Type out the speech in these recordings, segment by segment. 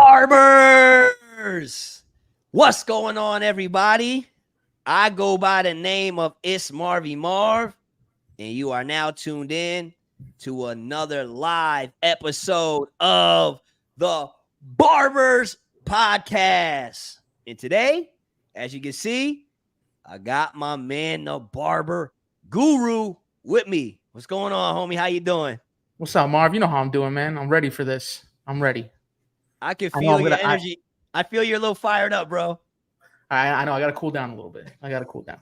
Barbers! What's going on, everybody? I go by the name of It's Marvy Marv, and you are now tuned in to another live episode of the Barbers podcast. And today, as you can see, I got my man, the Barber Guru, with me. What's going on, homie? How you doing? What's up, Marv? You know how I'm doing, man. I'm ready for this. I'm ready. I can feel your energy. I feel you're a little fired up, bro. I know. I got to cool down a little bit. I got to cool down.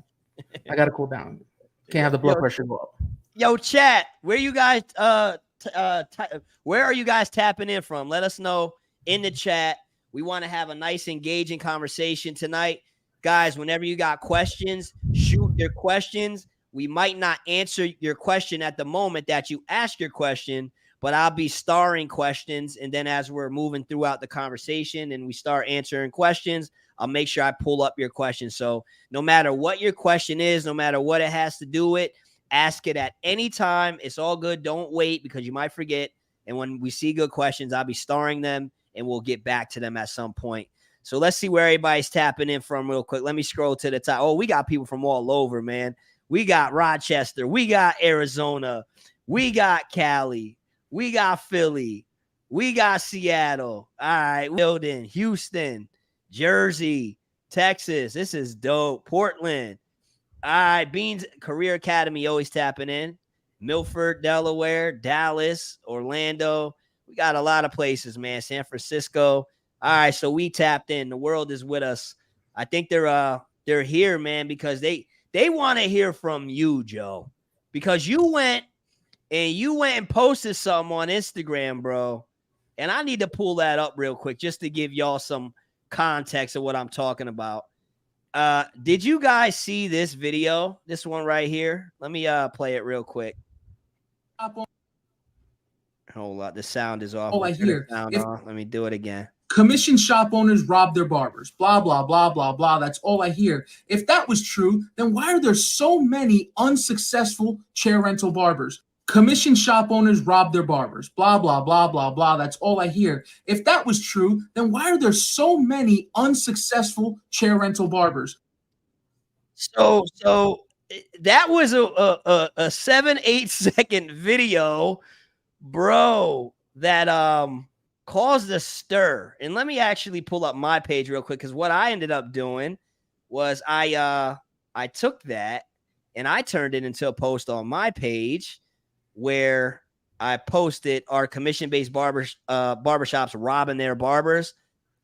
Can't have the blood pressure go up. Yo, chat, where you guys where are you guys tapping in from? Let us know in the chat. We want to have a nice, engaging conversation tonight. Guys, whenever you got questions, shoot your questions. We might not answer your question at the moment that you ask your question, but I'll be starring questions. And then as we're moving throughout the conversation and we start answering questions, I'll make sure I pull up your question. So no matter what your question is, no matter what it has to do with, ask it at any time. It's all good. Don't wait because you might forget. And when we see good questions, I'll be starring them and we'll get back to them at some point. So let's see where everybody's tapping in from real quick. Let me scroll to the top. Oh, we got people from all over, man. We got Rochester. We got Arizona. We got Cali. We got Philly. We got Seattle. All right. Wilden, Houston, Jersey, Texas. This is dope. Portland. All right. Beans Career Academy always tapping in. Milford, Delaware, Dallas, Orlando. We got a lot of places, man. San Francisco. All right. So we tapped in. The world is with us. I think they're here, man, because they want to hear from you, Joe, because you went and posted something on Instagram, bro. And I need to pull that up real quick just to give y'all some context of what I'm talking about. Did you guys see this video? This one right here. Let me play it real quick. Hold on. The sound is off. I hear. Let me do it again. Commission shop owners rob their barbers. Blah, blah, blah, blah, blah. That's all I hear. If that was true, then why are there so many unsuccessful chair rental barbers? Commission shop owners rob their barbers. Blah, blah, blah, blah, blah. That's all I hear. If that was true, then why are there so many unsuccessful chair rental barbers? So that was a 7-8 second video, bro, that caused a stir. And let me actually pull up my page real quick, because what I ended up doing was I took that and I turned it into a post on my page where I posted our commission-based barbershops robbing their barbers.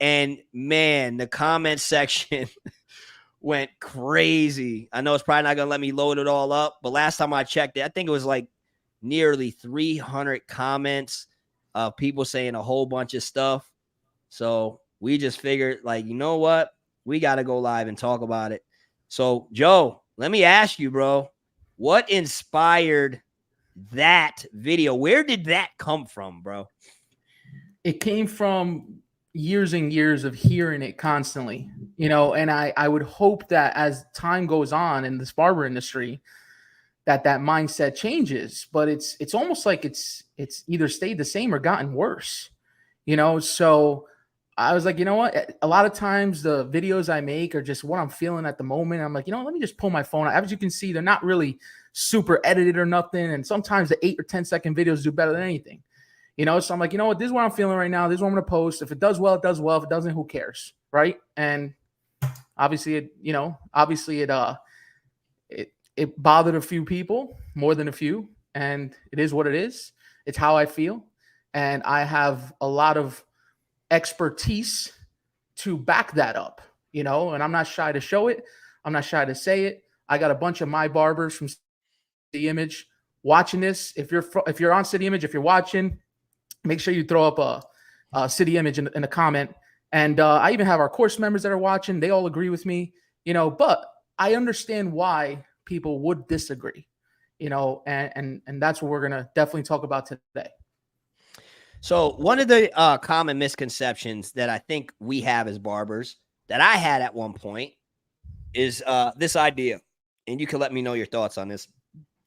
And man, the comment section went crazy. I know it's probably not going to let me load it all up, but last time I checked it, I think it was like nearly 300 comments of people saying a whole bunch of stuff. So we just figured, like, you know what? We got to go live and talk about it. So, Joe, let me ask you, bro, what inspired that video? Where did that come from, bro? It came from years and years of hearing it constantly, and I would hope that as time goes on in this barber industry, that mindset changes, but it's almost like it's either stayed the same or gotten worse, so I was like, you know what, a lot of times the videos I make are just what I'm feeling at the moment. I'm like, let me just pull my phone out. As you can see, they're not really super edited or nothing, and sometimes the 8 or 10 second videos do better than anything, so I'm like, you know what, this is what I'm feeling right now. This is what I'm going to post. If it does well, it does well. If it doesn't, who cares, right? And obviously it bothered a few people, more than a few, and it is what it is. It's how I feel, and I have a lot of expertise to back that up, and I'm not shy to show it. I'm not shy to say it. I got a bunch of my barbers from City Image watching this. If you're on City Image, if you're watching, make sure you throw up a City Image in a comment. And I even have our course members that are watching. They all agree with me, but I understand why people would disagree, and that's what we're going to definitely talk about today. So one of the common misconceptions that I think we have as barbers, that I had at one point, is this idea, and you can let me know your thoughts on this.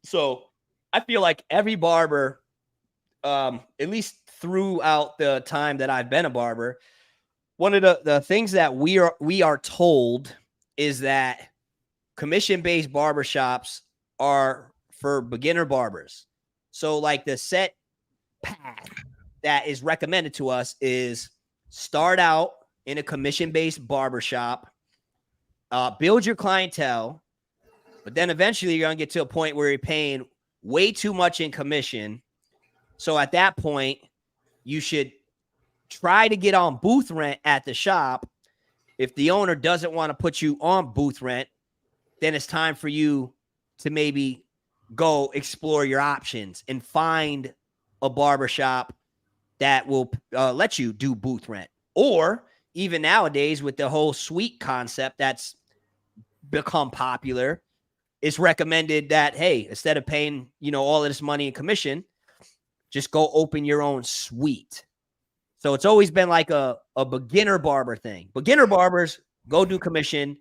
So I feel like every barber, at least throughout the time that I've been a barber, one of the things that we are told is that commission-based barbershops are for beginner barbers. So like the set path that is recommended to us is start out in a commission-based barbershop, build your clientele, but then eventually you're going to get to a point where you're paying way too much in commission. So at that point, you should try to get on booth rent at the shop. If the owner doesn't want to put you on booth rent, then it's time for you to maybe go explore your options and find a barbershop that will let you do booth rent. Or even nowadays with the whole suite concept that's become popular, it's recommended that, hey, instead of paying, all of this money in commission, just go open your own suite. So it's always been like a beginner barber thing. Beginner barbers, go do commission,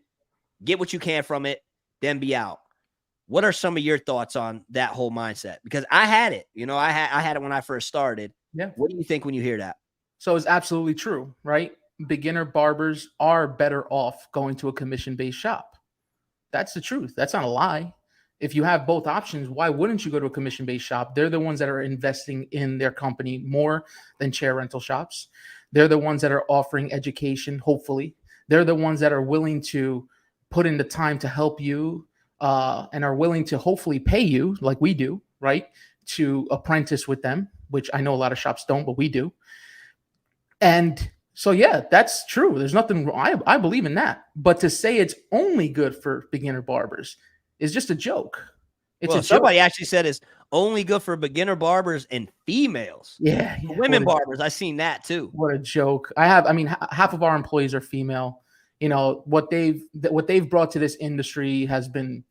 get what you can from it, then be out. What are some of your thoughts on that whole mindset? Because I had it, I had it when I first started. Yeah. What do you think when you hear that? So it's absolutely true, right? Beginner barbers are better off going to a commission-based shop. That's the truth. That's not a lie. If you have both options, why wouldn't you go to a commission-based shop? They're the ones that are investing in their company more than chair rental shops. They're the ones that are offering education, hopefully. They're the ones that are willing to put in the time to help you and are willing to hopefully pay you like we do, right? To apprentice with them, which I know a lot of shops don't, but we do. And so, yeah, that's true. There's nothing wrong. I believe in that. But to say it's only good for beginner barbers is just a joke. Somebody actually said it's only good for beginner barbers and females. Yeah. Women barbers. I've seen that too. What a joke. Half of our employees are female. What they've brought to this industry has been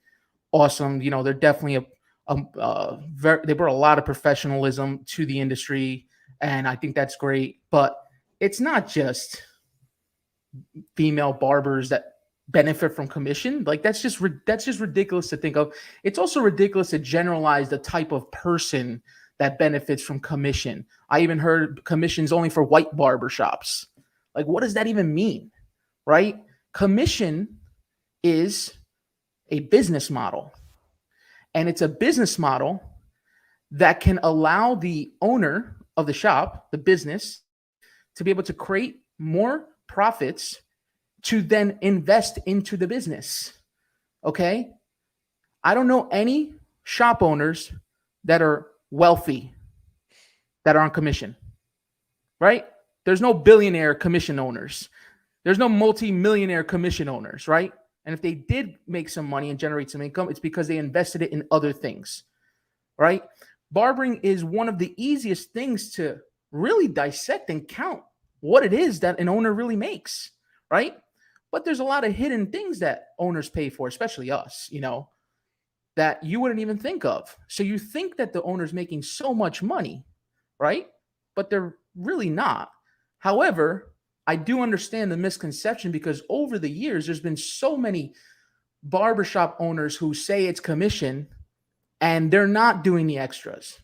awesome. They're definitely they brought a lot of professionalism to the industry, and I think that's great. But it's not just female barbers that benefit from commission. Like that's just ridiculous to think of. It's also ridiculous to generalize the type of person that benefits from commission. I even heard commissions only for white barbershops. Like, what does that even mean? Right? Commission is a business model. And it's a business model that can allow the owner of the shop, the business, to be able to create more profits to then invest into the business. Okay? I don't know any shop owners that are wealthy that are on commission, right? There's no billionaire commission owners. There's no multi-millionaire commission owners, right? And if they did make some money and generate some income, it's because they invested it in other things, right? Barbering is one of the easiest things to really dissect and count what it is that an owner really makes, right? But there's a lot of hidden things that owners pay for, especially us, that you wouldn't even think of. So you think that the owner's making so much money, right? But they're really not. However, I do understand the misconception because over the years, there's been so many barbershop owners who say it's commission and they're not doing the extras.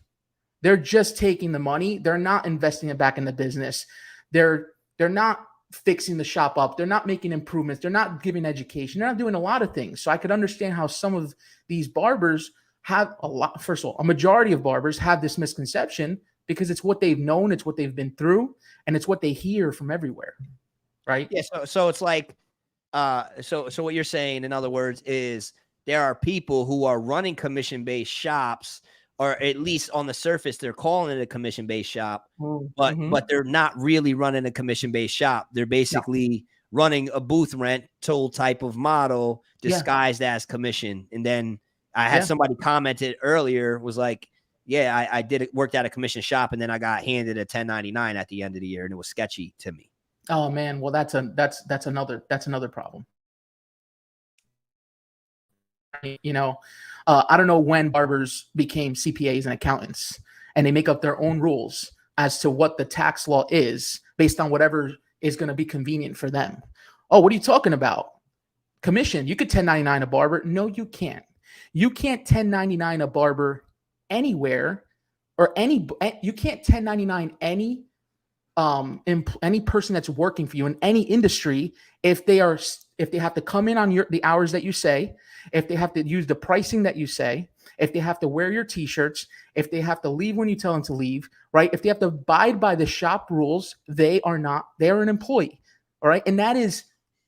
They're just taking the money. They're not investing it back in the business. They're not fixing the shop up. They're not making improvements. They're not giving education. They're not doing a lot of things. So I could understand how some of these barbers have first of all, a majority of barbers have this misconception because it's what they've known, it's what they've been through, and it's what they hear from everywhere. Right? Yeah. So it's like, so what you're saying, in other words, is there are people who are running commission-based shops, or at least on the surface, they're calling it a commission-based shop, but they're not really running a commission-based shop. They're basically running a booth rental type of model disguised as commission. And then I had somebody commented earlier, was like, yeah, I worked at a commission shop, and then I got handed a 1099 at the end of the year, and it was sketchy to me. Oh man, well that's another problem. I don't know when barbers became CPAs and accountants, and they make up their own rules as to what the tax law is based on whatever is going to be convenient for them. Oh, what are you talking about? Commission. You could 1099 a barber. No, you can't. You can't 1099 a barber anywhere, or you can't 1099 any any person that's working for you in any industry, if they have to come in on the hours that you say, if they have to use the pricing that you say, if they have to wear your t-shirts, if they have to leave when you tell them to leave, right? If they have to abide by the shop rules, they're an employee. All right. And that is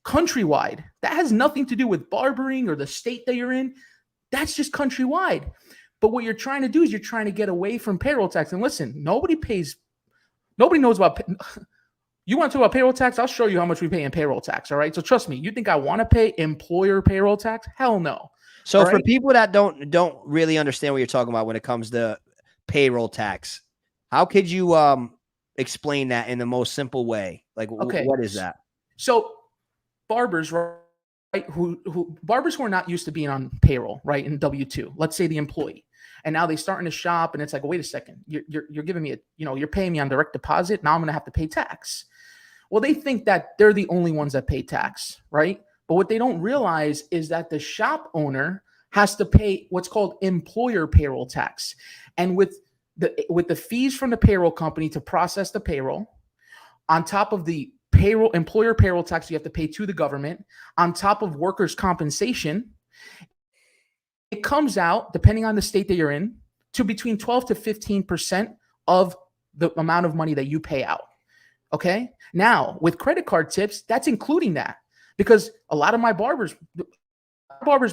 countrywide. That has nothing to do with barbering or the state that you're in. That's just countrywide. But what you're trying to do is you're trying to get away from payroll tax. And listen, nobody knows about. You want to talk about payroll tax? I'll show you how much we pay in payroll tax. All right. So trust me, you think I want to pay employer payroll tax? Hell no. So for people that don't really understand what you're talking about when it comes to payroll tax, how could you explain that in the most simple way? Like, okay, what is that? So barbers, right? Barbers who are not used to being on payroll, right? In W-2, let's say the employee, and now they start in a shop, and it's like, wait a second, you're giving me you're paying me on direct deposit. Now I'm going to have to pay tax. Well, they think that they're the only ones that pay tax, right? But what they don't realize is that the shop owner has to pay what's called employer payroll tax. And with the fees from the payroll company to process the payroll, on top of the employer payroll tax you have to pay to the government, on top of workers' compensation, it comes out, depending on the state that you're in, to between 12 to 15% of the amount of money that you pay out. Okay? Now, with credit card tips, that's including that. Because a lot of my barbers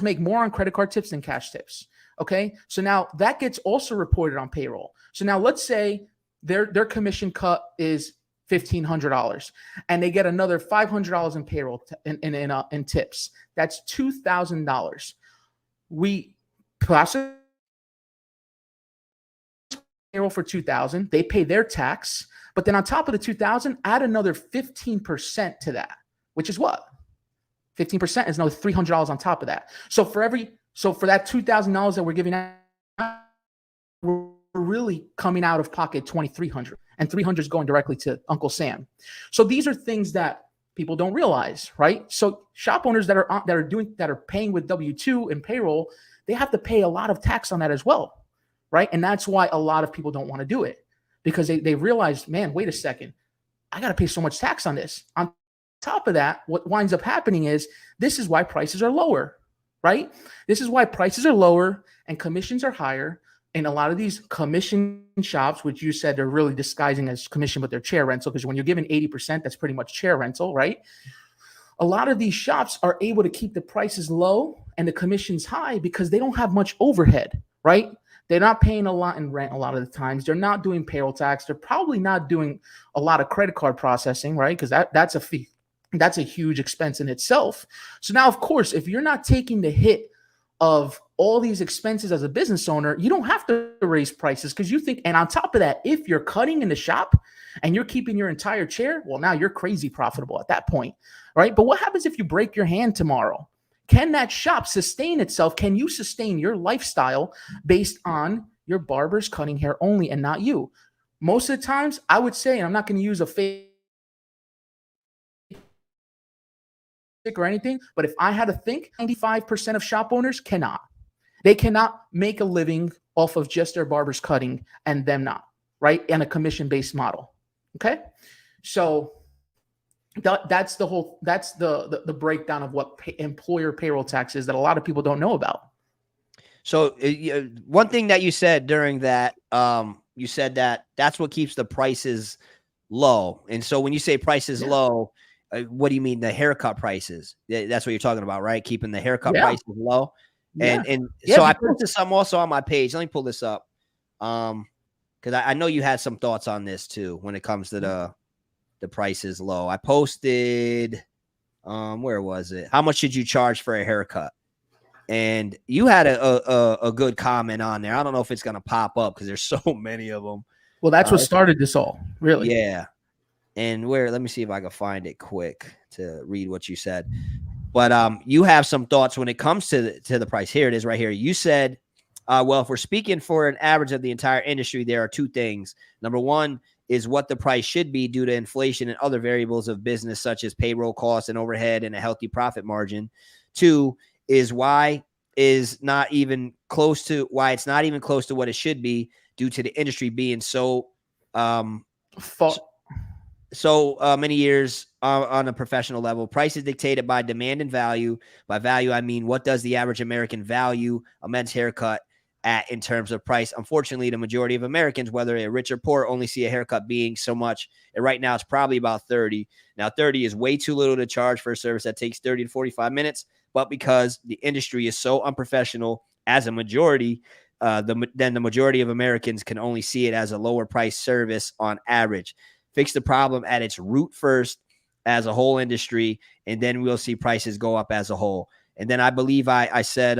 make more on credit card tips than cash tips. Okay. So now that gets also reported on payroll. So now let's say their commission cut is $1,500 and they get another $500 in payroll in tips. That's $2,000. We process payroll for $2,000. They pay their tax, but then on top of the $2,000, add another 15% to that, which is what? 15% is another $300 on top of that. So for that $2,000 that we're giving out, we're really coming out of pocket $2,300, and $300 is going directly to Uncle Sam. So these are things that people don't realize, right? So shop owners that are paying with W-2 and payroll, they have to pay a lot of tax on that as well, right? And that's why a lot of people don't want to do it, because they realize, man, wait a second, I got to pay so much tax on this. On top of that, what winds up happening is this is why prices are lower, right? This is why prices are lower and commissions are higher. And a lot of these commission shops, which you said they're really disguising as commission, but they're chair rental, because when you're given 80%, that's pretty much chair rental, right? A lot of these shops are able to keep the prices low and the commissions high because they don't have much overhead, right? They're not paying a lot in rent a lot of the times. They're not doing payroll tax. They're probably not doing a lot of credit card processing, right? Because that's a fee. That's a huge expense in itself. So now, of course, if you're not taking the hit of all these expenses as a business owner, you don't have to raise prices because you think, and on top of that, if you're cutting in the shop and you're keeping your entire chair, well, now you're crazy profitable at that point, right? But what happens if you break your hand tomorrow? Can that shop sustain itself? Can you sustain your lifestyle based on your barbers cutting hair only and not you? Most of the times, I would say, and I'm not going to use a fake or anything, but if I had to think, 95% of shop owners cannot. They cannot make a living off of just their barbers cutting and them not, right? And a commission-based model. Okay, so that's the breakdown of what employer payroll tax is that a lot of people don't know about. So one thing that you said during that, you said that that's what keeps the prices low. And so when you say prices low, what do you mean? The haircut prices? That's what you're talking about, right? Keeping the haircut prices low. And so I posted some also on my page. Let me pull this up. Because I know you had some thoughts on this too when it comes to the prices low. I posted, where was it? How much should you charge for a haircut? And you had a good comment on there. I don't know if it's gonna pop up because there's so many of them. Well, that's what started this all, really. Yeah. And let me see if I can find it quick to read what you said. But you have some thoughts when it comes to the price. Here it is right here. You said, well, if we're speaking for an average of the entire industry, there are two things. Number one is what the price should be due to inflation and other variables of business, such as payroll costs and overhead and a healthy profit margin. Two is why it's not even close to what it should be due to the industry being so so many years on a professional level. Price is dictated by demand and value. By value, I mean, what does the average American value a men's haircut at in terms of price? Unfortunately, the majority of Americans, whether they're rich or poor, only see a haircut being so much. And right now, it's probably about 30. Now, 30 is way too little to charge for a service that takes 30 to 45 minutes. But because the industry is so unprofessional as a majority, then the majority of Americans can only see it as a lower price service on average. Fix the problem at its root first as a whole industry, and then we'll see prices go up as a whole. And then I believe I said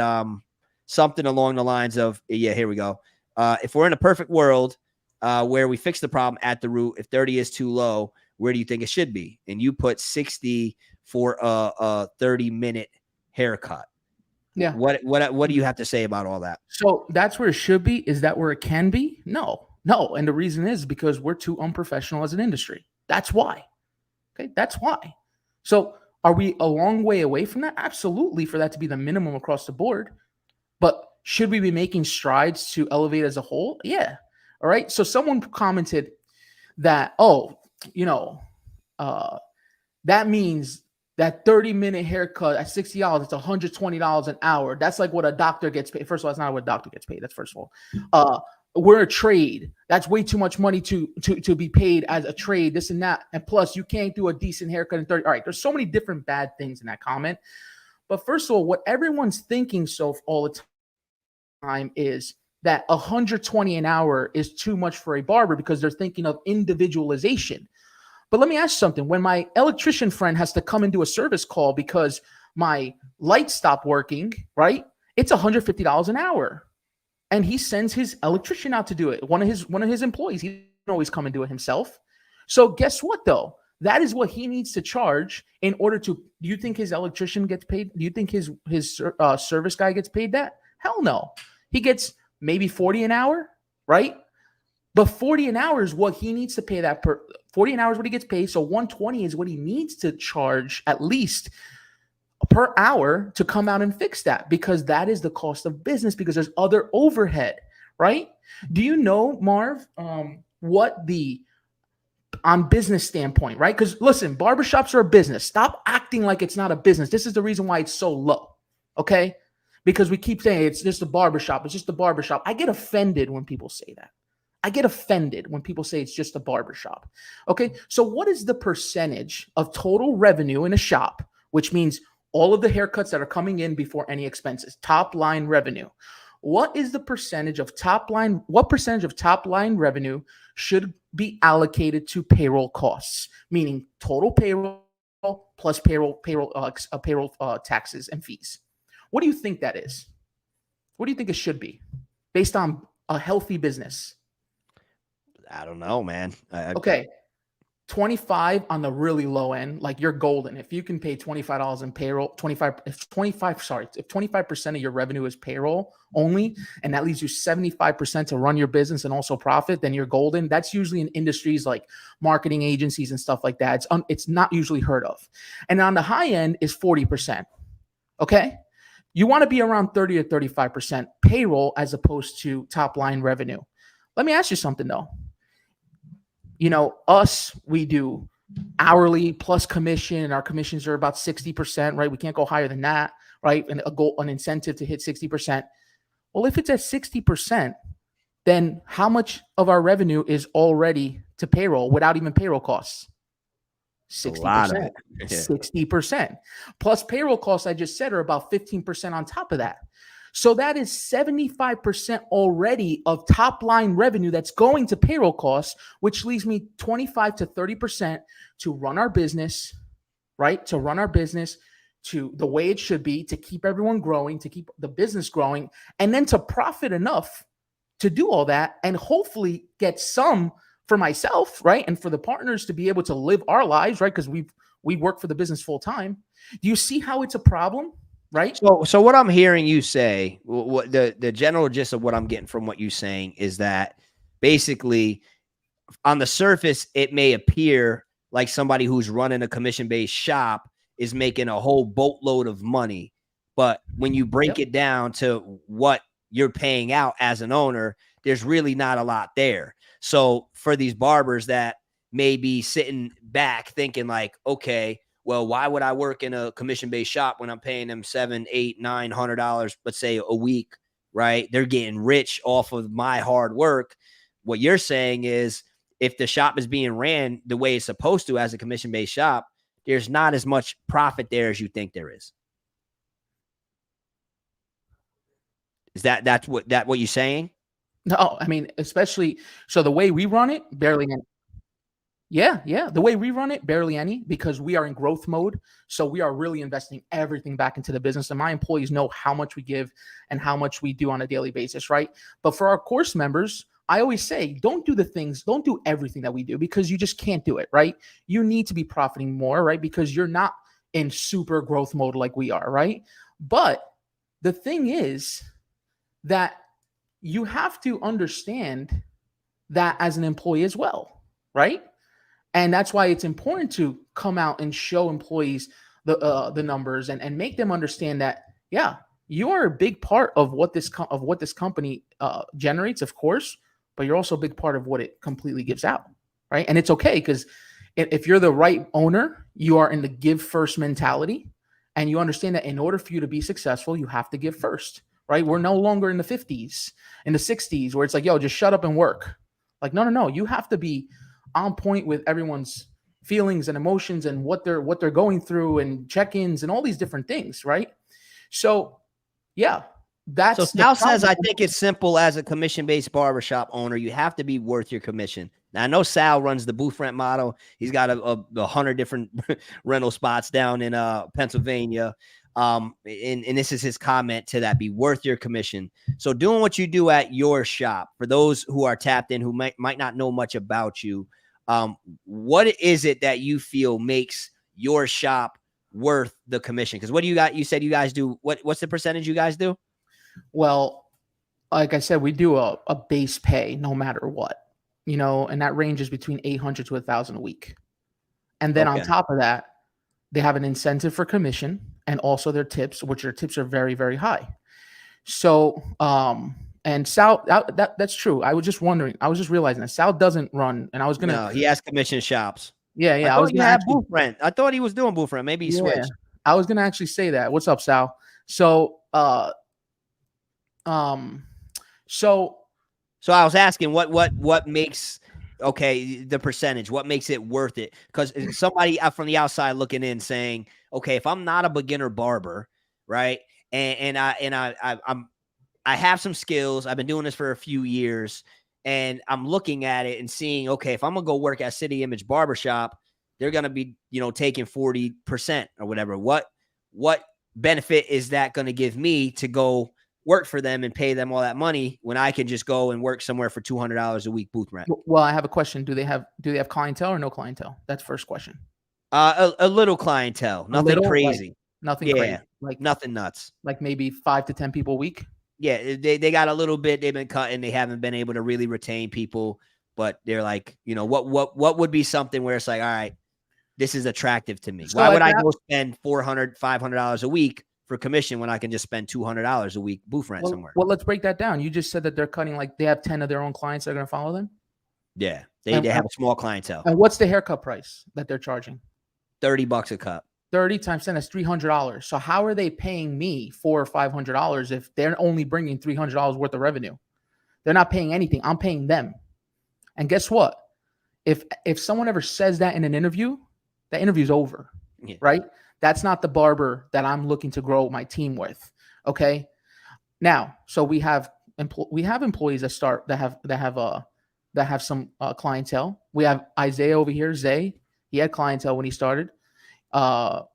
something along the lines of, yeah, here we go. If we're in a perfect world where we fix the problem at the root, if 30 is too low, where do you think it should be? And you put 60 for a 30-minute haircut. Yeah. What do you have to say about all that? So that's where it should be. Is that where it can be? No. And the reason is because we're too unprofessional as an industry. That's why. Okay. That's why. So are we a long way away from that? Absolutely, for that to be the minimum across the board. But should we be making strides to elevate as a whole? Yeah. All right. So someone commented that, that means that 30-minute haircut at $60, it's $120 an hour. That's like what a doctor gets paid. First of all, that's not what a doctor gets paid. That's first of all. We're a trade. That's way too much money to be paid as a trade, this and that. And plus, you can't do a decent haircut in 30. All right, there's so many different bad things in that comment. But first of all, what everyone's thinking all the time is that $120 an hour is too much for a barber because they're thinking of individualization. But let me ask you something. When my electrician friend has to come and do a service call because my light stopped working, right? It's $150 an hour. And he sends his electrician out to do it. One of his employees. He doesn't always come and do it himself. So guess what, though? That is what he needs to charge in order to. Do you think his electrician gets paid? Do you think his service guy gets paid that? Hell no. He gets maybe 40 an hour, right? But 40 an hour is what he needs to pay that per. 40 an hour is what he gets paid. So 120 is what he needs to charge at least per hour to come out and fix that, because that is the cost of business, because there's other overhead, right? Do you know, Marv, what the on business standpoint, right? Because listen, barbershops are a business. Stop acting like it's not a business. This is the reason why it's so low, okay? Because we keep saying it's just a barbershop. It's just a barbershop. I get offended when people say that. I get offended when people say it's just a barbershop. Okay, so what is the percentage of total revenue in a shop, which means all of the haircuts that are coming in before any expenses, top line revenue? What is the percentage of top line? What percentage of top line revenue should be allocated to payroll costs, meaning total payroll plus payroll taxes and fees? What do you think that is? What do you think it should be based on a healthy business? I don't know, man. Okay. 25 on the really low end, like you're golden. If you can pay $25 in payroll, if 25% of your revenue is payroll only, and that leaves you 75% to run your business and also profit, then you're golden. That's usually in industries like marketing agencies and stuff like that. It's not usually heard of. And on the high end is 40%. Okay. You want to be around 30 to 35% payroll as opposed to top line revenue. Let me ask you something though. You know, we do hourly plus commission, and our commissions are about 60%, right? We can't go higher than that, right? And an incentive to hit 60%. Well, if it's at 60%, then how much of our revenue is already to payroll without even payroll costs? 60%. 60%. Plus payroll costs, I just said, are about 15% on top of that. So that is 75% already of top line revenue that's going to payroll costs, which leaves me 25 to 30% to run our business, right? To run our business to the way it should be, to keep everyone growing, to keep the business growing, and then to profit enough to do all that and hopefully get some for myself, right? And for the partners to be able to live our lives, right? Because we work for the business full time. Do you see how it's a problem? Right. So what I'm hearing you say, what the general gist of what I'm getting from what you're saying is that basically on the surface, it may appear like somebody who's running a commission-based shop is making a whole boatload of money. But when you break it down to what you're paying out as an owner, there's really not a lot there. So for these barbers that may be sitting back thinking like, okay, well, why would I work in a commission-based shop when I'm paying them $700, $800, $900, let's say a week, right? They're getting rich off of my hard work. What you're saying is if the shop is being ran the way it's supposed to as a commission-based shop, there's not as much profit there as you think there is. Is that's what you're saying? No, I mean, especially so the way we run it, barely any. Yeah. The way we run it, barely any, because we are in growth mode. So we are really investing everything back into the business. And my employees know how much we give and how much we do on a daily basis, right? But for our course members, I always say, don't do everything that we do because you just can't do it, right? You need to be profiting more, right? Because you're not in super growth mode like we are, right? But the thing is that you have to understand that as an employee as well, right? And that's why it's important to come out and show employees the numbers and make them understand that, yeah, you are a big part of what this company generates, of course, but you're also a big part of what it completely gives out, right? And it's okay because if you're the right owner, you are in the give first mentality, and you understand that in order for you to be successful, you have to give first, right? We're no longer in the 50s, in the 60s, where it's like, yo, just shut up and work. Like, no, you have to be on point with everyone's feelings and emotions and what they're going through and check-ins and all these different things, right? So, yeah, that's so Sal says, I think it's simple as a commission-based barbershop owner. You have to be worth your commission. Now, I know Sal runs the booth rent model. He's got 100 different rental spots down in Pennsylvania. And this is his comment to that: be worth your commission. So doing what you do at your shop, for those who are tapped in, who might not know much about you, what is it that you feel makes your shop worth the commission? Because what do you got? You said you guys do what's the percentage you guys do? Well, like I said, we do a base pay no matter what, and that ranges between 800 to 1,000 a week. And then on top of that, they have an incentive for commission and also their tips, which their tips are very, very high. So, and Sal, that's true. I was just realizing that Sal doesn't run, and I was going to. No, he has commission shops. Yeah. I was going to have booth rent. I thought he was doing booth rent. Maybe he switched. I was going to actually say that. What's up, Sal? So So I was asking what makes the percentage, what makes it worth it? Because somebody from the outside looking in saying, okay, if I'm not a beginner barber, right, and I have some skills, I've been doing this for a few years, and I'm looking at it and seeing, okay, if I'm gonna go work at City Image Barbershop, they're gonna be taking 40% or whatever. What benefit is that gonna give me to go work for them and pay them all that money when I can just go and work somewhere for $200 a week booth rent? Well, I have a question. Do they have clientele or no clientele? That's first question. A little clientele, nothing crazy. Nothing crazy. Like nothing nuts. Like maybe 5 to 10 people a week. Yeah, they got a little bit. They've been cutting. They haven't been able to really retain people, but they're like, what would be something where it's like, all right, this is attractive to me. So why would I go spend $400, $500 a week for commission when I can just spend $200 a week booth rent somewhere? Well, let's break that down. You just said that they're cutting, like they have 10 of their own clients that are going to follow them. Yeah, they have a small clientele. And what's the haircut price that they're charging? $30 a cut. 30 times 10 is $300. So how are they paying me $400 or $500 if they're only bringing $300 worth of revenue? They're not paying anything. I'm paying them. And guess what? If someone ever says that in an interview, that interview's over, right? That's not the barber that I'm looking to grow my team with. Okay. Now, so we have employees that have some clientele. We have Isaiah over here. Zay, he had clientele when he started.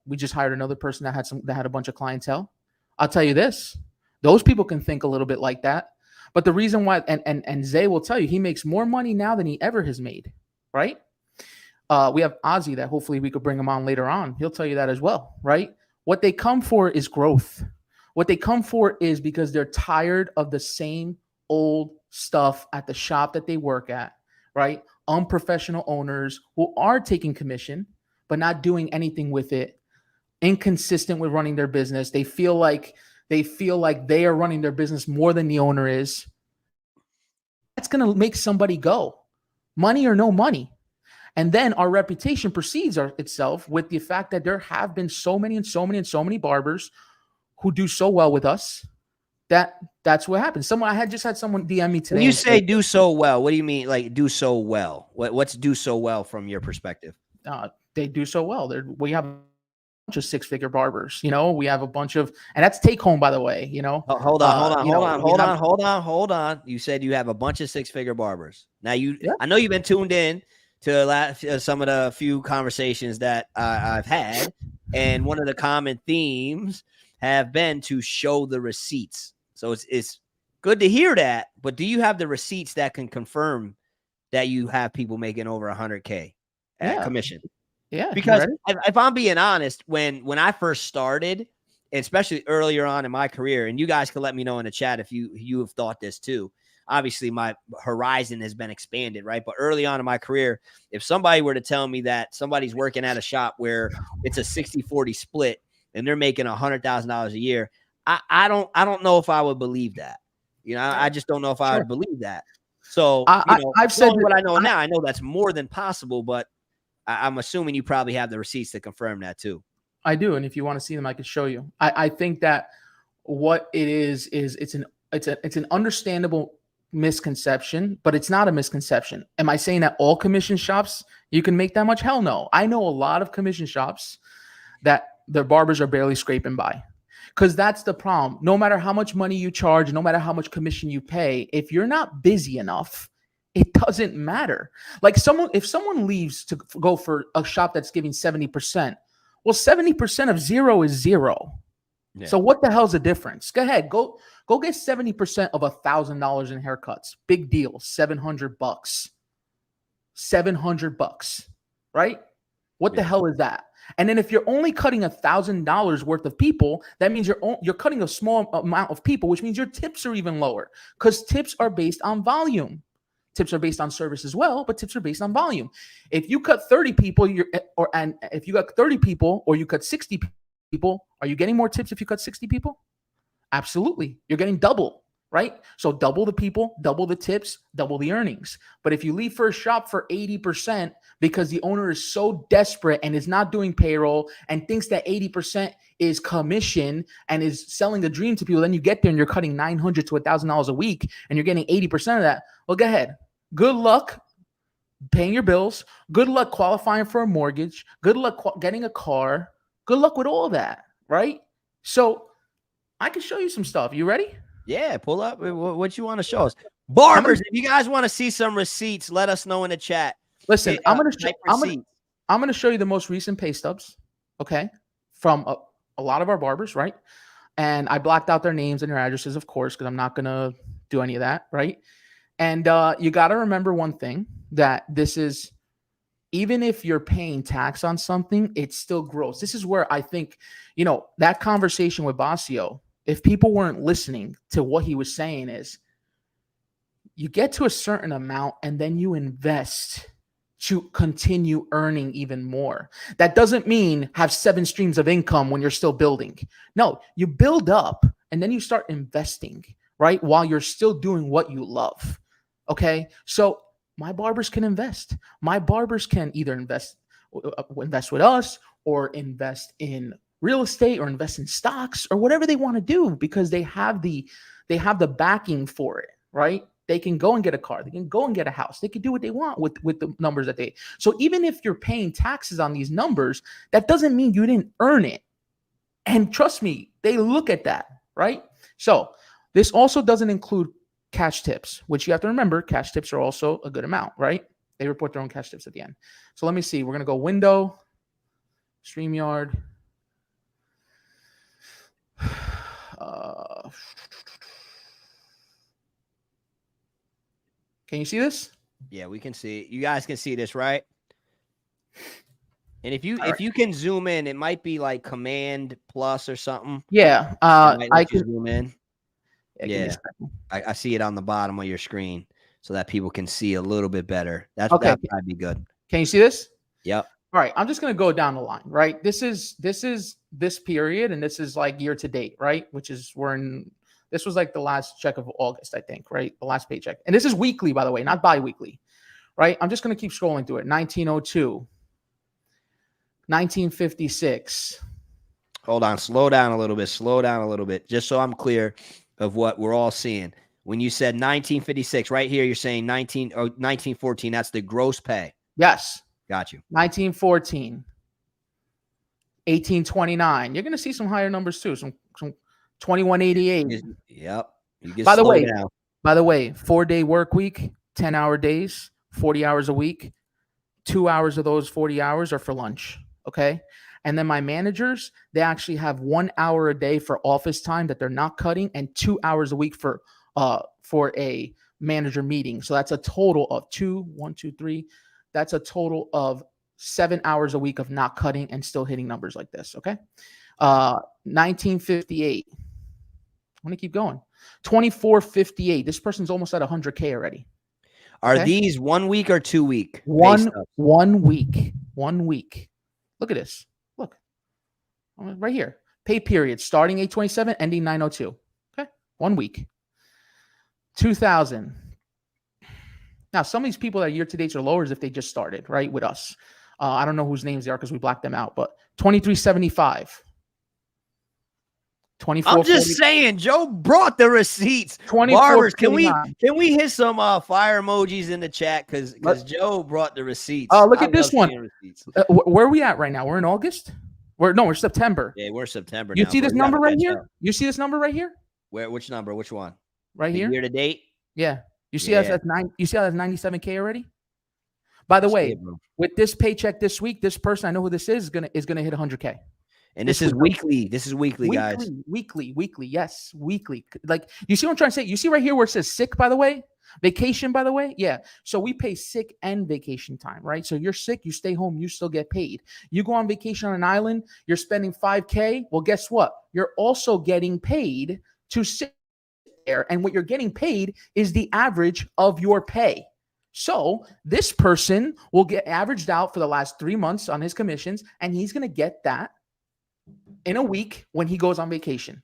We just hired another person that had a bunch of clientele. I'll tell you this, those people can think a little bit like that. But the reason why, and Zay will tell you, he makes more money now than he ever has made, right? We have Ozzy that hopefully we could bring him on later on. He'll tell you that as well, right? What they come for is growth. What they come for is because they're tired of the same old stuff at the shop that they work at, right? Unprofessional owners who are taking commission, but not doing anything with it, inconsistent with running their business. They feel like they are running their business more than the owner is. That's going to make somebody go, money or no money. And then our reputation precedes itself with the fact that there have been so many barbers who do so well with us that's what happens. I had just had someone DM me today. When you say do so well, what do you mean? Like do so well? What's do so well from your perspective? They do so well. We have a bunch of six-figure barbers. You know, we have a bunch of, and that's take home, by the way. You know, hold on. You said you have a bunch of six-figure barbers. Now I know you've been tuned in to some of the few conversations that I've had, and one of the common themes have been to show the receipts. So it's good to hear that, but do you have the receipts that can confirm that you have people making over 100K at commission? Yeah, because if I'm being honest, when I first started, especially earlier on in my career, and you guys can let me know in the chat if you have thought this too. Obviously, my horizon has been expanded, right? But early on in my career, if somebody were to tell me that somebody's working at a shop where it's a 60-40 split and they're making $100,000 a year, I don't know if I would believe that. You know, I just don't know if I would believe that. So, I've said what I know now. I know that's more than possible, but I'm assuming you probably have the receipts to confirm that too. I do, and if you want to see them, I can show you. I think that what it is it's an understandable misconception, but it's not a misconception. Am I saying that all commission shops you can make that much? Hell no. I know a lot of commission shops that their barbers are barely scraping by. Because that's the problem. No matter how much money you charge, no matter how much commission you pay, if you're not busy enough, it doesn't matter. Like if someone leaves to go for a shop that's giving 70%, well, 70% of zero is zero. Yeah. So what the hell's the difference? Go ahead, go get 70% of $1,000 in haircuts. Big deal, $700. $700, right? What the hell is that? And then if you're only cutting $1,000 worth of people, that means you're cutting a small amount of people, which means your tips are even lower because tips are based on volume. Tips are based on service as well, but tips are based on volume. If you cut 30 people, if you got 30 people or you cut 60 people, are you getting more tips if you cut 60 people? Absolutely. You're getting double, right? So double the people, double the tips, double the earnings. But if you leave for a shop for 80% because the owner is so desperate and is not doing payroll and thinks that 80% is commission and is selling the dream to people, then you get there and you're cutting $900 to $1,000 a week and you're getting 80% of that. Well, go ahead. Good luck paying your bills. Good luck qualifying for a mortgage. Good luck getting a car. Good luck with all that, right? So I can show you some stuff. You ready? Yeah, pull up what you want to show us. Barbers, if you guys want to see some receipts, let us know in the chat. Listen, I'm gonna show you the most recent pay stubs, okay, from a lot of our barbers, right? And I blacked out their names and their addresses, of course, because I'm not gonna do any of that, right? And you got to remember one thing, that this is, even if you're paying tax on something, it's still gross. This is where I think, that conversation with Basio, if people weren't listening to what he was saying, is you get to a certain amount and then you invest to continue earning even more. That doesn't mean have 7 streams of income when you're still building. No, you build up and then you start investing, right? While you're still doing what you love. Okay. So my barbers can invest. My barbers can either invest with us or invest in real estate or invest in stocks or whatever they want to do, because they have the backing for it, right? They can go and get a car. They can go and get a house. They can do what they want with the numbers that they. So even if you're paying taxes on these numbers, that doesn't mean you didn't earn it. And trust me, they look at that, right? So this also doesn't include cash tips, which you have to remember. Cash tips are also a good amount, right? They report their own cash tips at the end. So let me see. We're going to go window, StreamYard. Can you see this? Yeah, we can see it. You guys can see this, right? And if you can zoom in, it might be like Command Plus or something. Yeah, I can zoom in. Yeah, I see it on the bottom of your screen so that people can see a little bit better. That'd be good. Can you see this? Yep. All right, I'm just gonna go down the line, right? This is this period, and this is like year to date, right? Which is this was like the last check of August, I think, right? The last paycheck. And this is weekly, by the way, not bi-weekly, right? I'm just going to keep scrolling through it. 1902, 1956. Hold on. Slow down a little bit. Slow down a little bit. Just so I'm clear of what we're all seeing. When you said 1956, right here, you're saying 1914. That's the gross pay. Yes. Got you. 1914. 1829. You're going to see some higher numbers too. Some 2188. Yep. You get By the way, down. 4-day work week, 10-hour days, 40 hours a week. 2 hours of those 40 hours are for lunch. Okay. And then my managers, they actually have 1 hour a day for office time that they're not cutting, and 2 hours a week for a manager meeting. So that's a total of 1, 2, 3. That's a total of 7 hours a week of not cutting and still hitting numbers like this. Okay. 1958. I'm going to keep going. 2458. This person's almost at 100K already. Are these 1 week or 2 week? 1 week. 1 week. Look at this. Look. Right here. Pay period. Starting 8/27, ending 9/02. Okay. 1 week. 2000. Now, some of these people that year to dates are lower as if they just started, right, with us. I don't know whose names they are because we blacked them out, but 2375. 24. I'm just saying, Joe brought the receipts. Barbers, can we hit some fire emojis in the chat because Joe brought the receipts. Oh, look at this one. Where are we at right now? We're in August. We're September. Yeah, we're September. You see this number right here? You see this number right here? Where? Which number? Which one? Right here. Year to date. Yeah. You see that's 9. You see how that's 97K already? By the way, with this paycheck this week, this person, I know who this is gonna hit 100K. And this is weekly. This is weekly, guys. Weekly. Yes, weekly. Like, you see what I'm trying to say? You see right here where it says sick, by the way? Vacation, by the way? Yeah. So we pay sick and vacation time, right? So you're sick, you stay home, you still get paid. You go on vacation on an island, you're spending 5K. Well, guess what? You're also getting paid to sit there. And what you're getting paid is the average of your pay. So this person will get averaged out for the last 3 months on his commissions, and he's going to get that in a week when he goes on vacation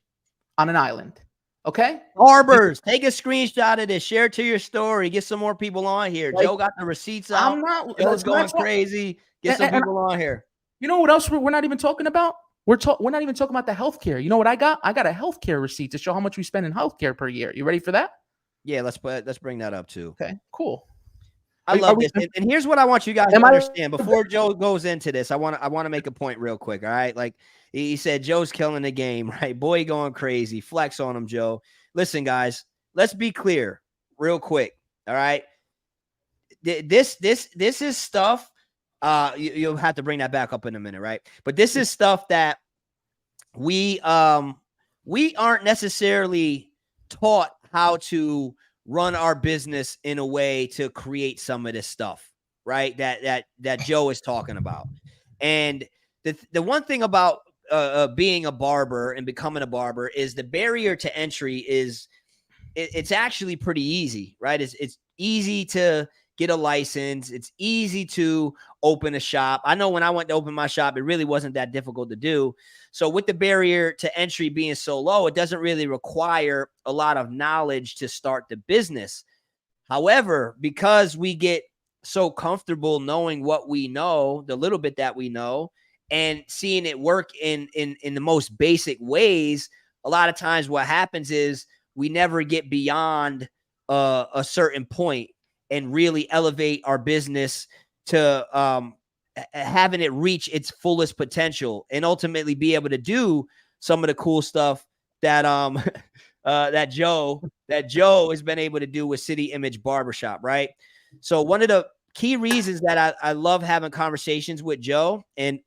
on an island. Okay? Barbers, take a screenshot of this. Share it to your story. Get some more people on here. Joe got the receipts out. Joe's going crazy. Get some people on here. You know what else we're not even talking about? We're not even talking about the healthcare. You know what I got? I got a healthcare receipt to show how much we spend in healthcare per year. You ready for that? Yeah, let's bring that up too. Okay, cool. I love this. And here's what I want you guys to understand. Before Joe goes into this, I want to make a point real quick. All right. Like he said, Joe's killing the game, right? Boy, going crazy. Flex on him, Joe. Listen, guys, let's be clear real quick. All right. This is stuff. You'll have to bring that back up in a minute, right? But this is stuff that we aren't necessarily taught how to run our business in a way to create some of this stuff, right? That Joe is talking about. And the one thing about being a barber and becoming a barber is the barrier to entry is it's actually pretty easy, right? It's easy to get a license. It's easy to open a shop. I know when I went to open my shop, it really wasn't that difficult to do. So with the barrier to entry being so low, it doesn't really require a lot of knowledge to start the business. However, because we get so comfortable knowing what we know, the little bit that we know, and seeing it work in the most basic ways, a lot of times what happens is we never get beyond a certain point and really elevate our business to having it reach its fullest potential and ultimately be able to do some of the cool stuff that that Joe has been able to do with City Image Barbershop, right? So one of the key reasons that I love having conversations with Joe and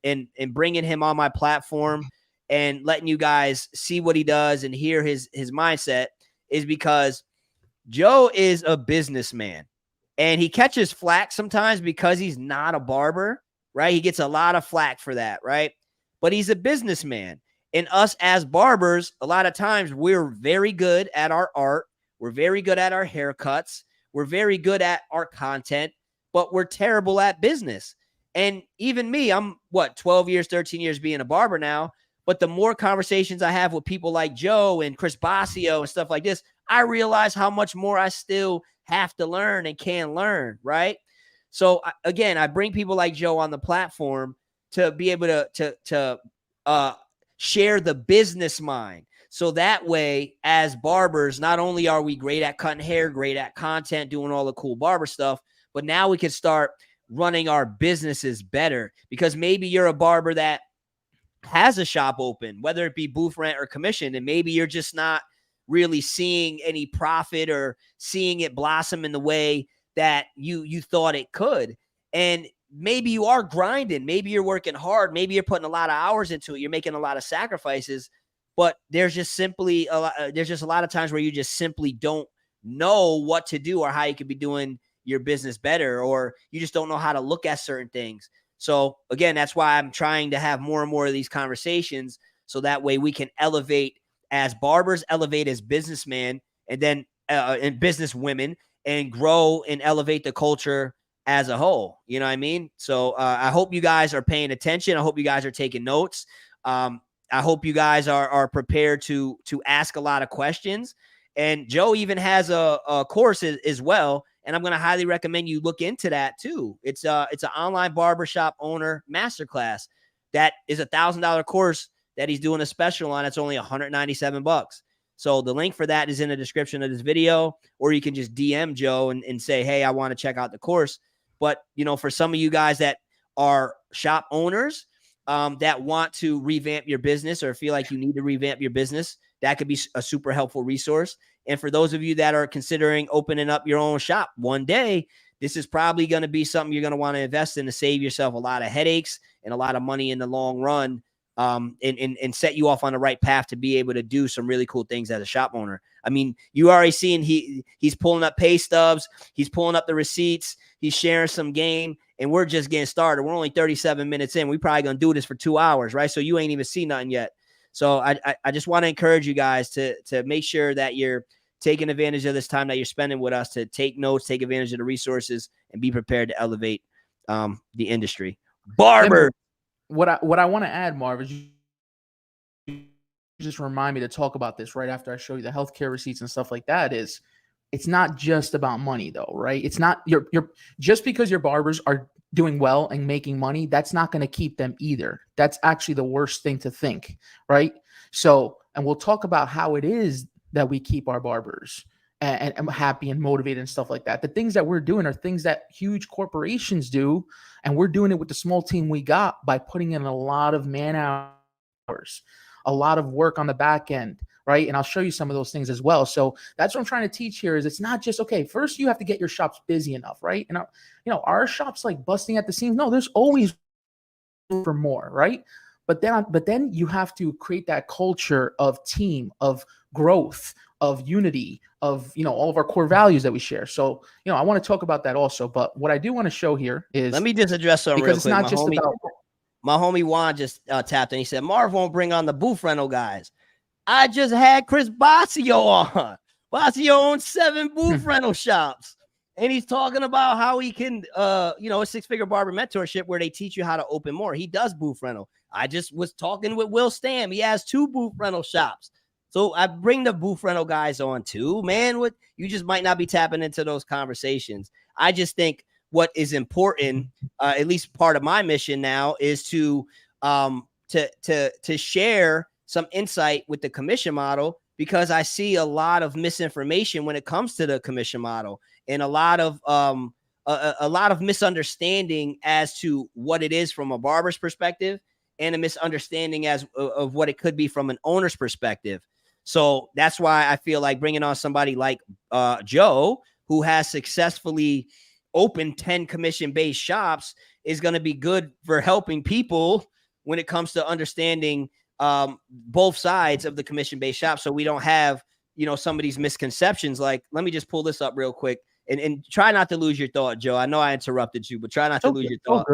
bringing him on my platform and letting you guys see what he does and hear his mindset is because Joe is a businessman. And he catches flack sometimes because he's not a barber, right? He gets a lot of flack for that, right? But he's a businessman. And us as barbers, a lot of times we're very good at our art. We're very good at our haircuts. We're very good at our content, but we're terrible at business. And even me, I'm 12 years, 13 years being a barber now. But the more conversations I have with people like Joe and Chris Basio and stuff like this, I realize how much more I still have to learn and can learn, right? So again, I bring people like Joe on the platform to be able to share the business mind. So that way, as barbers, not only are we great at cutting hair, great at content, doing all the cool barber stuff, but now we can start running our businesses better, because maybe you're a barber that has a shop open, whether it be booth rent or commission, and maybe you're just not really seeing any profit or seeing it blossom in the way that you thought it could. And maybe you are grinding, maybe you're working hard, maybe you're putting a lot of hours into it, you're making a lot of sacrifices, but there's just simply there's just a lot of times where you just simply don't know what to do or how you could be doing your business better, or you just don't know how to look at certain things. So again, that's why I'm trying to have more and more of these conversations, so that way we can elevate as barbers, elevate as businessmen, and then and business women, and grow and elevate the culture as a whole. You know what I mean? So I hope you guys are paying attention. I hope you guys are taking notes. I hope you guys are prepared to ask a lot of questions. And Joe even has a course as well, and I'm going to highly recommend you look into that too. It's an online barbershop owner masterclass that is $1,000 course that he's doing a special on. It's only $197. So the link for that is in the description of this video, or you can just DM Joe and say, hey, I want to check out the course. But, you know, for some of you guys that are shop owners that want to revamp your business, or feel like you need to revamp your business, that could be a super helpful resource. And for those of you that are considering opening up your own shop one day, this is probably going to be something you're going to want to invest in to save yourself a lot of headaches and a lot of money in the long run, and set you off on the right path to be able to do some really cool things as a shop owner. I mean, you already seen he's pulling up pay stubs, he's pulling up the receipts, he's sharing some game, and we're just getting started. We're only 37 minutes in. We probably going to do this for 2 hours, right? So you ain't even seen nothing yet. So I just want to encourage you guys to make sure that you're taking advantage of this time that you're spending with us, to take notes, take advantage of the resources, and be prepared to elevate the industry. Barber. What I want to add, Marv, is you just remind me to talk about this right after I show you the healthcare receipts and stuff like that. Is it's not just about money though, right? It's not you're just because your barbers are doing well and making money, that's not going to keep them either. That's actually the worst thing to think, right? So, and we'll talk about how it is that we keep our barbers and happy and motivated and stuff like that. The things that we're doing are things that huge corporations do, and we're doing it with the small team we got by putting in a lot of man hours, a lot of work on the back end, right? And I'll show you some of those things as well. So that's what I'm trying to teach here. Is it's not just, okay, first you have to get your shops busy enough, right? And our shops like busting at the seams. No, there's always room for more, right? But then you have to create that culture of team, of growth, of unity, of all of our core values that we share. So I want to talk about that also. But what I do want to show here is, let me just address something real quick. It's not just about. My homie Juan just tapped and he said, Marv won't bring on the booth rental guys. I just had Chris Basio on. Basio owns 7 booth rental shops. And he's talking about how he can, a 6-figure barber mentorship where they teach you how to open more. He does booth rental. I just was talking with Will Stam. He has 2 booth rental shops. So I bring the booth rental guys on too, man. You just might not be tapping into those conversations. I just think what is important, at least part of my mission now, is to share some insight with the commission model, because I see a lot of misinformation when it comes to the commission model, and a lot of misunderstanding as to what it is from a barber's perspective, and a misunderstanding of what it could be from an owner's perspective. So that's why I feel like bringing on somebody like Joe, who has successfully opened 10 commission-based shops, is going to be good for helping people when it comes to understanding both sides of the commission-based shop, so we don't have some of these misconceptions. Like, let me just pull this up real quick and try not to lose your thought, Joe. I know I interrupted you, but try not to lose your thought.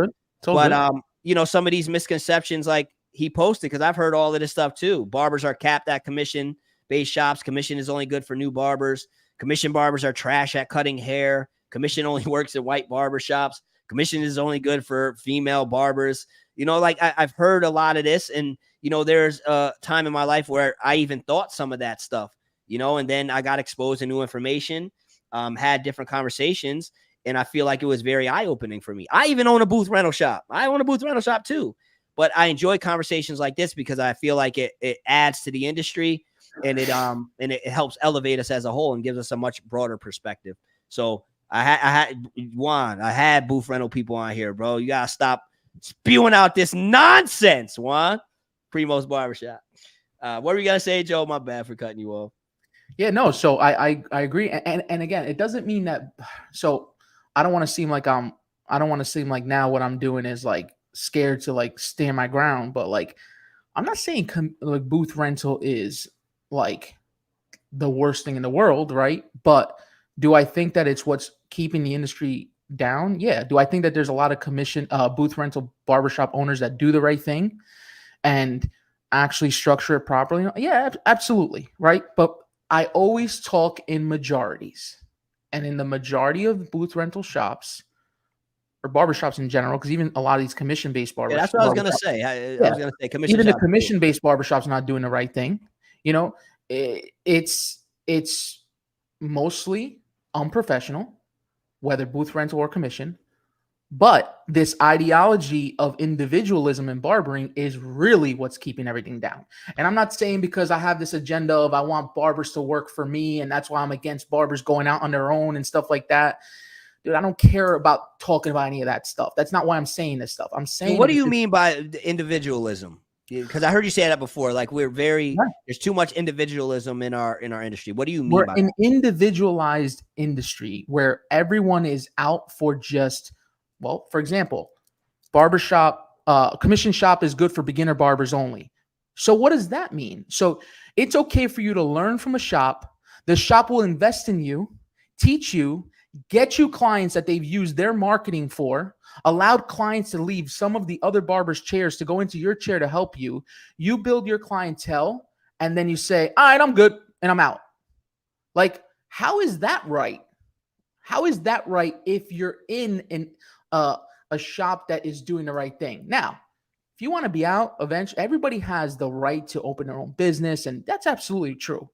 But some of these misconceptions, like he posted, because I've heard all of this stuff too. Barbers are capped at commission-based shops. Commission is only good for new barbers. Commission barbers are trash at cutting hair. Commission only works at white barber shops. Commission is only good for female barbers. I've heard a lot of this, and there's a time in my life where I even thought some of that stuff, and then I got exposed to new information, had different conversations, And I feel like it was very eye-opening for me. I even own a booth rental shop. I own a booth rental shop too. But I enjoy conversations like this because I feel like it adds to the industry, and it helps elevate us as a whole and gives us a much broader perspective. So I had booth rental people on here, bro. You gotta stop spewing out this nonsense, Juan. Primo's Barbershop. What were you gonna say, Joe? My bad for cutting you off. Yeah, no. So I agree, and again, it doesn't mean that. So I don't want to seem like now what I'm doing is like scared to like stand my ground, but like I'm not saying like booth rental is like the worst thing in the world, right? But do I think that it's what's keeping the industry down? Yeah. Do I think that there's a lot of commission booth rental barbershop owners that do the right thing and actually structure it properly? Yeah, absolutely, right? But I always talk in majorities, and in the majority of booth rental shops or barbershops in general, because even a lot of these commission-based barbershops. Yeah, that's what I was gonna say. I was gonna say commission. Even the commission-based barbershops not doing the right thing. You know, it's mostly unprofessional, whether booth rental or commission. But this ideology of individualism in barbering is really what's keeping everything down. And I'm not saying because I have this agenda of I want barbers to work for me, and that's why I'm against barbers going out on their own and stuff like that. Dude, I don't care about talking about any of that stuff. That's not why I'm saying this stuff. I'm saying, what do you mean by individualism? Because I heard you say that before. Like there's too much individualism in our industry. What do you mean? We're by an that? individualized industry where everyone is out for just, well, for example, barbershop, commission shop is good for beginner barbers only. So what does that mean? So it's okay for you to learn from a shop. The shop will invest in you, teach you, get you clients that they've used their marketing for, allowed clients to leave some of the other barbers' chairs to go into your chair to help you. You build your clientele, and then you say, all right, I'm good, and I'm out. Like, how is that right? How is that right if you're in a shop that is doing the right thing? Now, if you want to be out, eventually, everybody has the right to open their own business, and that's absolutely true.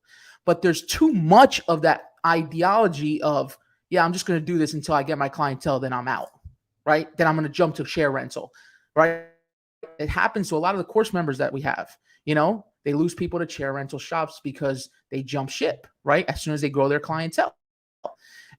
But there's too much of that ideology of, yeah, I'm just going to do this until I get my clientele, then I'm out, right? Then I'm going to jump to share rental, right? It happens to a lot of the course members that we have. You know, they lose people to chair rental shops because they jump ship, right? As soon as they grow their clientele.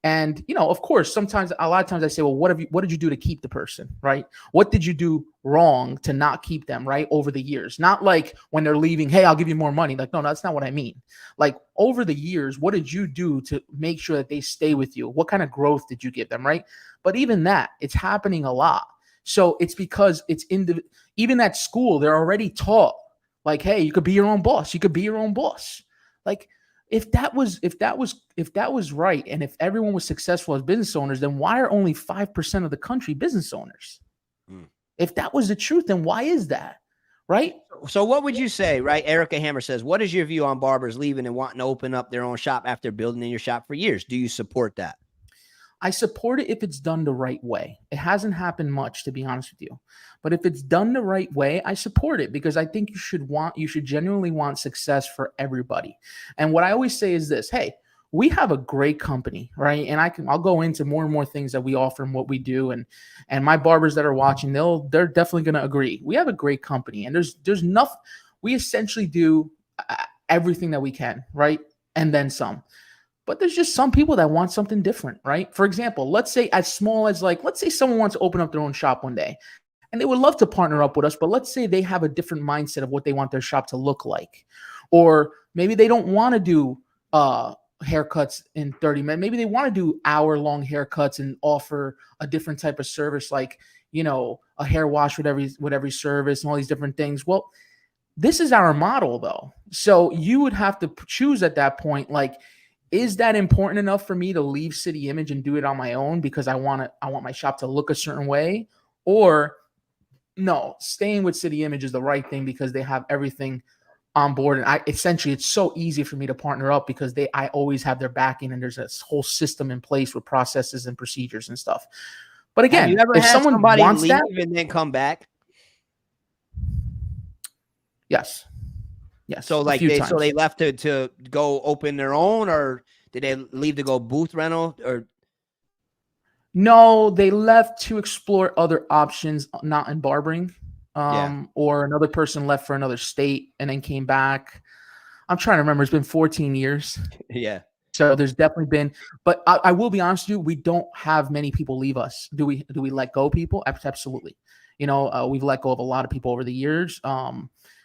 And, you know, of course, a lot of times I say, well, what did you do to keep the person, right? What did you do wrong to not keep them, right? Over the years, not like when they're leaving, hey, I'll give you more money. Like, no, that's not what I mean. Like over the years, what did you do to make sure that they stay with you? What kind of growth did you give them, right? But even that, it's happening a lot. So it's because even at school, they're already taught like, hey, you could be your own boss. You could be your own boss. Like, if that was right, and if everyone was successful as business owners, then why are only 5% of the country business owners? If that was the truth, then why is that? Right? So what would you say, right? Erica Hammer says, what is your view on barbers leaving and wanting to open up their own shop after building in your shop for years? Do you support that? I support it if it's done the right way. It hasn't happened much, to be honest with you. But if it's done the right way, I support it because I think you should genuinely want success for everybody. And what I always say is this, hey, we have a great company, right? And I'll go into more and more things that we offer and what we do. And my barbers that are watching, they're definitely going to agree. We have a great company, and there's nothing. We essentially do everything that we can, right? And then some. But there's just some people that want something different, right? For example, let's say as small as let's say someone wants to open up their own shop one day and they would love to partner up with us, but let's say they have a different mindset of what they want their shop to look like. Or maybe they don't want to do haircuts in 30 minutes. Maybe they want to do hour-long haircuts and offer a different type of service, like, you know, a hair wash with every service and all these different things. Well, this is our model though. So you would have to choose at that point, like, is that important enough for me to leave City Image and do it on my own because I want my shop to look a certain way? Or no, staying with City Image is the right thing because they have everything on board. And essentially it's so easy for me to partner up because I always have their backing, and there's this whole system in place with processes and procedures and stuff. But again, if someone wants leave that and then come back? Yes. So like they left to go open their own, or did they leave to go booth rental? Or No, they left to explore other options, not in barbering. Yeah. Or another person left for another state and then came back. I'm trying to remember. It's been 14 years. Yeah. So there's definitely been, but I will be honest with you, we don't have many people leave us. Do we let go people? Absolutely. We've let go of a lot of people over the years,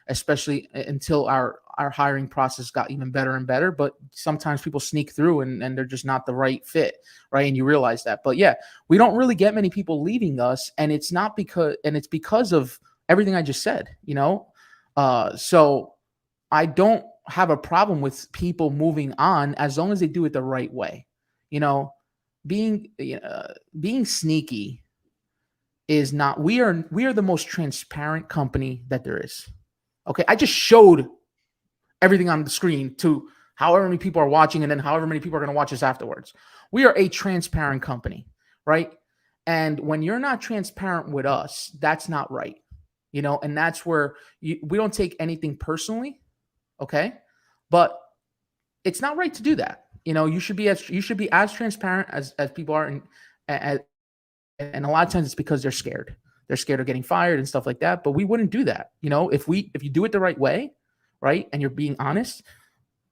especially until our hiring process got even better and better. But sometimes people sneak through and they're just not the right fit, right? And you realize that. But yeah, we don't really get many people leaving us, and it's because of everything I just said. So I don't have a problem with people moving on as long as they do it the right way. Being sneaky is not. We are the most transparent company that there is. Okay, I just showed everything on the screen to however many people are watching, and then however many people are going to watch this afterwards. We are a transparent company, right? And when you're not transparent with us, that's not right. And that's where we don't take anything personally. Okay. But it's not right to do that. You should be as transparent as people are. And a lot of times it's because they're scared. They're scared of getting fired and stuff like that. But we wouldn't do that. If you do it the right way, right, and you're being honest,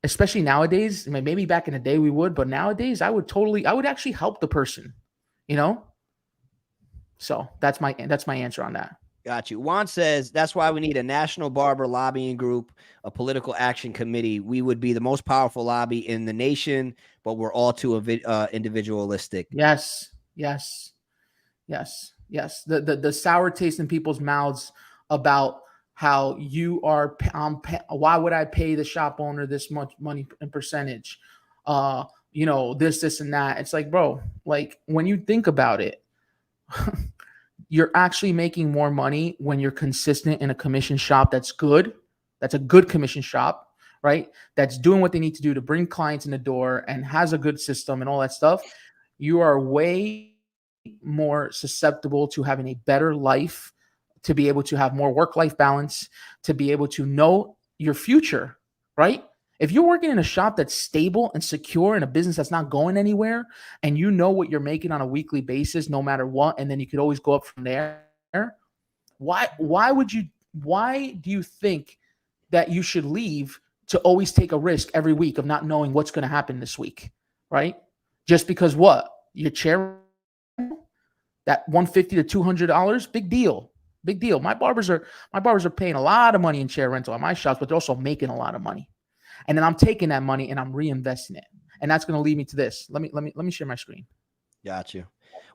especially nowadays, maybe back in the day we would, but nowadays I would actually help the person, So that's my answer on that. Got you. Juan says that's why we need a national barber lobbying group, a political action committee. We would be the most powerful lobby in the nation, but we're all too individualistic. Yes. The sour taste in people's mouths about how you are. Why would I pay the shop owner this much money in percentage? This and that. It's like, bro, like when you think about it. You're actually making more money when you're consistent in a commission shop that's good. That's a good commission shop, right? That's doing what they need to do to bring clients in the door and has a good system and all that stuff. You are way more susceptible to having a better life, to be able to have more work-life balance, to be able to know your future, right? If you're working in a shop that's stable and secure in a business that's not going anywhere, and you know what you're making on a weekly basis, no matter what, and then you could always go up from there, why do you think that you should leave to always take a risk every week of not knowing what's going to happen this week, right? Just because what? Your chair, that $150 to $200, big deal. My barbers are paying a lot of money in chair rental at my shops, but they're also making a lot of money. And then I'm taking that money and I'm reinvesting it. And that's going to lead me to this. Let me share my screen. Got you.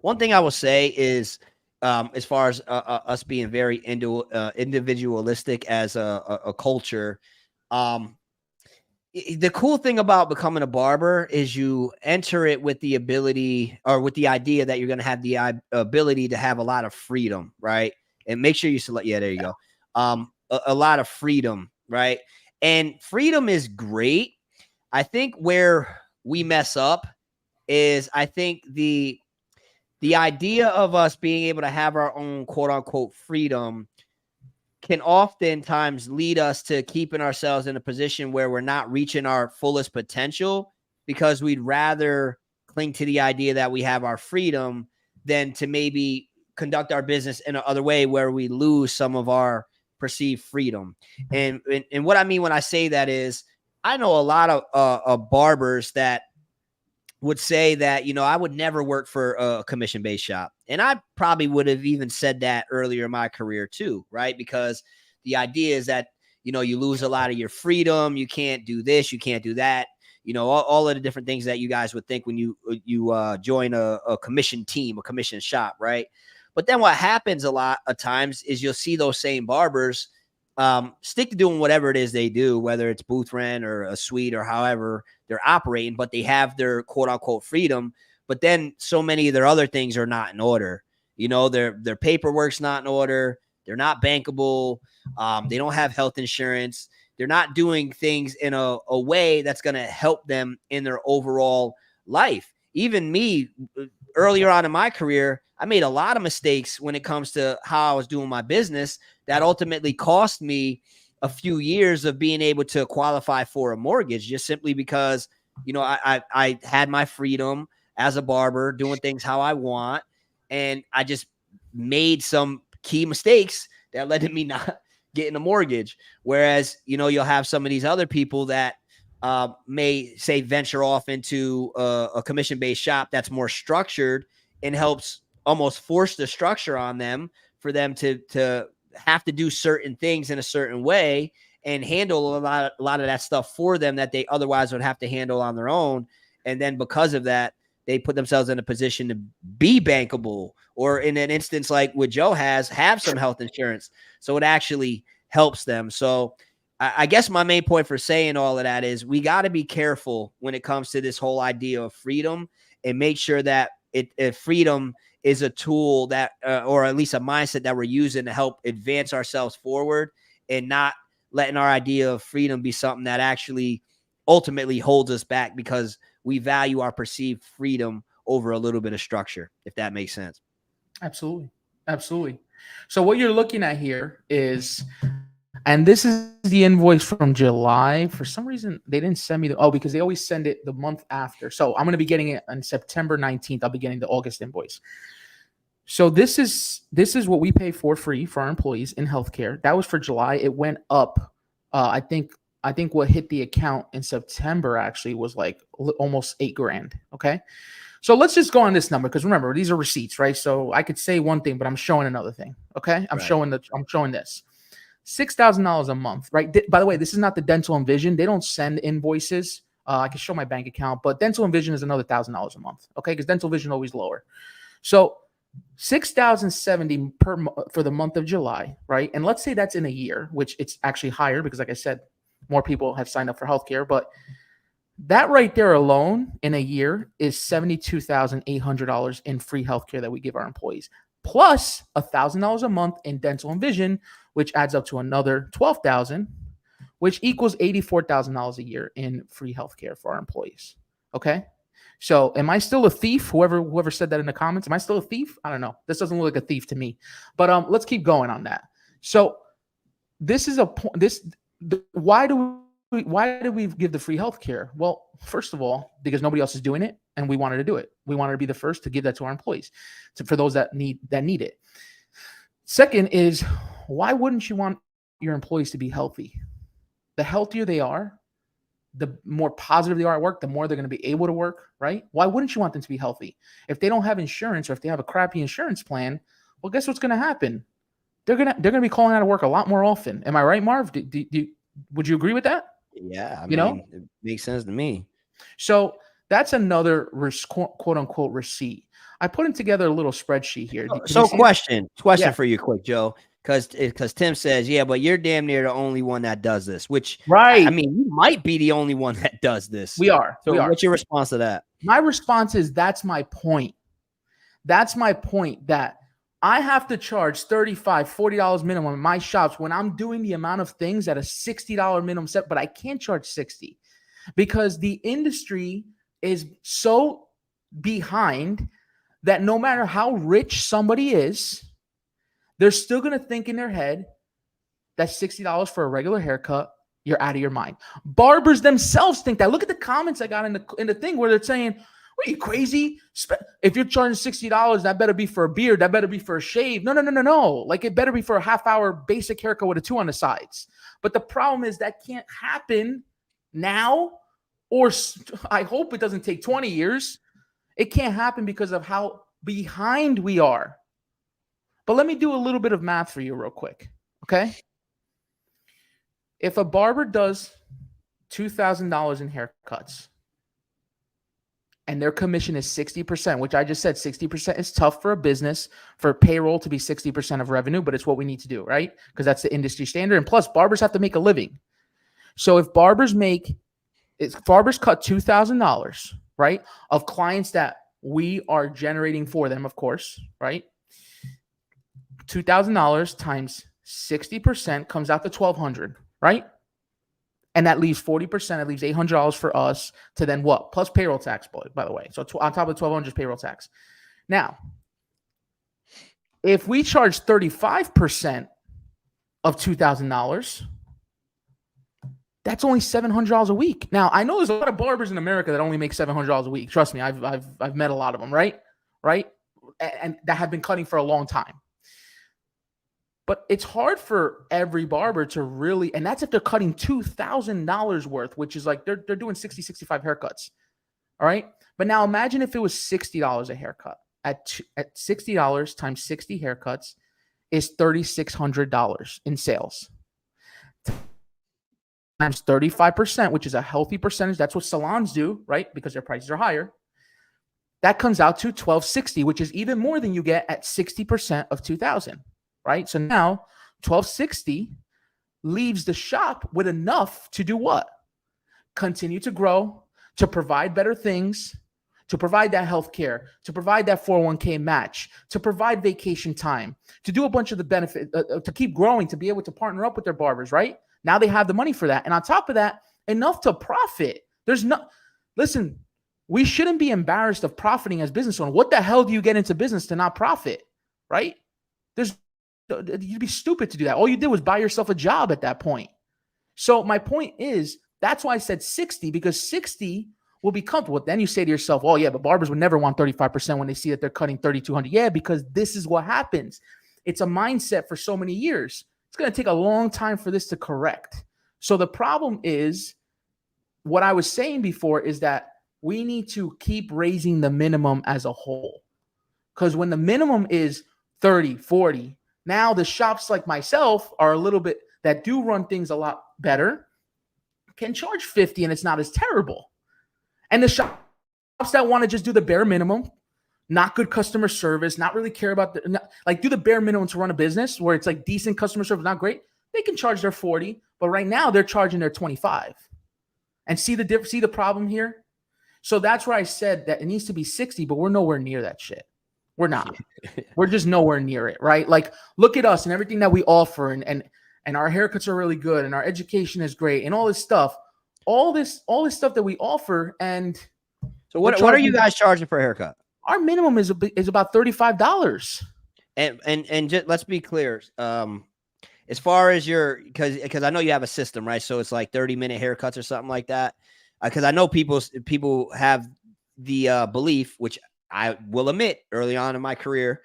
One thing I will say is, as far as us being very individualistic as a culture, the cool thing about becoming a barber is you enter it with the ability, or with the idea that you're going to have the ability to have a lot of freedom, right? And make sure you select. Yeah, there you go. A lot of freedom, right? And freedom is great. I think where we mess up is, I think the idea of us being able to have our own quote unquote freedom can oftentimes lead us to keeping ourselves in a position where we're not reaching our fullest potential, because we'd rather cling to the idea that we have our freedom than to maybe conduct our business in another way where we lose some of our perceived freedom. And what I mean when I say that is, I know a lot of barbers that would say that, I would never work for a commission-based shop. And I probably would have even said that earlier in my career too, right? Because the idea is that, you lose a lot of your freedom. You can't do this, you can't do that. All of the different things that you guys would think when you join a commission team, a commission shop, right? But then what happens a lot of times is you'll see those same barbers stick to doing whatever it is they do, whether it's booth rent or a suite or however they're operating, but they have their quote unquote freedom. But then so many of their other things are not in order. Their paperwork's not in order. They're not bankable. They don't have health insurance. They're not doing things in a way that's going to help them in their overall life. Even me, earlier on in my career, I made a lot of mistakes when it comes to how I was doing my business that ultimately cost me a few years of being able to qualify for a mortgage, just simply because, I had my freedom as a barber, doing things how I want. And I just made some key mistakes that led to me not getting a mortgage. Whereas, you'll have some of these other people that may say venture off into a commission-based shop that's more structured and helps almost force the structure on them for them to have to do certain things in a certain way and handle a lot of that stuff for them that they otherwise would have to handle on their own. And then because of that, they put themselves in a position to be bankable, or in an instance like what Joe have some health insurance. So it actually helps them. So I guess my main point for saying all of that is we got to be careful when it comes to this whole idea of freedom, and make sure that freedom is a tool that, or at least a mindset that we're using to help advance ourselves forward, and not letting our idea of freedom be something that actually ultimately holds us back because we value our perceived freedom over a little bit of structure, if that makes sense. Absolutely. Absolutely. So what you're looking at here is, and this is the invoice from July. For some reason, they didn't send me because they always send it the month after. So I'm going to be getting it on September 19th. I'll be getting the August invoice. So this is what we pay for free for our employees in healthcare. That was for July. It went up. I think what hit the account in September actually was like almost $8,000. Okay. So let's just go on this number, because remember, these are receipts, right? So I could say one thing, but I'm showing another thing. Okay. I'm showing this $6,000 a month, right? By the way, this is not the dental and vision. They don't send invoices. I can show my bank account, but dental and vision is another $1,000 a month. Okay. Because dental vision always lower. So $6,070 per for the month of July, right? And let's say that's in a year, which it's actually higher because, like I said, more people have signed up for healthcare. But that right there alone in a year is $72,800 in free healthcare that we give our employees, plus $1,000 a month in dental and vision, which adds up to another $12,000, which equals $84,000 a year in free healthcare for our employees. Okay. So am I still a thief? Whoever said that in the comments, am I still a thief? I don't know. This doesn't look like a thief to me, but let's keep going on that. So this is a point. Why do we give the free healthcare? Well, first of all, because nobody else is doing it, and we wanted to do it. We wanted to be the first to give that to our employees, for those that need it. Second is, why wouldn't you want your employees to be healthy? The healthier they are, the more positive they are at work, the more they're going to be able to work, right? Why wouldn't you want them to be healthy? If they don't have insurance, or if they have a crappy insurance plan, well, guess what's going to happen? They're going to be calling out of work a lot more often. Am I right, Marv? Would you agree with that? Yeah, I mean, it makes sense to me. So that's another quote unquote receipt. I put together a little spreadsheet here. So question for you quick, Joe. Because Tim says, yeah, but you're damn near the only one that does this, which, right. I mean, you might be the only one that does this. We are. So what's your response to that? My response is, that's my point. That's my point, that I have to charge $35, $40 minimum in my shops when I'm doing the amount of things at a $60 minimum set, but I can't charge $60 because the industry is so behind that no matter how rich somebody is, they're still going to think in their head that $60 for a regular haircut, you're out of your mind. Barbers themselves think that. Look at the comments I got in the thing where they're saying, "What, are you crazy? If you're charging $60, that better be for a beard. That better be for a shave." No. Like, it better be for a half-hour basic haircut with a 2 on the sides. But the problem is that can't happen now, or I hope it doesn't take 20 years. It can't happen because of how behind we are. But let me do a little bit of math for you real quick, okay? If a barber does $2,000 in haircuts and their commission is 60%, which I just said 60% is tough for a business, for payroll to be 60% of revenue, but it's what we need to do, right? Because that's the industry standard. And plus, barbers have to make a living. So if barbers cut $2,000, right, of clients that we are generating for them, of course, right? $2,000 times 60% comes out to $1,200, right? And that leaves 40%. It leaves $800 for us to then what? Plus payroll tax, by the way. So on top of $1,200 payroll tax. Now, if we charge 35% of $2,000, That's only $700 a week. Now, I know there's a lot of barbers in America that only make $700 a week. Trust me, I've met a lot of them, right? And that have been cutting for a long time. But it's hard for every barber to really, and that's if they're cutting $2,000 worth, which is like they're doing 60, 65 haircuts. All right. But now imagine if it was $60 a haircut. At $60 times 60 haircuts is $3,600 in sales. Times 35%, which is a healthy percentage. That's what salons do, right? Because their prices are higher. That comes out to $1,260, which is even more than you get at 60% of 2,000. Right? So now $1,260 leaves the shop with enough to do what? Continue to grow, to provide better things, to provide that health care, to provide that 401k match, to provide vacation time, to do a bunch of the benefit, to keep growing, to be able to partner up with their barbers, right? Now they have the money for that. And on top of that, enough to profit. Listen, we shouldn't be embarrassed of profiting as business owners. What the hell do you get into business to not profit, right? You'd be stupid to do that. All you did was buy yourself a job at that point. So my point is, that's why I said 60, because 60 will be comfortable. Then you say to yourself, oh yeah, but barbers would never want 35% when they see that they're cutting 3,200. Yeah, because this is what happens. It's a mindset for so many years. It's going to take a long time for this to correct. So the problem is, what I was saying before is that we need to keep raising the minimum as a whole. Because when the minimum is 30, 40, now the shops like myself are a little bit, that do run things a lot better, can charge 50 and it's not as terrible. And the shops that want to just do the bare minimum, not good customer service, not really care about do the bare minimum to run a business where it's like decent customer service, not great, they can charge their 40, but right now they're charging their 25. And see the problem here? So that's where I said that it needs to be 60, but we're nowhere near that shit. We're not. We're just nowhere near it, right? Like, look at us and everything that we offer, and our haircuts are really good, and our education is great, and all this stuff, all this stuff that we offer. And so, what are you guys charging per haircut? Our minimum is about $35. And just, let's be clear. As far as because I know you have a system, right? So it's like 30-minute haircuts or something like that. Because I know people have the belief, which I will admit, early on in my career,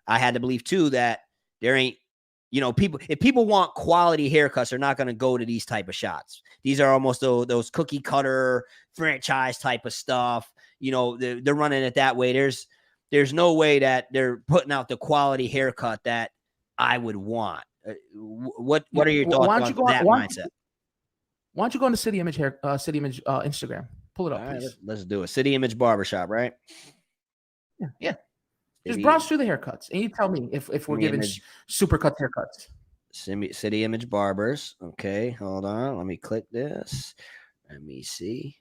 I had to believe too that there ain't, if people want quality haircuts, they're not going to go to these type of shots. These are almost those cookie cutter franchise type of stuff. They're running it that way. There's no way that they're putting out the quality haircut that I would want. What are your thoughts on that mindset? Why don't you go on the City Image Instagram? Pull it up, please. Right, let's do it. City Image Barbershop, right? Yeah. Just browse through the haircuts, and you tell me if we're giving super cut haircuts. City Image Barbers. Okay, hold on. Let me click this. Let me see.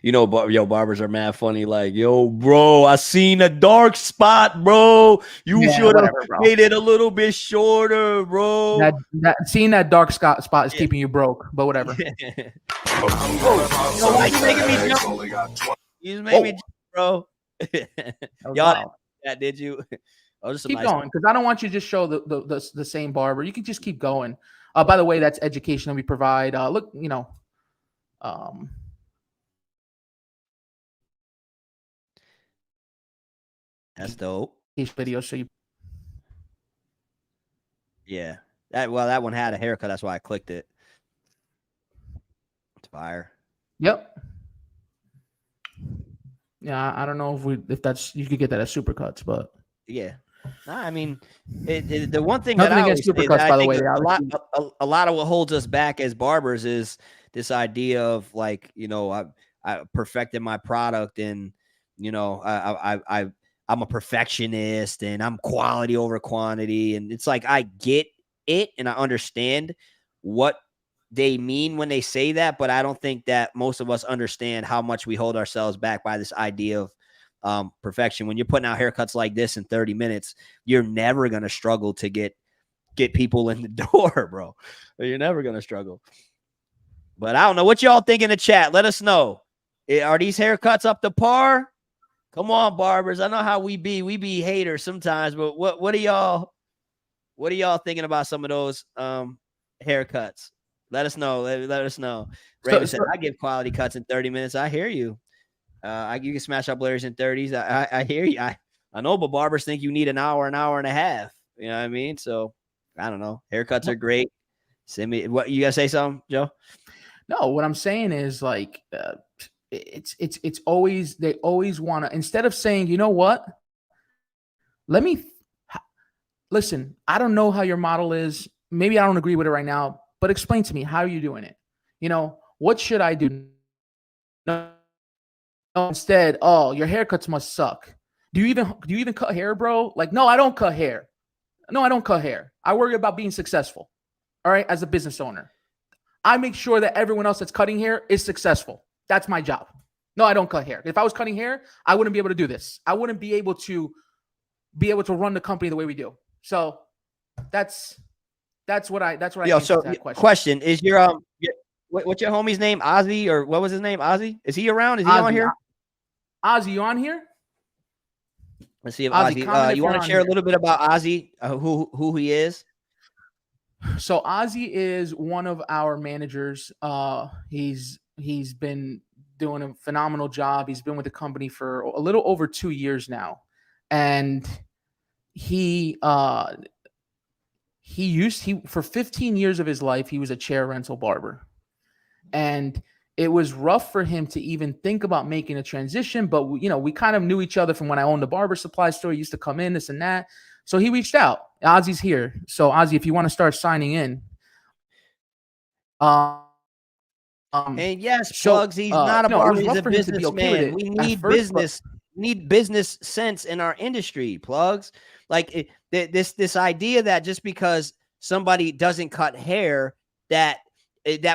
Barbers are mad funny. Like, yo, bro, I seen a dark spot, bro. You should have made it a little bit shorter, bro. Seeing that dark spot is keeping you broke, but whatever. Why you making me jump? You just made me jump, bro. Y'all, did you? Keep going, because I don't want you to just show the same barber. You can just keep going. By the way, that's education that we provide. Look, that's dope. Each video, so you. Yeah, that one had a haircut. That's why I clicked it. It's fire. Yep. Yeah, I don't know if that's, you could get that as supercuts, but yeah. I mean, the one thing nothing that against supercuts, by the way. A lot of what holds us back as barbers is this idea of like, I perfected my product, and I'm a perfectionist, and I'm quality over quantity, and it's like I get it and I understand what they mean when they say that, but I don't think that most of us understand how much we hold ourselves back by this idea of perfection. When you're putting out haircuts like this in 30 minutes, you're never going to struggle to get people in the door, bro. You're never going to struggle. But I don't know what y'all think in the chat. Let us know. Are these haircuts up to par? Come on, barbers. I know how we be. We be haters sometimes, but what are y'all thinking about some of those haircuts? Let us know. Let us know. Raven said, I give quality cuts in 30 minutes. I hear you. You can smash up layers in 30s. I hear you. I know, but barbers think you need an hour and a half. You know what I mean? So I don't know. Haircuts are great. Send me what you gotta say something, Joe? No, what I'm saying is like it's always they always want to, instead of saying, you know what? Let me listen, I don't know how your model is. Maybe I don't agree with it right now, but explain to me, how are you doing it? You know, what should I do? No, instead, oh, your haircuts must suck. Do you even cut hair, bro? Like, no, I don't cut hair. No, I don't cut hair. I worry about being successful. All right, as a business owner, I make sure that everyone else that's cutting hair is successful. That's my job. No, I don't cut hair. If I was cutting hair, I wouldn't be able to do this. I wouldn't be able to run the company the way we do. So that's what I Yo, so that question is what's your homie's name? Ozzy, or what was his name? Ozzy? Is he around? Is he on here? Ozzy, you on here? Let's see if Ozzy. You want to share a little bit about Ozzy, who he is? So Ozzy is one of our managers. He's been doing a phenomenal job. He's been with the company for a little over 2 years now, and he for 15 years of his life he was a chair rental barber, and it was rough for him to even think about making a transition. But we kind of knew each other from when I owned the barber supply store. He used to come in, this and that. So he reached out. Ozzy's here. So Ozzy, if you want to start signing in. And yes, Plugs, he's not a barber, he's a businessman. We need business. Need business sense in our industry, Plugs. Like this idea that just because somebody doesn't cut hair, that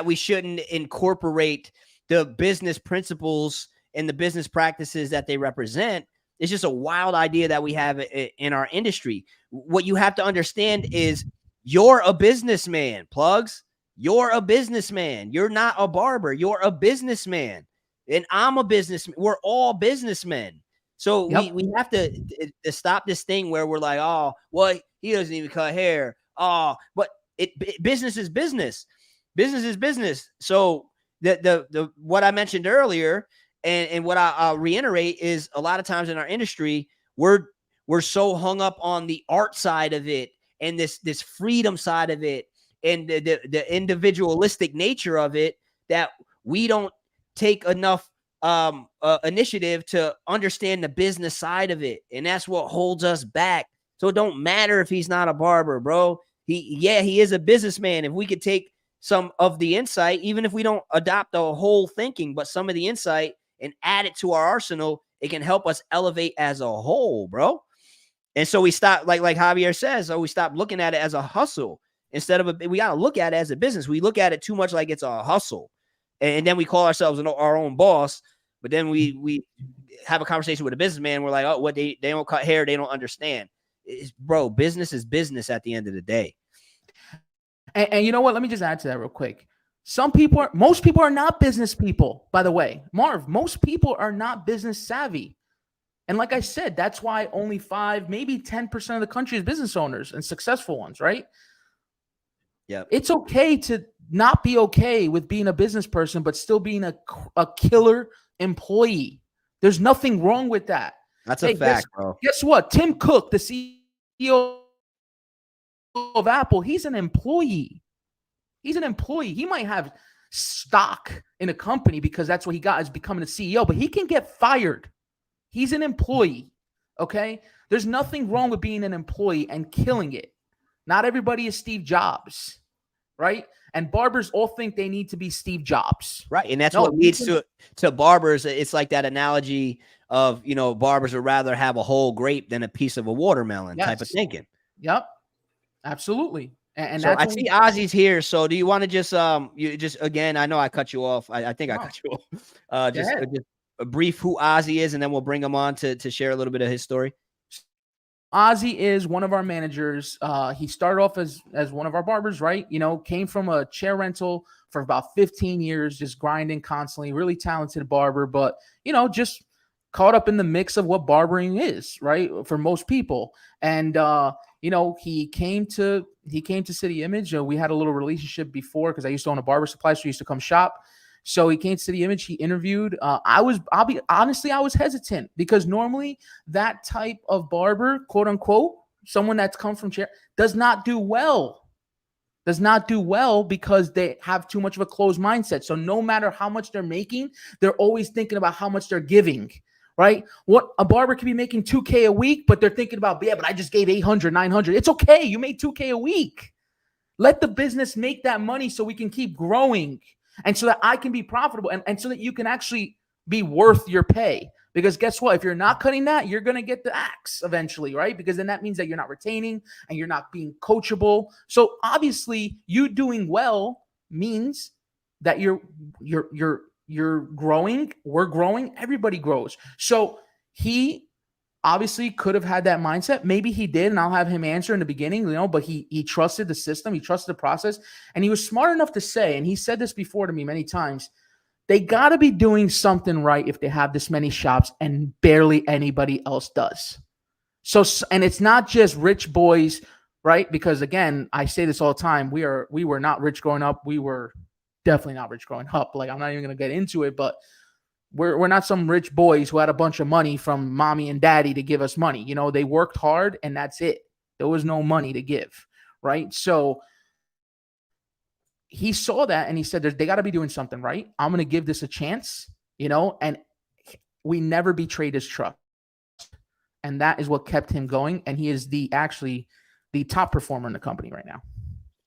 we shouldn't incorporate the business principles and the business practices that they represent. It's just a wild idea that we have in our industry. What you have to understand is you're a businessman, Plugs. You're a businessman. You're not a barber. You're a businessman. And I'm a businessman. We're all businessmen. So we have to stop this thing where we're like, oh, well, he doesn't even cut hair. Oh, but business is business. Business is business. So the what I mentioned earlier, and what I'll reiterate is, a lot of times in our industry, we're so hung up on the art side of it and this freedom side of it and the individualistic nature of it, that we don't take enough initiative to understand the business side of it. And that's what holds us back. So it don't matter if he's not a barber, bro. He is a businessman. If we could take some of the insight, even if we don't adopt the whole thinking, but some of the insight, and add it to our arsenal, it can help us elevate as a whole, bro. And so we stop, like Javier says, so we stop looking at it as a hustle. Instead of we got to look at it as a business. We look at it too much like it's a hustle. And then we call ourselves our own boss. But then we have a conversation with a businessman. We're like, oh, what, they don't cut hair. They don't understand. Bro, business is business at the end of the day. And you know what? Let me just add to that real quick. Most people are not business people, by the way. Marv, most people are not business savvy. And like I said, that's why only 5, maybe 10% of the country is business owners, and successful ones, right? Yeah. It's okay to not be okay with being a business person, but still being a killer employee. There's nothing wrong with that. That's a fact, bro. Guess what? Tim Cook, the CEO of Apple, he's an employee. He's an employee. He might have stock in a company because that's what he got, is becoming a CEO, but he can get fired. He's an employee. Okay? There's nothing wrong with being an employee and killing it. Not everybody is Steve Jobs, right? And barbers all think they need to be Steve Jobs. Right. And that's what leads to barbers. It's like that analogy of, barbers would rather have a whole grape than a piece of a watermelon type of thinking. Yep. Absolutely. And so I see Ozzy's here. So do you want to just again, I know I cut you off. I think I cut you off. Just a brief who Ozzy is, and then we'll bring him on to share a little bit of his story. Ozzy is one of our managers. He started off as one of our barbers, right? Came from a chair rental for about 15 years, just grinding constantly, really talented barber, but, just caught up in the mix of what barbering is, right? For most people. And you know, he came to City Image. We had a little relationship before because I used to own a barber supply, so he used to come shop. So he came to City Image. He interviewed. I'll be honestly, I was hesitant because normally that type of barber, quote unquote, someone that's come from chair, does not do well. Does not do well because they have too much of a closed mindset. So no matter how much they're making, they're always thinking about how much they're giving, right? What a barber could be making $2K a week, but they're thinking about, yeah, but I just gave 800, 900. It's okay. You made $2K a week. Let the business make that money so we can keep growing and so that I can be profitable and so that you can actually be worth your pay. Because guess what? If you're not cutting that, you're going to get the axe eventually, right? Because then that means that you're not retaining and you're not being coachable. So obviously you doing well means that you're growing, we're growing, everybody grows. So he obviously could have had that mindset. Maybe he did, and I'll have him answer in the beginning, you know, but he trusted the system, he trusted the process, and he was smart enough to say, and he said this before to me many times, they got to be doing something right if they have this many shops and barely anybody else does. So, and it's not just rich boys, right? Because again, I say this all the time. We were not rich growing up. We were definitely not rich growing up. Like, I'm not even going to get into it, but we're not some rich boys who had a bunch of money from mommy and daddy to give us money. You know, they worked hard and that's it. There was no money to give, right? So he saw that and he said, they got to be doing something right. I'm going to give this a chance, you know, and we never betrayed his trust. And that is what kept him going. And he is actually the top performer in the company right now.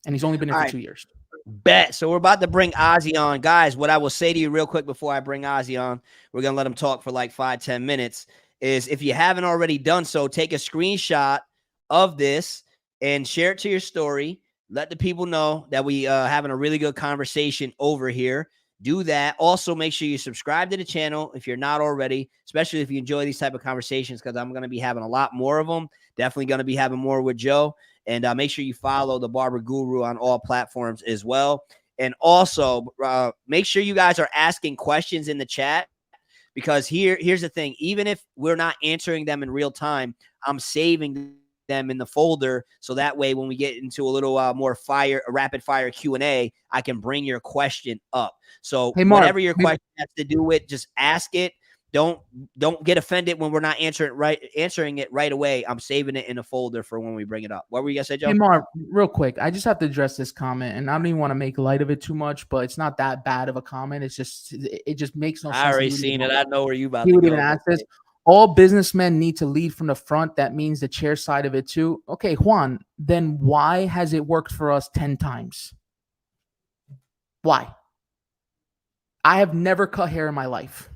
And he's only been in for 2 years. Bet. So we're about to bring Ozzy on. Guys, what I will say to you real quick before I bring Ozzy on, we're going to let him talk for like 5-10 minutes, is if you haven't already done so, take a screenshot of this and share it to your story. Let the people know that we having a really good conversation over here. Do that. Also, make sure you subscribe to the channel if you're not already, especially if you enjoy these type of conversations, because I'm going to be having a lot more of them. Definitely going to be having more with Joe. And make sure you follow the Barber Guru on all platforms as well. And also, make sure you guys are asking questions in the chat, because here's the thing. Even if we're not answering them in real time, I'm saving them in the folder, so that way when we get into a little more rapid fire Q&A, I can bring your question up. So hey, Mark, whatever your question has to do with, just ask it. Don't get offended when we're not answering it right away. I'm saving it in a folder for when we bring it up. What were you gonna say, Joe? Hey Mark, real quick, I just have to address this comment, and I don't even want to make light of it too much, but it's not that bad of a comment. It just makes no sense. I already seen it. I know where you about to go. Even ask this. All businessmen need to lead from the front. That means the chair side of it too. Okay, Juan, then why has it worked for us 10 times? Why? I have never cut hair in my life.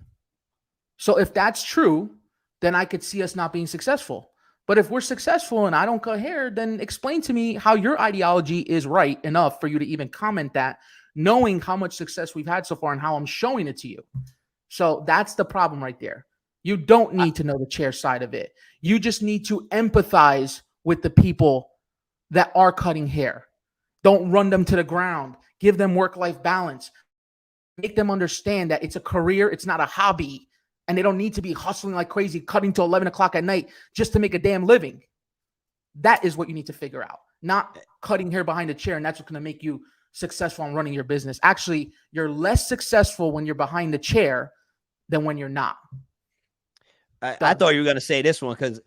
So if that's true, then I could see us not being successful. But if we're successful and I don't cut hair, then explain to me how your ideology is right enough for you to even comment that, knowing how much success we've had so far and how I'm showing it to you. So that's the problem right there. You don't need to know the chair side of it. You just need to empathize with the people that are cutting hair. Don't run them to the ground. Give them work-life balance. Make them understand that it's a career. It's not a hobby. And they don't need to be hustling like crazy, cutting till 11 o'clock at night just to make a damn living. That is what you need to figure out. Not cutting hair behind a chair, and that's what's going to make you successful in running your business. Actually, you're less successful when you're behind the chair than when you're not. I thought you were going to say this one because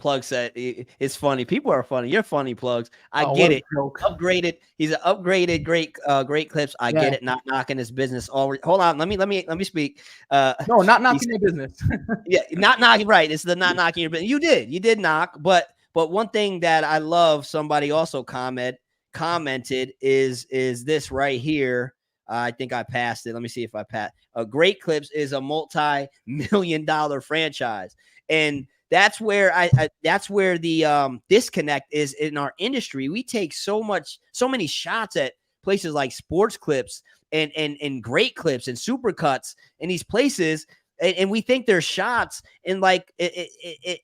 Plug said it's funny. People are funny. You're funny, Plugs. I get it. Upgraded. He's an upgraded great clips. I get it. Not knocking his business. Hold on. Let me speak. No, not knocking your business. Yeah, not knocking. Right. It's the not knocking your business. You did knock. But one thing that I love, somebody also commented is this right here. I think I passed it. Let me see if I passed. Great Clips is a multi-million-dollar franchise, and that's where that's where the disconnect is in our industry. We take so many shots at places like Sports Clips and Great Clips and Supercuts and these places, and we think they're shots. And like,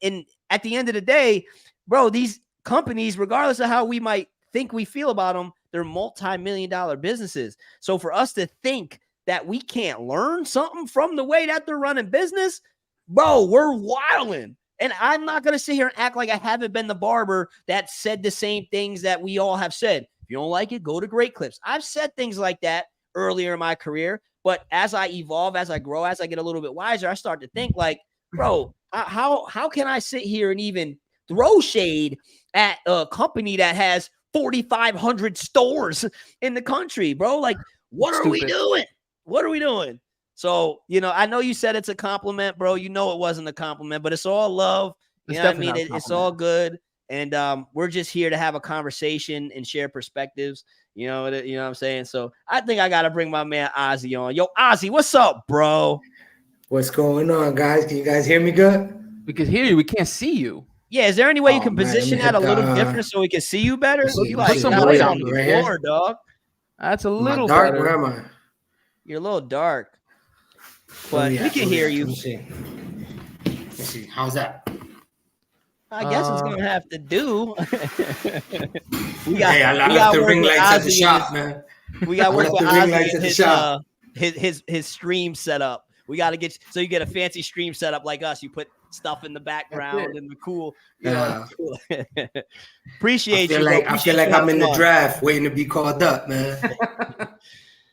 and at the end of the day, bro, these companies, regardless of how we might think we feel about them, they're multi-million-dollar businesses. So for us to think that we can't learn something from the way that they're running business, bro, we're wilding. And I'm not going to sit here and act like I haven't been the barber that said the same things that we all have said. If you don't like it, go to Great Clips. I've said things like that earlier in my career. But as I evolve, as I grow, as I get a little bit wiser, I start to think like, bro, how can I sit here and even throw shade at a company that has 4,500 stores in the country, bro? Like, what are we doing? What are we doing? So, I know you said it's a compliment, bro. You know it wasn't a compliment, but it's all love. You know what I mean? It's all good. And we're just here to have a conversation and share perspectives. You know what I'm saying? So I think I got to bring my man Ozzy on. Yo, Ozzy, what's up, bro? What's going on, guys? Can you guys hear me good? We can hear you. We can't see you. Yeah, is there any way you can position that a little different so we can see you better? You like some light on the floor, dog. That's a little dark. better. Where am I? You're a little dark. But we can hear you. Let me see. How's that? I guess it's gonna have to do. I left the ring lights at the shop, man. We got to work with Ozzy and his stream setup. We got to get so you get a fancy stream setup like us. You put stuff in the background and the cool. Appreciate you. I feel like I'm in the draft waiting to be called up, man.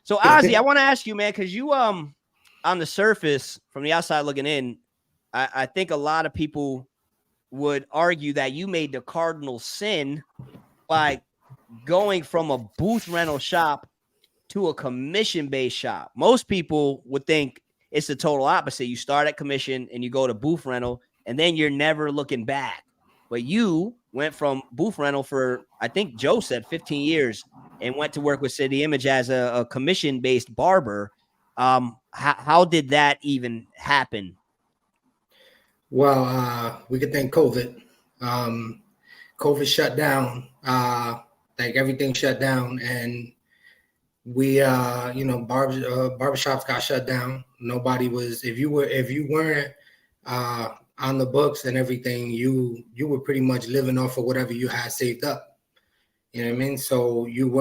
So Ozzy, I want to ask you, man, because you on the surface, from the outside looking in, I think a lot of people would argue that you made the cardinal sin by going from a booth rental shop to a commission-based shop. Most people would think it's the total opposite. You start at commission and you go to booth rental, and then you're never looking back. But you went from booth rental for, I think Joe said 15 years, and went to work with City Image as a commission-based barber. How did that even happen? Well, we could thank COVID. COVID shut down, like everything shut down, and we, barbershops got shut down. Nobody was. If you weren't on the books and everything, you were pretty much living off of whatever you had saved up. You know what I mean? So you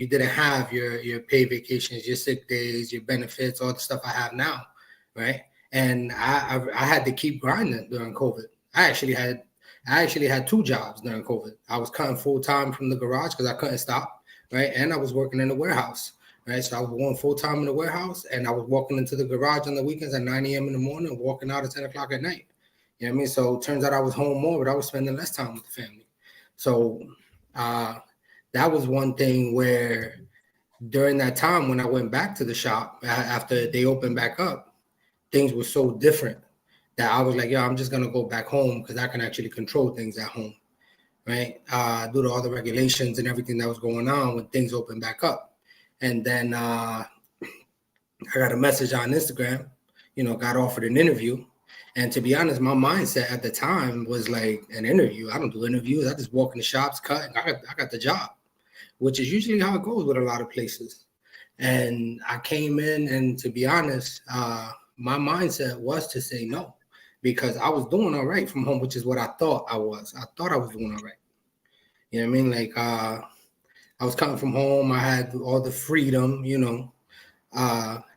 didn't have your paid vacations, your sick days, your benefits, all the stuff I have now, right? And I had to keep grinding during COVID. I actually had 2 jobs during COVID. I was cutting full time from the garage because I couldn't stop, right? And I was working in the warehouse, right? So I was going full time in the warehouse, and I was walking into the garage on the weekends at 9 a.m. in the morning, and walking out at 10 o'clock at night. You know what I mean? So it turns out I was home more, but I was spending less time with the family. So that was one thing where during that time when I went back to the shop after they opened back up, things were so different that I was like, I'm just going to go back home because I can actually control things at home, right? Due to all the regulations and everything that was going on when things opened back up. And then I got a message on Instagram, got offered an interview. And to be honest, my mindset at the time was like, an interview. I don't do interviews. I just walk in the shops, cut, and I got the job, which is usually how it goes with a lot of places. And I came in, and to be honest, my mindset was to say no, because I was doing all right from home, which is what I thought I was. I thought I was doing all right. You know what I mean? Like I was coming from home. I had all the freedom,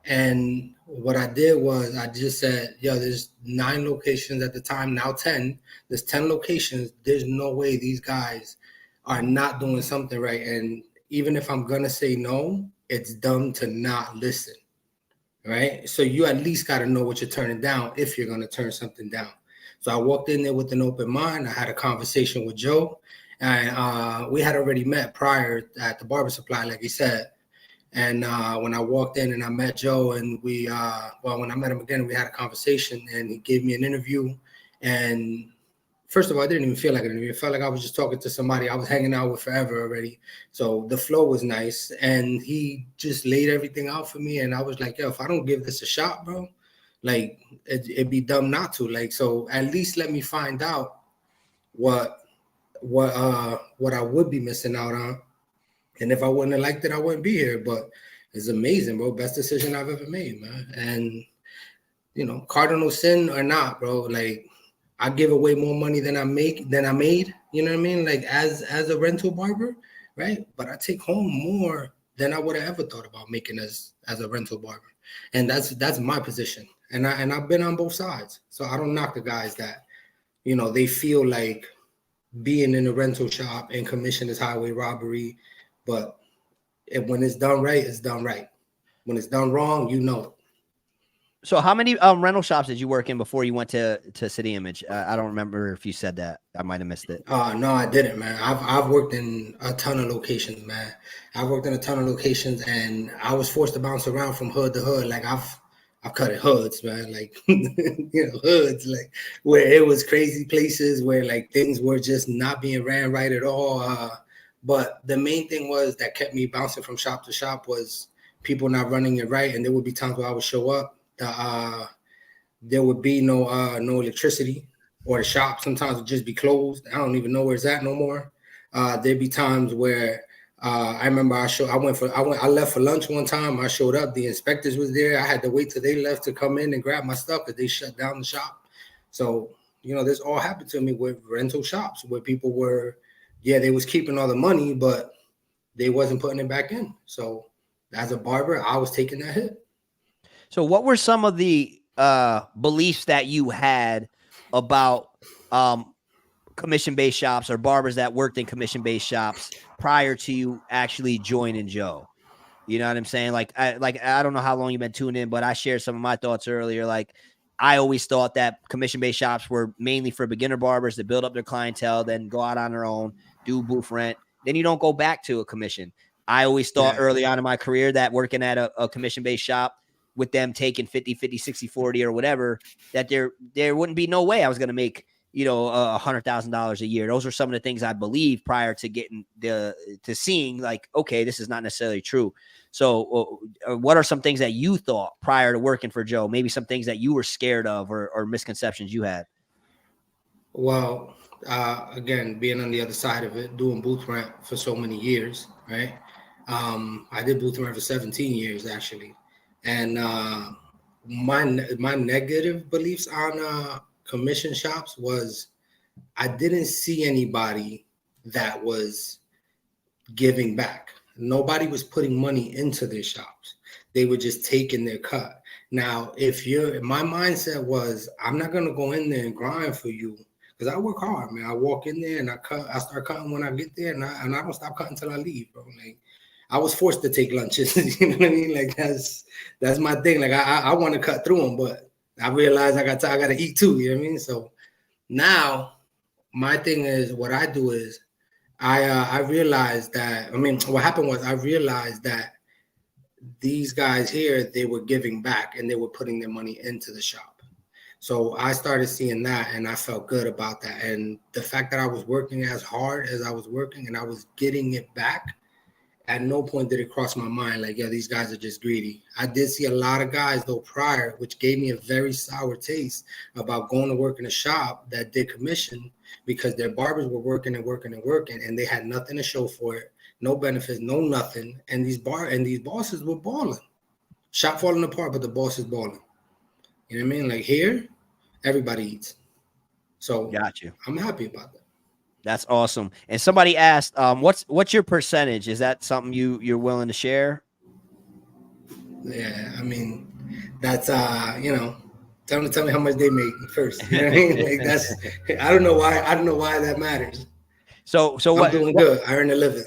and what I did was I just said, there's 9 locations at the time, now 10. There's 10 locations. There's no way these guys are not doing something right. And even if I'm going to say no, it's dumb to not listen. Right. So you at least got to know what you're turning down if you're going to turn something down. So I walked in there with an open mind. I had a conversation with Joe, and we had already met prior at the Barber Supply, like he said. And when I walked in and I met Joe, and when I met him again, we had a conversation, and he gave me an interview. And first of all, I didn't even feel like an interview. It felt like I was just talking to somebody I was hanging out with forever already. So the flow was nice, and he just laid everything out for me. And I was like, if I don't give this a shot, bro, like it'd be dumb not to. Like, so at least let me find out what I would be missing out on. And if I wouldn't have liked it, I wouldn't be here. But it's amazing, bro. Best decision I've ever made, man. And cardinal sin or not, bro, like, I give away more money than I made, you know what I mean? Like as a rental barber, right? But I take home more than I would have ever thought about making as a rental barber. And that's my position. And I've been on both sides. So I don't knock the guys that, you know, they feel like being in a rental shop and commission is highway robbery. But when it's done right, it's done right. When it's done wrong, you know it. So how many rental shops did you work in before you went to City Image? I don't remember if you said that. I might have missed it. No, I didn't, man. I've worked in a ton of locations, man. I've worked in a ton of locations, and I was forced to bounce around from hood to hood. Like I've cut at hoods, man. Like hoods, like where it was crazy places where like things were just not being ran right at all. But the main thing was that kept me bouncing from shop to shop was people not running it right, and there would be times where I would show up. There would be no electricity, or the shop sometimes would just be closed. I don't even know where it's at no more. There'd be times where I remember I left for lunch one time. I showed up, the inspectors was there. I had to wait till they left to come in and grab my stuff because they shut down the shop. So, you know, this all happened to me with rental shops where people were, they was keeping all the money, but they wasn't putting it back in. So as a barber, I was taking that hit. So what were some of the beliefs that you had about commission-based shops or barbers that worked in commission-based shops prior to you actually joining Joe? You know what I'm saying? Like I don't know how long you've been tuned in, but I shared some of my thoughts earlier. Like I always thought that commission-based shops were mainly for beginner barbers to build up their clientele, then go out on their own, do booth rent. Then you don't go back to a commission. I always thought early on in my career that working at a commission-based shop with them taking 50, 50, 60, 40 or whatever, that there wouldn't be no way I was going to make, you know, $100,000 a year. Those are some of the things I believed prior to getting to seeing like, okay, this is not necessarily true. So what are some things that you thought prior to working for Joe? Maybe some things that you were scared of or misconceptions you had? Well, again, being on the other side of it, doing booth rent for so many years, right? I did booth rent for 17 years, actually. And my negative beliefs on commission shops was I didn't see anybody that was giving back. Nobody was putting money into their shops. They were just taking their cut. Now, my mindset was, I'm not going to go in there and grind for you because I work hard, man. I walk in there and I start cutting when I get there, and I don't stop cutting until I leave, bro. Like, I was forced to take lunches. You know what I mean? Like that's my thing. Like I want to cut through them, but I realize I got to eat too. You know what I mean? So now my thing is, what I do is I realized that, what happened was I realized that these guys here, they were giving back and they were putting their money into the shop. So I started seeing that and I felt good about that. And the fact that I was working as hard as I was working and I was getting it back, at no point did it cross my mind like, yeah, these guys are just greedy. I did see a lot of guys, though, prior, which gave me a very sour taste about going to work in a shop that did commission because their barbers were working and working and working, and they had nothing to show for it, no benefits, no nothing. And these bosses were balling. Shop falling apart, but the boss is balling. You know what I mean? Like here, everybody eats. So Got you. I'm happy about that. That's awesome. And somebody asked, what's your percentage? Is that something you're willing to share? Yeah, that's tell me how much they make first. You know what I mean? Like that's I don't know why that matters. So I'm doing good. I earn a living.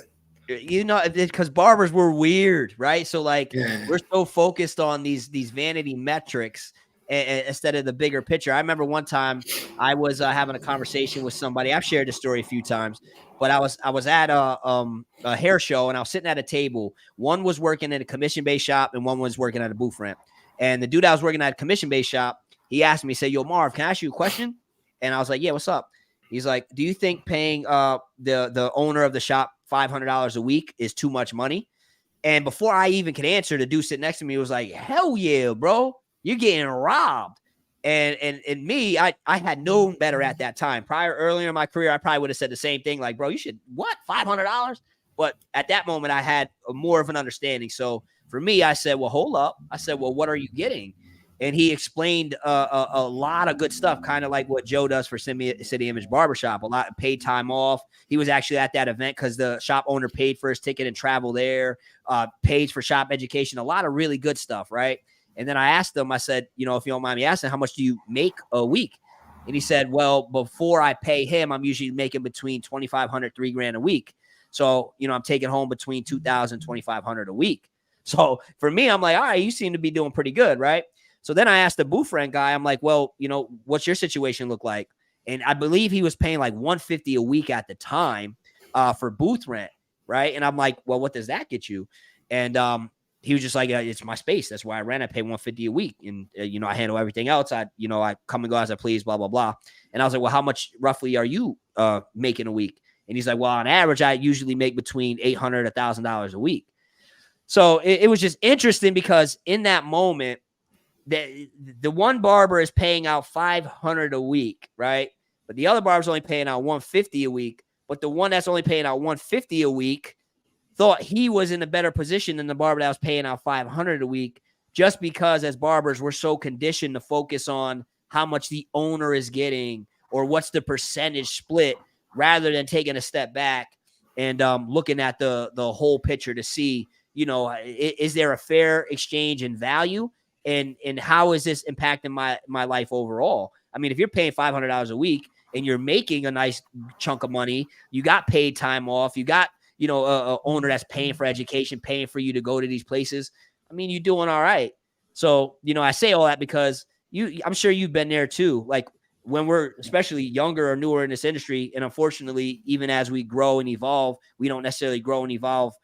You know, because barbers were weird, right? So like we're so focused on these vanity metrics instead of the bigger picture. I remember one time I was having a conversation with somebody. I've shared this story a few times, but I was at a hair show and I was sitting at a table. One was working in a commission-based shop and one was working at a booth rent. And the dude I was working at a commission-based shop, he asked me, say, "Yo, Marv, can I ask you a question?" And I was like, "Yeah, what's up?" He's like, "Do you think paying the owner of the shop $500 a week is too much money?" And before I even could answer, the dude sitting next to me was like, "Hell yeah, bro. You're getting robbed." And me, I had known better at that time. Earlier in my career, I probably would have said the same thing. Like, bro, you should, what, $500? But at that moment, I had more of an understanding. So for me, I said, well, hold up. I said, well, what are you getting? And he explained a lot of good stuff, kind of like what Joe does for City Image Barbershop. A lot of paid time off. He was actually at that event because the shop owner paid for his ticket and travel there, paid for shop education, a lot of really good stuff, right? And then I asked him, I said, you know, if you don't mind me asking, how much do you make a week? And he said, well, before I pay him, I'm usually making between $2,500, $3,000 a week. So, you know, I'm taking home between $2,000, $2,500 a week. So for me, I'm like, all right, you seem to be doing pretty good, right? So then I asked the booth rent guy, I'm like, well, you know, what's your situation look like? And I believe he was paying like $150 a week at the time for booth rent, right? And I'm like, well, what does that get you? And he was just like, it's my space. That's where I rent. I pay $150 a week. And, you know, I handle everything else. I come and go as I please, blah, blah, blah. And I was like, well, how much roughly are you making a week? And he's like, well, on average, I usually make between $800, $1,000 a week. So it was just interesting because in that moment, the one barber is paying out $500 a week, right? But the other barber's only paying out $150 a week. But the one that's only paying out $150 a week thought he was in a better position than the barber that was paying out $500 a week, just because as barbers, we're so conditioned to focus on how much the owner is getting or what's the percentage split, rather than taking a step back and looking at the whole picture to see, you know, is there a fair exchange in value, and how is this impacting my life overall? I mean, if you're paying $500 a week and you're making a nice chunk of money, you got paid time off, you got, you know, a owner that's paying for education, paying for you to go to these places. I mean, you're doing all right. So, you know, I say all that because I'm sure you've been there too. Like when we're especially younger or newer in this industry, and unfortunately, even as we grow and evolve, we don't necessarily grow and evolve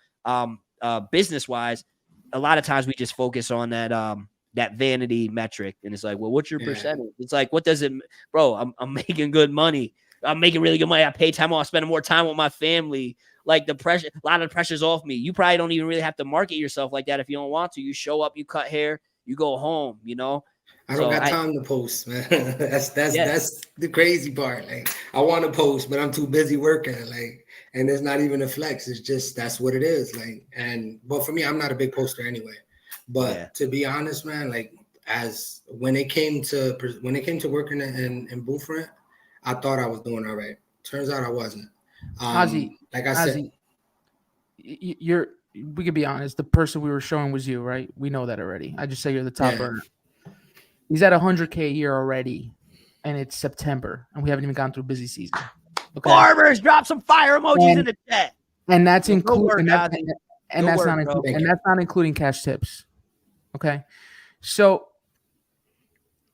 business wise. A lot of times we just focus on that vanity metric, and it's like, well, what's your percentage? It's like, what does it, bro? I'm making good money. I'm making really good money. I pay time off, spending more time with my family. Like the pressure, a lot of the pressure's off me. You probably don't even really have to market yourself like that if you don't want to. You show up, you cut hair, you go home, you know? I don't got time to post, man. that's the crazy part. Like I want to post, but I'm too busy working. Like, and it's not even a flex. It's just, that's what it is. Like, but for me, I'm not a big poster anyway. But to be honest, man, like when it came to working in booth rent, I thought I was doing all right. Turns out I wasn't. Ozzy, like I said, we could be honest. The person we were showing was you, right? We know that already. I just say you're the top earner. He's at 100K a year already, and it's September, and we haven't even gone through busy season. Okay. Barbers, drop some fire emojis in the chat, and that's including that's not including cash tips. Okay, so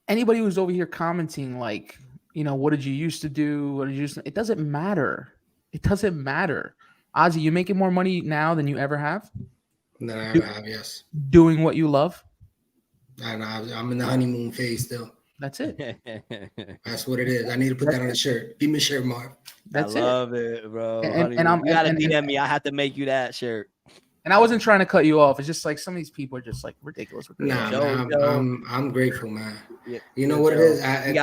anybody who's over here commenting like, you know, what did you used to do? What did you used to, it doesn't matter. It doesn't matter. Ozzy, you making more money now than you ever have? Than I ever have, yes. Doing what you love? I'm in the honeymoon phase still. That's it. That's what it is. I need to put that on a shirt. Give me a shirt, Mark. That's I love it, bro. And you gotta DM me. I have to make you that shirt. And I wasn't trying to cut you off. It's just like some of these people are just like ridiculous. I'm grateful, man. Yeah, you know what it is? I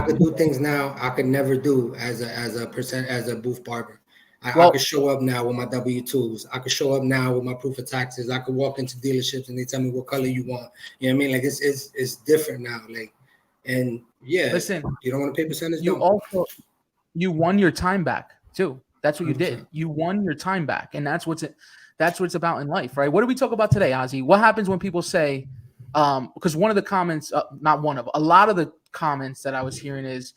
could do things now I could never do as a booth barber. I could show up now with my W-2s. I could show up now with my proof of taxes. I could walk into dealerships and they tell me what color you want. You know what I mean? Like it's different now. Like, and listen, you don't want to pay percentage. You won your time back too. That's what you did. You won your time back, and that's what it's about in life, right? What do we talk about today, Ozzy? What happens when people say, because one of the comments, a lot of the comments that I was hearing is,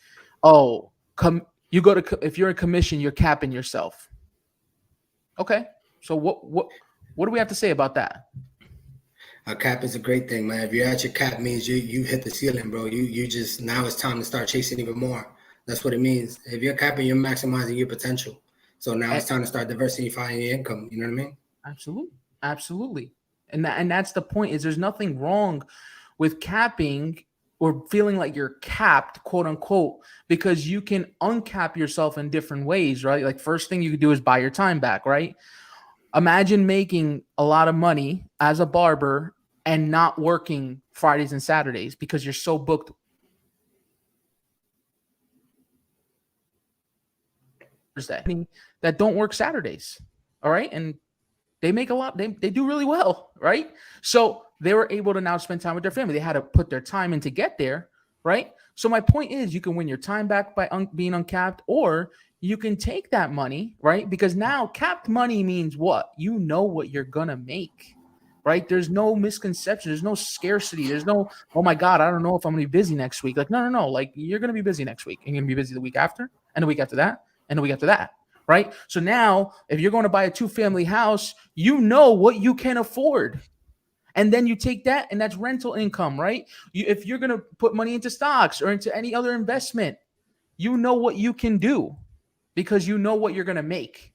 if you're in commission, you're capping yourself. Okay. So what do we have to say about that? A cap is a great thing, man. If you're at your cap, means you hit the ceiling, bro. You just, now it's time to start chasing even more. That's what it means. If you're capping, you're maximizing your potential. So now it's time to start diversifying your income. You know what I mean? Absolutely. And that's the point, is there's nothing wrong with capping or feeling like you're capped, quote unquote, because you can uncap yourself in different ways, right? Like first thing you could do is buy your time back, right? Imagine making a lot of money as a barber and not working Fridays and Saturdays because you're so booked. That don't work Saturdays. All right. And they make a lot. They do really well. Right. So they were able to now spend time with their family. They had to put their time in to get there. Right. So my point is, you can win your time back by being uncapped, or you can take that money. Right. Because now capped money means what? You know what you're going to make. right? There's no misconception. There's no scarcity. There's no, oh my God, I don't know if I'm going to be busy next week. Like, no. Like, you're going to be busy next week. And you're going to be busy the week after, and the week after that, and the week after that, right? So now, if you're going to buy a 2-family house, you know what you can afford. And then you take that, and that's rental income, right? If you're going to put money into stocks or into any other investment, you know what you can do because you know what you're going to make.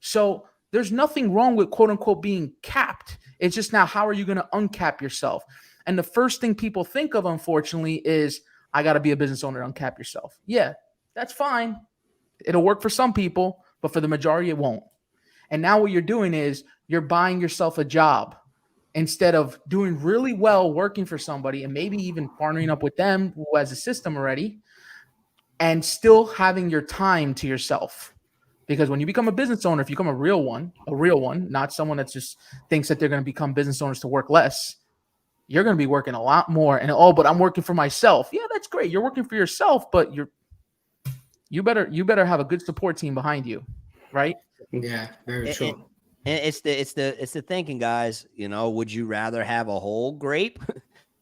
So there's nothing wrong with quote unquote being capped. It's just now, how are you going to uncap yourself? And the first thing people think of, unfortunately, is I got to be a business owner to uncap yourself. Yeah, that's fine. It'll work for some people, but for the majority, it won't. And now what you're doing is you're buying yourself a job instead of doing really well working for somebody and maybe even partnering up with them who has a system already and still having your time to yourself. Because when you become a business owner, if you become a real one, not someone that just thinks that they're going to become business owners to work less, you're going to be working a lot more. And but I'm working for myself. Yeah, that's great. You're working for yourself, but you better have a good support team behind you, right? Yeah, very true. And it's the thinking, guys. You know, would you rather have a whole grape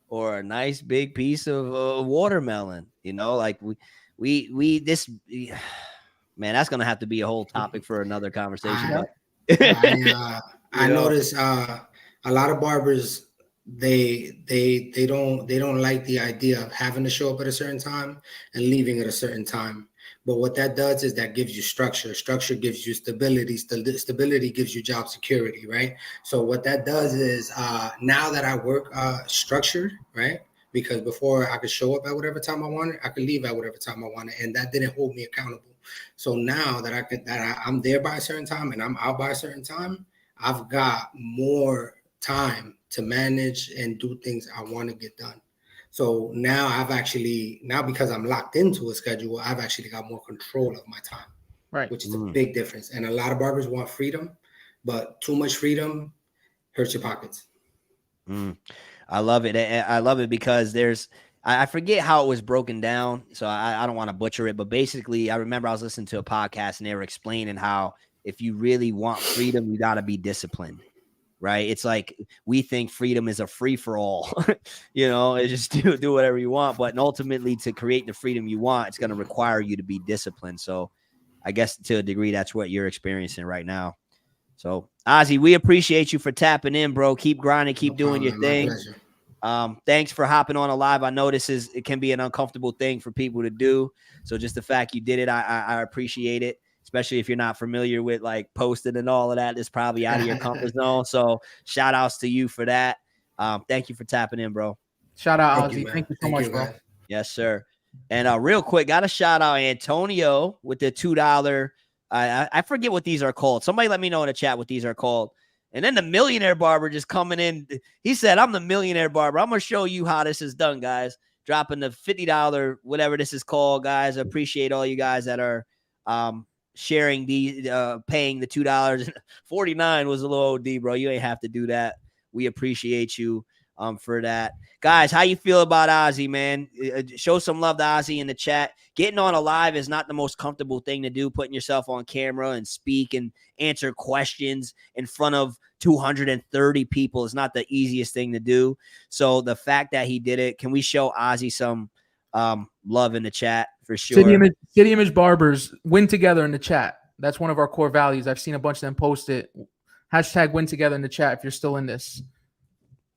or a nice big piece of watermelon? You know, like this. Man, that's gonna have to be a whole topic for another conversation. I notice a lot of barbers they don't like the idea of having to show up at a certain time and leaving at a certain time. But what that does is that gives you structure. Structure gives you stability. Stability gives you job security, right? So what that does is now that I work structured, right? Because before I could show up at whatever time I wanted, I could leave at whatever time I wanted, and that didn't hold me accountable. So now that I'm there by a certain time and I'm out by a certain time, I've got more time to manage and do things I want to get done. So now because I'm locked into a schedule, I've actually got more control of my time, right? Which is a big difference. And a lot of barbers want freedom, but too much freedom hurts your pockets. I love it. I love it because I forget how it was broken down, so I don't want to butcher it. But basically, I remember I was listening to a podcast and they were explaining how if you really want freedom, you got to be disciplined. Right? It's like we think freedom is a free for all, you know, it's just do whatever you want. But ultimately, to create the freedom you want, it's going to require you to be disciplined. So I guess to a degree, that's what you're experiencing right now. So Ozzy, we appreciate you for tapping in, bro. Keep grinding, keep doing your thing. Thanks for hopping on a live. I know it can be an uncomfortable thing for people to do. So just the fact you did it, I appreciate it. Especially if you're not familiar with like posting and all of that, it's probably out of your comfort zone. So shout outs to you for that. Thank you for tapping in, bro. Shout out, Ozzy. Thank you so much, bro. Yes, sir. And real quick, got to shout out Antonio with the $2. I forget what these are called. Somebody let me know in the chat what these are called. And then the millionaire barber just coming in. He said, I'm the millionaire barber. I'm going to show you how this is done, guys. Dropping the $50, whatever this is called, guys. I appreciate all you guys that are sharing paying the $2. 49 was a little OD, bro. You ain't have to do that. We appreciate you for that. Guys, how you feel about Ozzy, man? Show some love to Ozzy in the chat. Getting on a live is not the most comfortable thing to do, putting yourself on camera and speak and answer questions in front of 230 people is not the easiest thing to do. So the fact that he did it, can we show Ozzy some love in the chat for sure? City Image Barbers, win together in the chat. That's one of our core values. I've seen a bunch of them post it. Hashtag win together in the chat if you're still in this.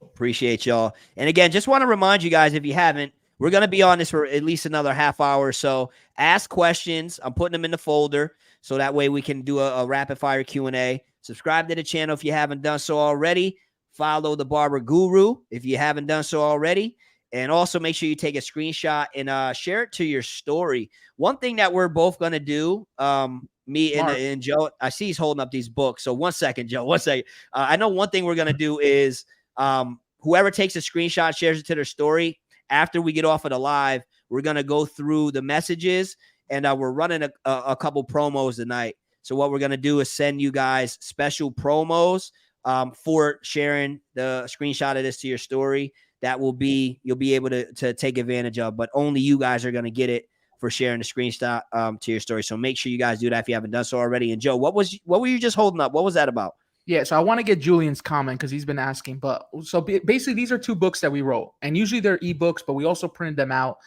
Appreciate y'all. And again, just want to remind you guys, if you haven't, we're going to be on this for at least another half hour or so. Ask questions. I'm putting them in the folder so that way we can do a rapid fire Q&A. Subscribe to the channel if you haven't done so already. Follow the Barber Guru if you haven't done so already. And also make sure you take a screenshot and share it to your story. One thing that we're both going to do, me and Joe, I see he's holding up these books. So 1 second, Joe, 1 second. I know one thing we're going to do is whoever takes a screenshot, shares it to their story. After we get off of the live, we're going to go through the messages and we're running a couple promos tonight. So what we're going to do is send you guys special promos for sharing the screenshot of this to your story. That will be, you'll be able to take advantage of, but only you guys are going to get it for sharing the screenshot to your story. So make sure you guys do that if you haven't done so already. And Joe, what were you just holding up? What was that about? Yeah, so I want to get Julian's comment because he's been asking. But so basically, these are 2 books that we wrote, and usually they're ebooks, but we also printed them out.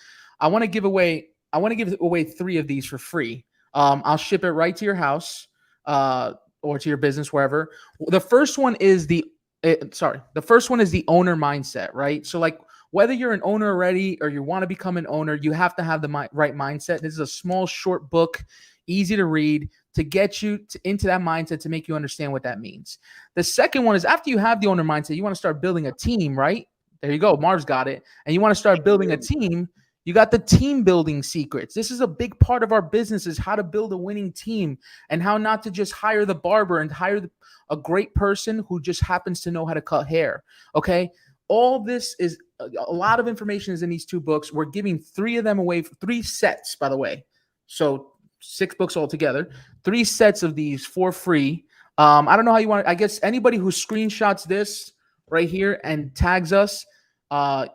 I want to give away 3 of these for free. I'll ship it right to your house, or to your business, wherever. The first one is the owner mindset, right? So like whether you're an owner already or you want to become an owner, you have to have the right mindset. This is a small, short book, easy to read, to get you into that mindset, to make you understand what that means. The second one is after you have the owner mindset, you want to start building a team, right? There you go. Marv's got it. And you want to start building a team. You got the team building secrets. This is a big part of our business, is how to build a winning team and how not to just hire the barber and hire a great person who just happens to know how to cut hair. Okay. All this is a lot of information is in these 2 books. We're giving 3 of them away, 3 sets, by the way. So 6 books altogether, 3 sets of these for free. I don't know how you want. I guess anybody who screenshots this right here and tags us, I'll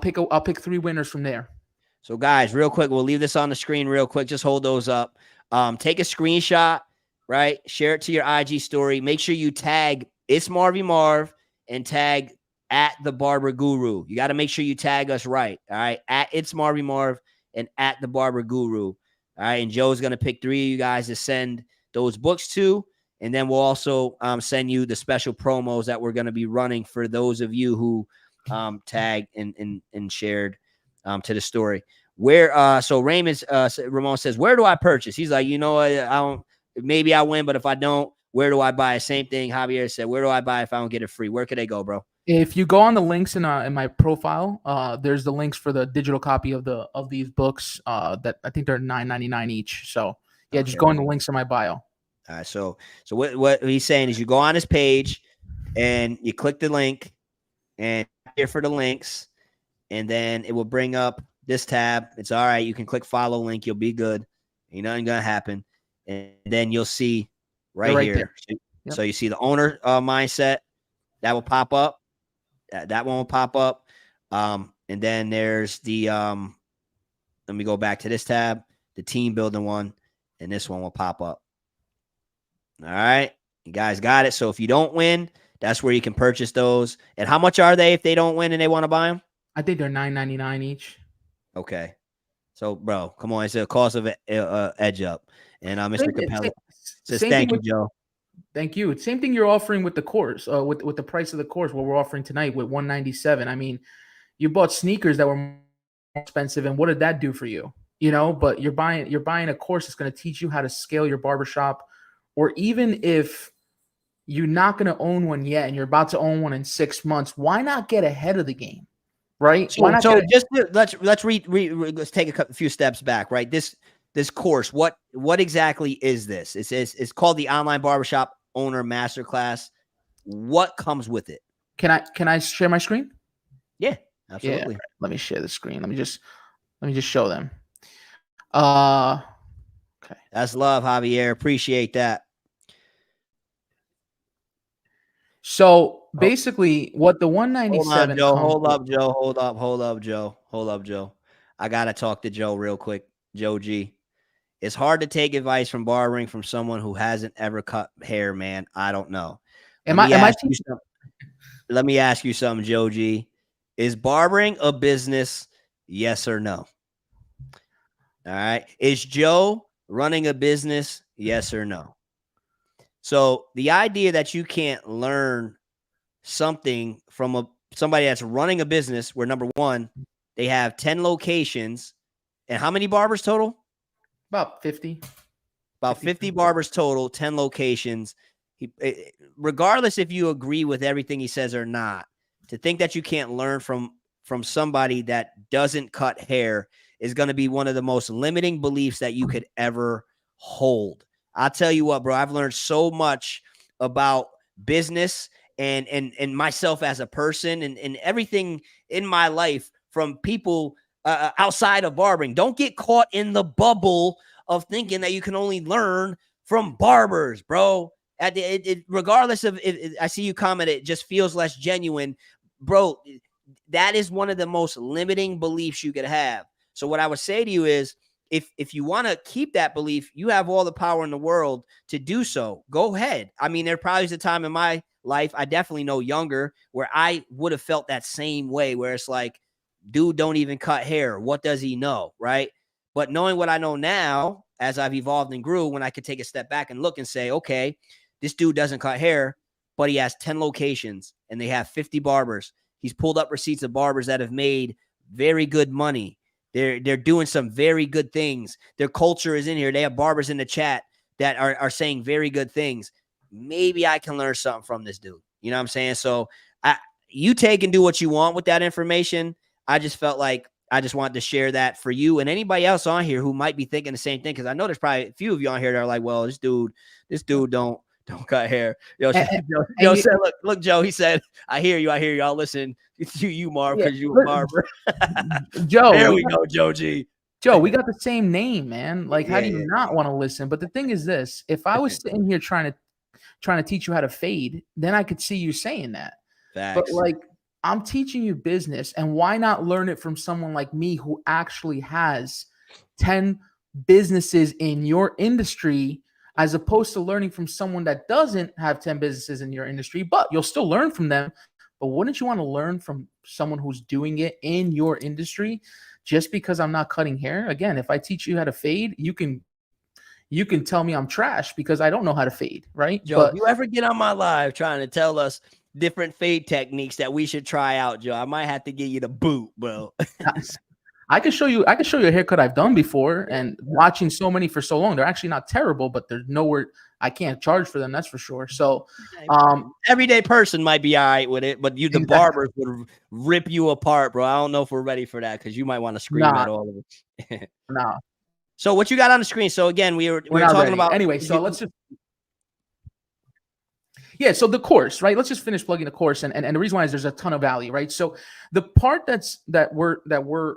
pick 3 winners from there. So guys, real quick, we'll leave this on the screen real quick. Just hold those up. Take a screenshot, right? Share it to your IG story. Make sure you tag It's Marvy Marv and tag at the Barber Guru. You got to make sure you tag us right. All right. At It's Marvy Marv and at the Barber Guru. All right. And Joe's going to pick 3 of you guys to send those books to. And then we'll also send you the special promos that we're going to be running for those of you who tagged and shared to the story. Where so Ramon says, where do I purchase? He's like, you know what, I don't, maybe I win, but if I don't, where do I buy? Same thing Javier said, where do I buy if I don't get it free? Where could they go, bro? If you go on the links in my profile, there's the links for the digital copy of these books that I think they're $9.99 each. So yeah, just go on the links in my bio. All right, so what he's saying is you go on his page and you click the link and here for the links, and then it will bring up this tab. It's all right. You can click follow link. You'll be good. Ain't nothing gonna happen. And then you'll see right here. Yep. So you see the owner mindset that will pop up. That one will pop up. And then there's the let me go back to this tab, the team building one, and this one will pop up. All right, you guys got it. So if you don't win, that's where you can purchase those. And how much are they if they don't win and they want to buy them? I think they're $9.99 each. Okay. So, bro, come on. It's a cost of edge up. And Mr. Capella says, thank you, Joe. Thank you. Same thing you're offering with the course, with the price of the course, what we're offering tonight with $197. I mean, you bought sneakers that were more expensive, and what did that do for you? You know, but you're buying a course that's going to teach you how to scale your barbershop, or even if you're not going to own one yet and you're about to own one in 6 months, why not get ahead of the game? Right. So just let's take a few steps back. Right. This course, what exactly is this? It's called the Online Barbershop Owner Masterclass. What comes with it? Can I share my screen? Yeah, absolutely. Yeah, let me share the screen. Let me just show them. Okay. That's love, Javier. Appreciate that. So basically, what the 197. Hold up, Joe. I gotta talk to Joe real quick. Joe G. It's hard to take advice from barbering from someone who hasn't ever cut hair, man. I don't know. Let me ask you something, Joe G. Is barbering a business? Yes or no? All right. Is Joe running a business? Yes or no? So the idea that you can't learn something from somebody that's running a business where, number one, they have 10 locations, and how many barbers total? About 50. About 50 barbers total, 10 locations. Regardless if you agree with everything he says or not, to think that you can't learn from somebody that doesn't cut hair is going to be one of the most limiting beliefs that you could ever hold. I'll tell you what, bro, I've learned so much about business and myself as a person and everything in my life from people outside of barbering. Don't get caught in the bubble of thinking that you can only learn from barbers, bro. Regardless of if I see you comment, it just feels less genuine, bro. That is one of the most limiting beliefs you could have. So what I would say to you is, if you want to keep that belief, you have all the power in the world to do so. Go ahead. I mean, there probably is a time in my life, I definitely know younger, where I would have felt that same way, where it's like, dude, don't even cut hair. What does he know? Right. But knowing what I know now, as I've evolved and grew, when I could take a step back and look and say, okay, this dude doesn't cut hair, but he has 10 locations and they have 50 barbers. He's pulled up receipts of barbers that have made very good money. They're doing some very good things. Their culture is in here. They have barbers in the chat that are saying very good things. Maybe I can learn something from this dude. You know what I'm saying? So you take and do what you want with that information. I just felt like I just wanted to share that for you and anybody else on here who might be thinking the same thing. Cause I know there's probably a few of you on here that are like, well, this dude don't cut hair. Joe said, look, Joe, he said, I hear you. I'll listen to you, Marv, because you a barber. Joe, there we go, Joe G. Joe, we got the same name, man. Like, how do you not want to listen? But the thing is this, if I was sitting here trying to teach you how to fade, then I could see you saying that. Facts. But like, I'm teaching you business, and why not learn it from someone like me who actually has 10 businesses in your industry, as opposed to learning from someone that doesn't have 10 businesses in your industry, but you'll still learn from them. But wouldn't you want to learn from someone who's doing it in your industry? Just because I'm not cutting hair, again, if I teach you how to fade, you can tell me I'm trash because I don't know how to fade, right? Joe, if you ever get on my live trying to tell us different fade techniques that we should try out, Joe, I might have to give you the boot, bro. I can show you a haircut I've done before, and watching so many for so long, they're actually not terrible, but there's nowhere I can't charge for them. That's for sure. So, everyday person might be all right with it, but the barbers would rip you apart, bro. I don't know if we're ready for that, because you might want to scream at all of it. Nah. So what you got on the screen? So again, we're talking ready. about anyway. So let's just. Yeah, so the course, right? Let's just finish plugging the course, and the reason why is there's a ton of value, right? So the part that we're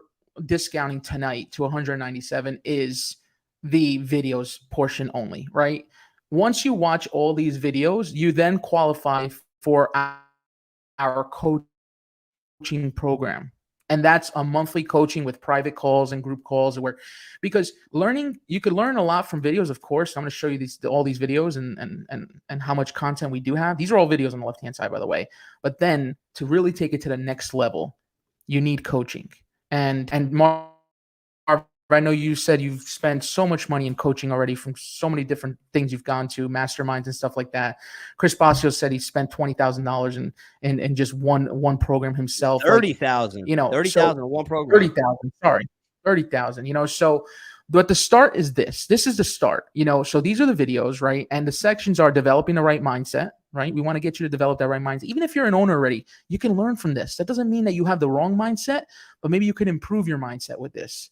discounting tonight to 197 is the videos portion only, right? Once you watch all these videos, you then qualify for our coaching program. And that's a monthly coaching with private calls and group calls, because you could learn a lot from videos, of course. I'm going to show you all these videos and how much content we do have. These are all videos on the left-hand side, by the way. But then to really take it to the next level, you need coaching. And Marv, I know you said you've spent so much money in coaching already from so many different things you've gone to, masterminds and stuff like that. Chris Basio said he spent $20,000 in just one program himself. 30,000, you know, 30,000 in one program. 30,000. Sorry, 30,000. You know, so. But the start is this. This is the start, you know. So these are the videos, right? And the sections are developing the right mindset, right? We want to get you to develop that right mindset. Even if you're an owner already, you can learn from this. That doesn't mean that you have the wrong mindset, but maybe you can improve your mindset with this.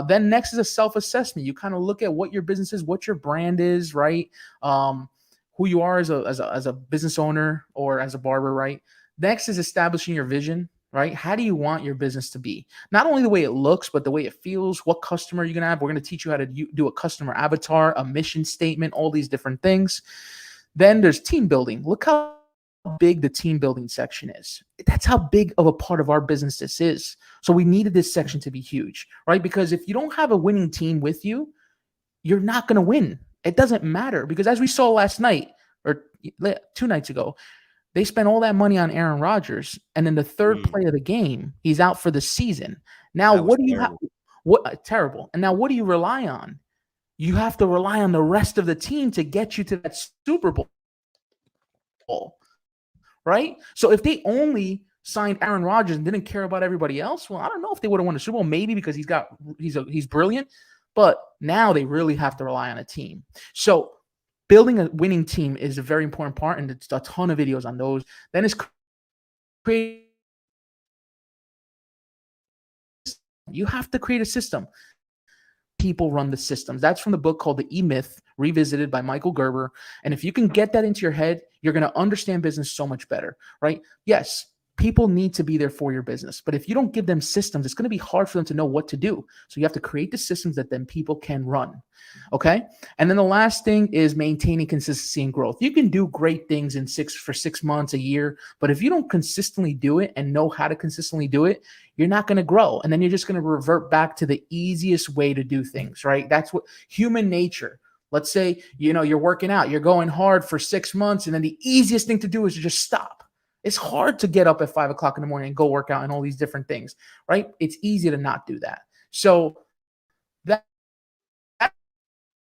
Then next is a self-assessment. You kind of look at what your business is, what your brand is, right? Who you are as a business owner or as a barber, right? Next is establishing your vision. Right? How do you want your business to be? Not only the way it looks, but the way it feels, what customer you're going to have. We're going to teach you how to do a customer avatar, a mission statement, all these different things. Then there's team building. Look how big the team building section is. That's how big of a part of our business this is. So we needed this section to be huge, right? Because if you don't have a winning team with you, you're not going to win. It doesn't matter, because as we saw last night or 2 nights ago, they spent all that money on Aaron Rodgers, and in the third play of the game, he's out for the season. Now, what do you have? Terrible. And now, what do you rely on? You have to rely on the rest of the team to get you to that Super Bowl, right? So if they only signed Aaron Rodgers and didn't care about everybody else, well, I don't know if they would have won the Super Bowl. Maybe because he's brilliant, but now they really have to rely on a team. So building a winning team is a very important part, and it's a ton of videos on those. Then it's create. You have to create a system. People run the systems. That's from the book called The E-Myth, Revisited by Michael Gerber. And if you can get that into your head, you're going to understand business so much better, right? Yes, People need to be there for your business. But if you don't give them systems, it's going to be hard for them to know what to do. So you have to create the systems that then people can run. Okay. And then the last thing is maintaining consistency and growth. You can do great things for 6 months, a year, but if you don't consistently do it and know how to consistently do it, you're not going to grow. And then you're just going to revert back to the easiest way to do things, right? That's what human nature. Let's say, you're working out, you're going hard for 6 months, and then the easiest thing to do is to just stop. It's hard to get up at 5 o'clock in the morning and go work out and all these different things, right? It's easy to not do that. So that's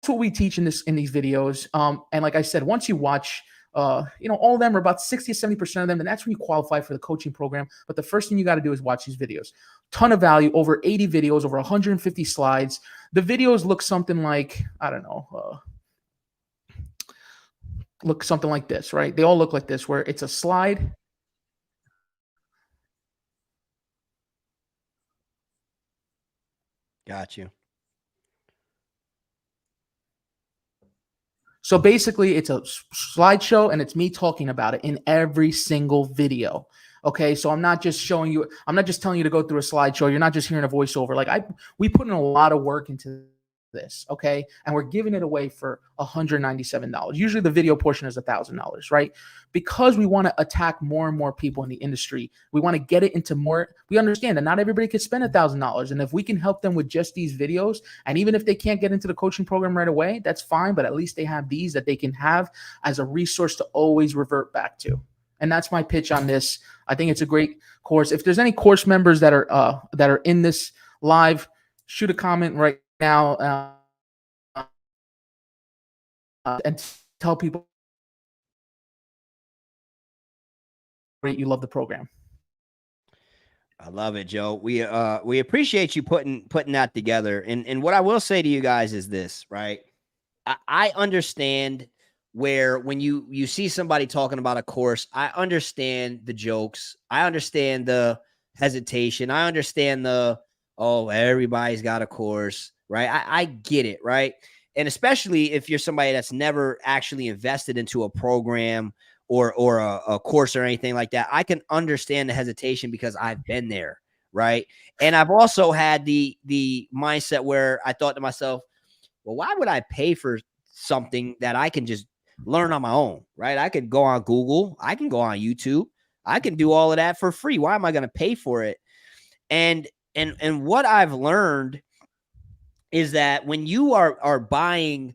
what we teach in these videos. And like I said, once you watch, all of them are about 60 to 70% of them, and that's when you qualify for the coaching program. But the first thing you got to do is watch these videos. Ton of value, over 80 videos, over 150 slides. The videos look something like, I don't know, look something like this, right? They all look like this, where it's a slide. Got you. So basically, it's a slideshow, and it's me talking about it in every single video. Okay, so I'm not just telling you to go through a slideshow. You're not just hearing a voiceover. We put in a lot of work into this, okay? And we're giving it away for $197. Usually the video portion is $1,000, right? Because we want to attack more and more people in the industry. We want to get it into more. We understand that not everybody can spend $1,000. And if we can help them with just these videos, and even if they can't get into the coaching program right away, that's fine. But at least they have these that they can have as a resource to always revert back to. And that's my pitch on this. I think it's a great course. If there's any course members that are in this live, shoot a comment right now and tell people you love the program. I love it, Joe. We appreciate you putting that together. And what I will say to you guys is this, right? I understand where when you see somebody talking about a course, I understand the jokes. I understand the hesitation. I understand everybody's got a course, right? I get it, right? And especially if you're somebody that's never actually invested into a program or a course or anything like that, I can understand the hesitation because I've been there, right? And I've also had the mindset where I thought to myself, well, why would I pay for something that I can just learn on my own, right? I could go on Google, I can go on YouTube, I can do all of that for free. Why am I going to pay for it? And what I've learned is that when you are buying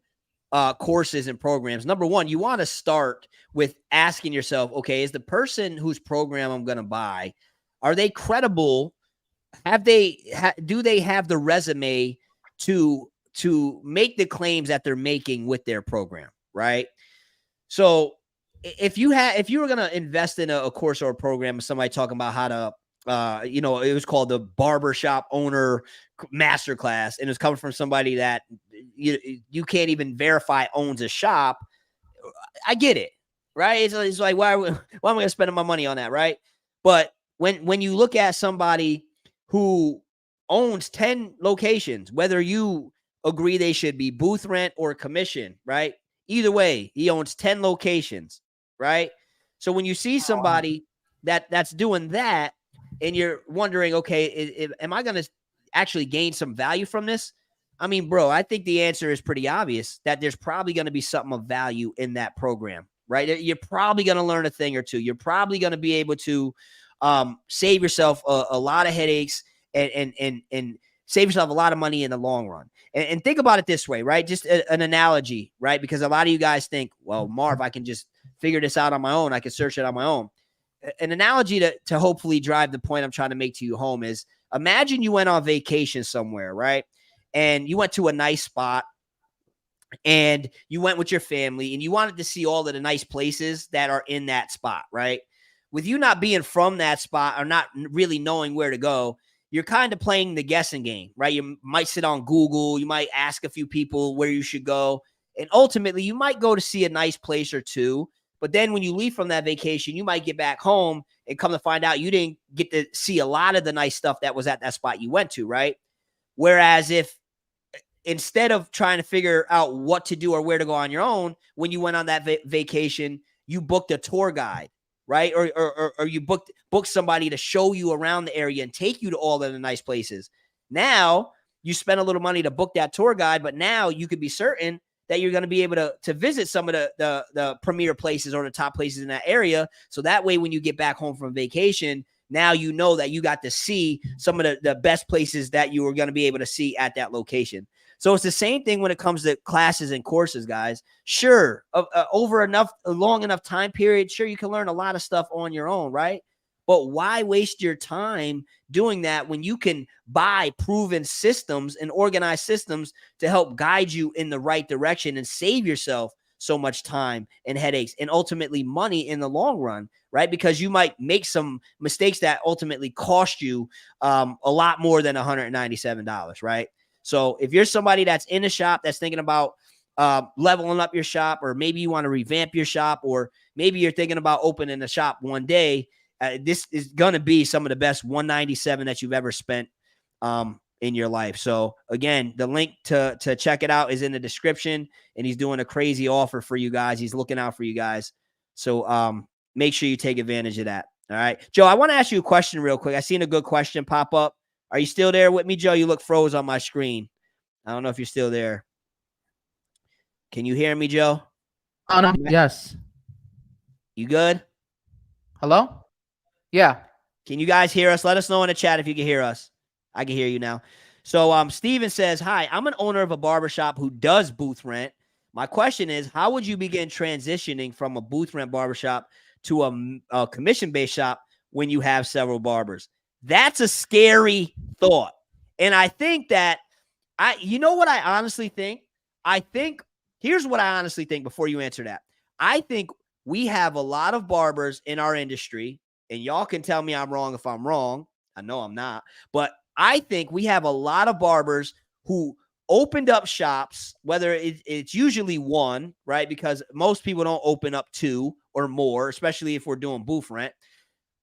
courses and programs, number one, you want to start with asking yourself, okay, is the person whose program I'm going to buy, are they credible? Do they have the resume to make the claims that they're making with their program, right? So if you were going to invest in a course or a program, somebody talking about how to, it was called the Barbershop Owner Masterclass, and it's coming from somebody that you can't even verify owns a shop. I get it, right? It's like, why am I going to spend my money on that, right? But when you look at somebody who owns 10 locations, whether you agree they should be booth rent or commission, right? Either way, he owns 10 locations, right? So when you see somebody that's doing that, and you're wondering, okay, am I going to actually gain some value from this? I mean, bro, I think the answer is pretty obvious, that there's probably going to be something of value in that program, right? You're probably going to learn a thing or two. You're probably going to be able to save yourself a lot of headaches and save yourself a lot of money in the long run. And think about it this way, right? Just an analogy, right? Because a lot of you guys think, well, Marv, I can just figure this out on my own. I can search it on my own. An analogy to hopefully drive the point I'm trying to make to you home is, imagine you went on vacation somewhere, right? And you went to a nice spot and you went with your family and you wanted to see all of the nice places that are in that spot, right? With you not being from that spot or not really knowing where to go, you're kind of playing the guessing game, right? You might sit on Google, you might ask a few people where you should go, and ultimately you might go to see a nice place or two. But then when you leave from that vacation, you might get back home and come to find out you didn't get to see a lot of the nice stuff that was at that spot you went to, right? Whereas if instead of trying to figure out what to do or where to go on your own, when you went on that vacation, you booked a tour guide, right? Or you book somebody to show you around the area and take you to all of the nice places. Now you spend a little money to book that tour guide, but now you could be certain that you're going to be able to visit some of the premier places or the top places in that area. So that way, when you get back home from vacation, now you know that you got to see some of the best places that you were going to be able to see at that location. So it's the same thing when it comes to classes and courses, guys. Sure, over a long enough time period, sure, you can learn a lot of stuff on your own, right? But why waste your time doing that when you can buy proven systems and organized systems to help guide you in the right direction and save yourself so much time and headaches and ultimately money in the long run, right? Because you might make some mistakes that ultimately cost you a lot more than $197, right? So if you're somebody that's in a shop that's thinking about leveling up your shop, or maybe you want to revamp your shop, or maybe you're thinking about opening a shop one day, this is going to be some of the best $197 that you've ever spent in your life. So again, the link to check it out is in the description, and he's doing a crazy offer for you guys. He's looking out for you guys. So make sure you take advantage of that. All right, Joe, I want to ask you a question real quick. I seen a good question pop up. Are you still there with me, Joe? You look froze on my screen. I don't know if you're still there. Can you hear me, Joe? Oh, no. Yes. You good? Hello? Yeah. Can you guys hear us? Let us know in the chat if you can hear us. I can hear you now. So Steven says, hi, I'm an owner of a barbershop who does booth rent. My question is, how would you begin transitioning from a booth rent barbershop to a commission-based shop when you have several barbers? That's a scary thought. And I think that you know what I honestly think? Here's what I honestly think before you answer that. I think we have a lot of barbers in our industry, and y'all can tell me I'm wrong if I'm wrong. I know I'm not, but I think we have a lot of barbers who opened up shops, whether it's usually one, right? Because most people don't open up two or more, especially if we're doing booth rent.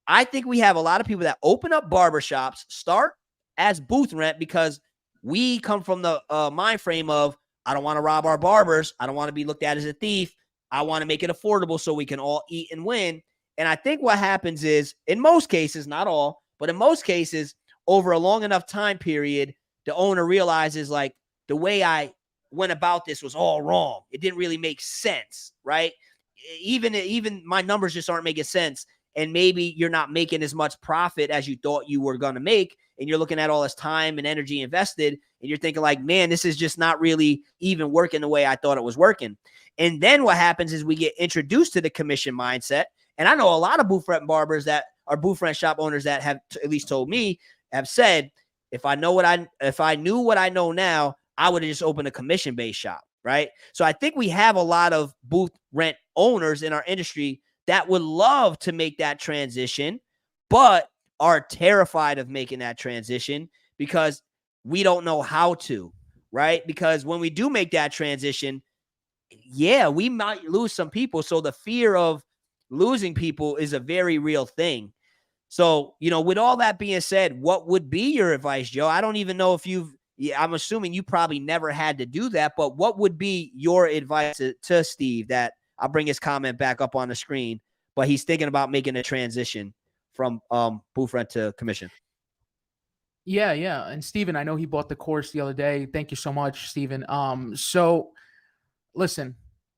I think we have a lot of people that open up barbershops, start as booth rent, because we come from the mind frame of, I don't want to rob our barbers. I don't want to be looked at as a thief. I want to make it affordable so we can all eat and win. And I think what happens is, in most cases, not all, but in most cases, over a long enough time period, the owner realizes, like, the way I went about this was all wrong. It didn't really make sense, right? Even my numbers just aren't making sense. And maybe you're not making as much profit as you thought you were going to make. And you're looking at all this time and energy invested, and you're thinking like, man, this is just not really even working the way I thought it was working. And then what happens is we get introduced to the commission mindset. And I know a lot of booth rent barbers that are booth rent shop owners that have at least told me, have said, if I knew what I know now, I would have just opened a commission-based shop, right? So I think we have a lot of booth rent owners in our industry that would love to make that transition, but are terrified of making that transition because we don't know how to, right? Because when we do make that transition, yeah, we might lose some people. So the fear of losing people is a very real thing. So, with all that being said, what would be your advice, Joe? I don't even know if I'm assuming you probably never had to do that, but what would be your advice to Steve? That I'll bring his comment back up on the screen, but he's thinking about making a transition from booth rent to commission. Yeah. And Steven, I know he bought the course the other day. Thank you so much, Steven. So listen,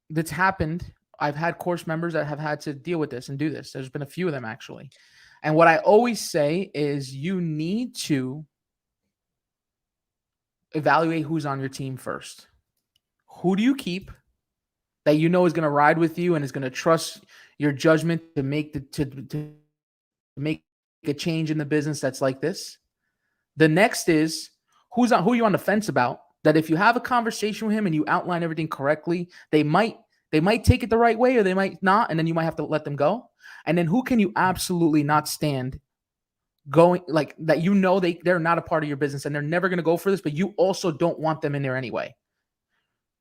that's happened. I've had course members that have had to deal with this and do this. There's been a few of them, actually. And what I always say is you need to evaluate who's on your team first. Who do you keep that you know is going to ride with you and is going to trust your judgment to make to make a change in the business that's like this? The next is who are you on the fence about, that if you have a conversation with him and you outline everything correctly, they might take it the right way or they might not, and then you might have to let them go. And then who can you absolutely not stand going, like that, they're not a part of your business and they're never going to go for this, but you also don't want them in there anyway,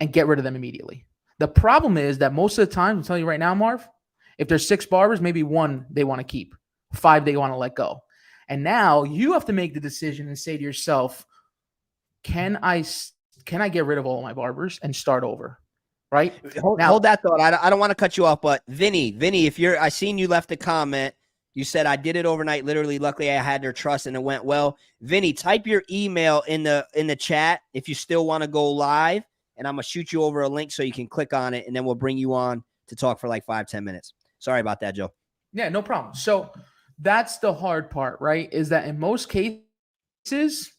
and get rid of them immediately. The problem is that most of the time, I'm telling you right now, Marv, if there's 6 barbers, maybe 1 they want to keep, 5 they want to let go. And now you have to make the decision and say to yourself, can I get rid of all my barbers and start over? right? Hold that thought. I don't want to cut you off, but Vinny, if I seen you left a comment. You said I did it overnight. Literally, luckily I had their trust and it went well. Vinny, type your email in the chat if you still want to go live, and I'm gonna shoot you over a link so you can click on it, and then we'll bring you on to talk for like 5-10 minutes. Sorry about that, Joe. Yeah, no problem. So that's the hard part, right? Is that in most cases,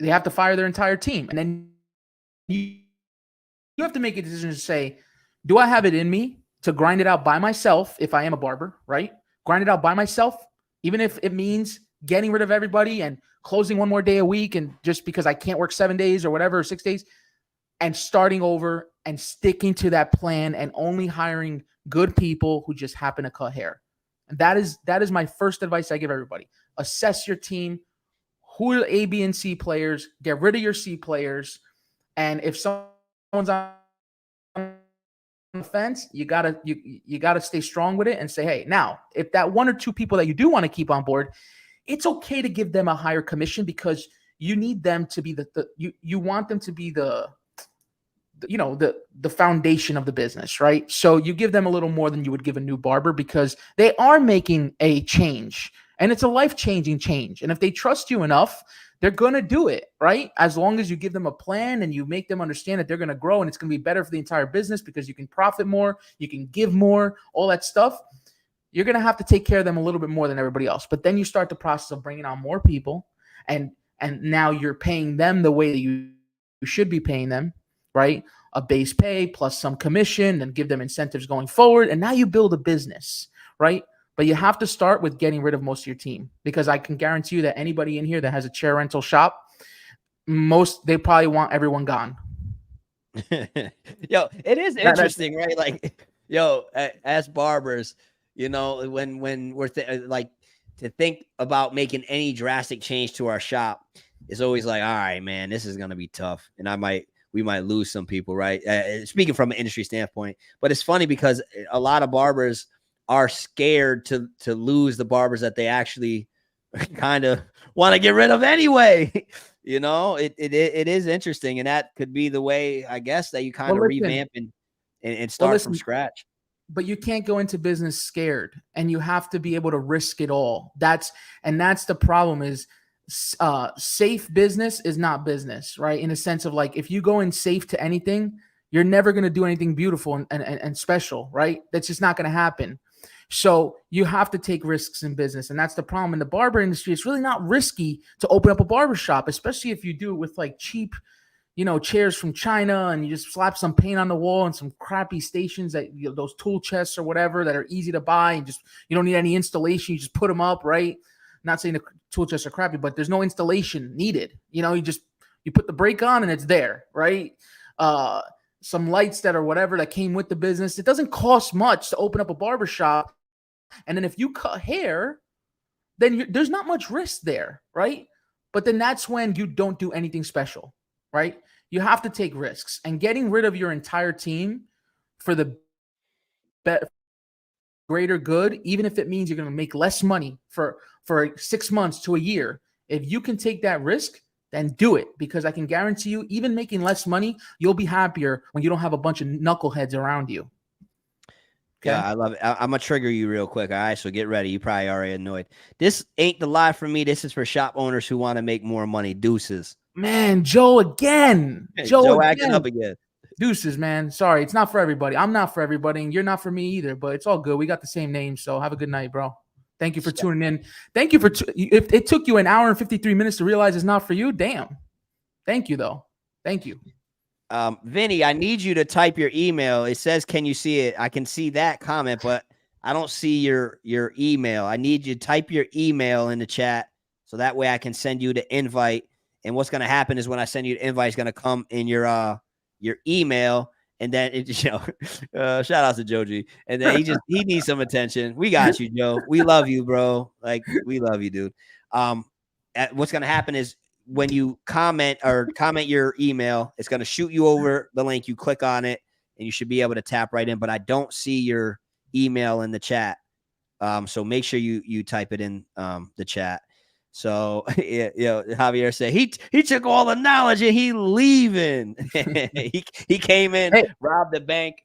they have to fire their entire team, and then you have to make a decision to say, do I have it in me to grind it out by myself if I am a barber, right? Grind it out by myself, even if it means getting rid of everybody and closing one more day a week, and just because I can't work 7 days or whatever, or 6 days, and starting over and sticking to that plan and only hiring good people who just happen to cut hair. And that is my first advice I give everybody. Assess your team. Who are the A, B, and C players? Get rid of your C players. And if someone's on the fence, you gotta stay strong with it and say, hey, now if that 1 or 2 people that you do want to keep on board, it's okay to give them a higher commission, because you need them to be you want them to be the foundation of the business, right? So you give them a little more than you would give a new barber, because they are making a change, and it's a life-changing change. And if they trust you enough, they're going to do it, right? As long as you give them a plan and you make them understand that they're going to grow and it's going to be better for the entire business because you can profit more, you can give more, all that stuff. You're going to have to take care of them a little bit more than everybody else. But then you start the process of bringing on more people, and now you're paying them the way that you should be paying them, right? A base pay plus some commission, and give them incentives going forward. And now you build a business, right? But you have to start with getting rid of most of your team, because I can guarantee you that anybody in here that has a chair rental shop, they probably want everyone gone. Yo, it is interesting, right? Like, yo, as barbers, when we're to think about making any drastic change to our shop is always like, all right, man, this is going to be tough. And we might lose some people, right? Speaking from an industry standpoint, but it's funny because a lot of barbers are scared to lose the barbers that they actually kind of want to get rid of anyway. It is interesting, and that could be the way, I guess, that you kind of revamp and start from scratch. But you can't go into business scared, and you have to be able to risk it all. That's the problem is safe business is not business, right? In a sense of like, if you go in safe to anything, you're never going to do anything beautiful and special, right? That's just not going to happen. So you have to take risks in business. And that's the problem in the barber industry. It's really not risky to open up a barber shop, especially if you do it with like cheap, chairs from China, and you just slap some paint on the wall and some crappy stations that, those tool chests or whatever that are easy to buy, and you don't need any installation. You just put them up, right? Not saying the tool chests are crappy, but there's no installation needed. You put the brake on and it's there, right? Some lights that are whatever that came with the business. It doesn't cost much to open up a barber shop. And then if you cut hair, then there's not much risk there, right? But then that's when you don't do anything special, right? You have to take risks, and getting rid of your entire team for the greater good, even if it means you're going to make less money for 6 months to a year. If you can take that risk, then do it, because I can guarantee you, even making less money, you'll be happier when you don't have a bunch of knuckleheads around you. Okay? Yeah, I love it. I'm going to trigger you real quick. All right, so get ready. You probably already annoyed. This ain't the live for me. This is for shop owners who want to make more money. Deuces. Man, Joe again. Joe acting up again. Deuces, man. Sorry, it's not for everybody. I'm not for everybody, and you're not for me either, but it's all good. We got the same name, so have a good night, bro. Thank you for tuning in. Thank you for if it took you an hour and 53 minutes to realize it's not for you, damn. Thank you, though. Thank you. Vinny, I need you to type your email. It says, can you see it? I can see that comment, but I don't see your email. I need you to type your email in the chat so that way I can send you the invite. And what's going to happen is when I send you the invite, it's going to come in your email. And then shout out to Joji. And then he needs some attention. We got you, Joe. We love you, bro. Like, we love you, dude. What's going to happen is when you comment your email, it's going to shoot you over the link. You click on it and you should be able to tap right in, but I don't see your email in the chat. So make sure you type it in the chat. So Javier said he took all the knowledge and he leaving. he came in, robbed the bank.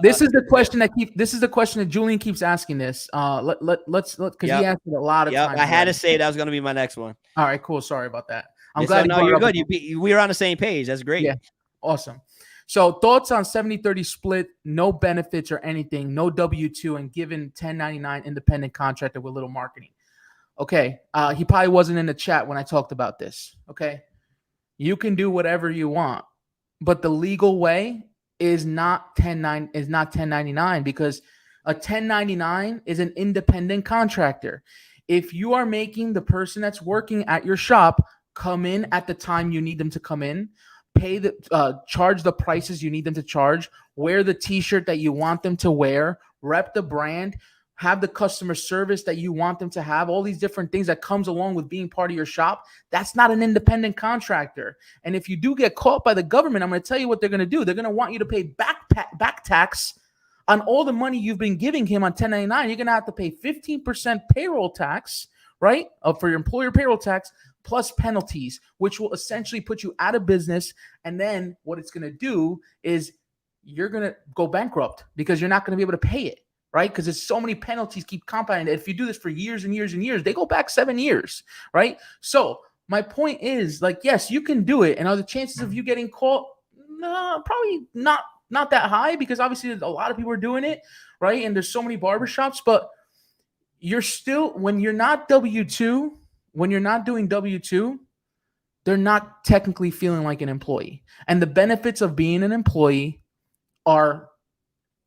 This is the question that Julian keeps asking this. Let's because he asked it a lot of times. I had to say that was going to be my next one. All right, cool. Sorry about that. I'm glad you're good. We were on the same page. That's great. Yeah, awesome. So thoughts on 70-30 split, no benefits or anything, no W-2, and given 1099 independent contractor with little marketing. Okay, he probably wasn't in the chat when I talked about this. Okay, you can do whatever you want, but the legal way is not 1099 because a 1099 is an independent contractor. If you are making the person that's working at your shop come in at the time you need them to come in, pay the charge the prices you need them to charge, wear the t-shirt that you want them to wear, rep the brand, have the customer service that you want them to have, all these different things that comes along with being part of your shop, that's not an independent contractor. And if you do get caught by the government, I'm going to tell you what they're going to do. They're going to want you to pay back tax on all the money you've been giving him on 1099. You're going to have to pay 15% payroll tax, right, for your employer payroll tax, plus penalties, which will essentially put you out of business. And then what it's going to do is you're going to go bankrupt because you're not going to be able to pay it. Right? Because there's so many penalties keep compounding. If you do this for years and years and years, they go back 7 years, right? So my point is, like, yes, you can do it. And are the chances of you getting caught? No, probably not that high because obviously a lot of people are doing it, right? And there's so many barbershops, but you're still, when you're not W-2, when you're not doing W-2, they're not technically feeling like an employee. And the benefits of being an employee are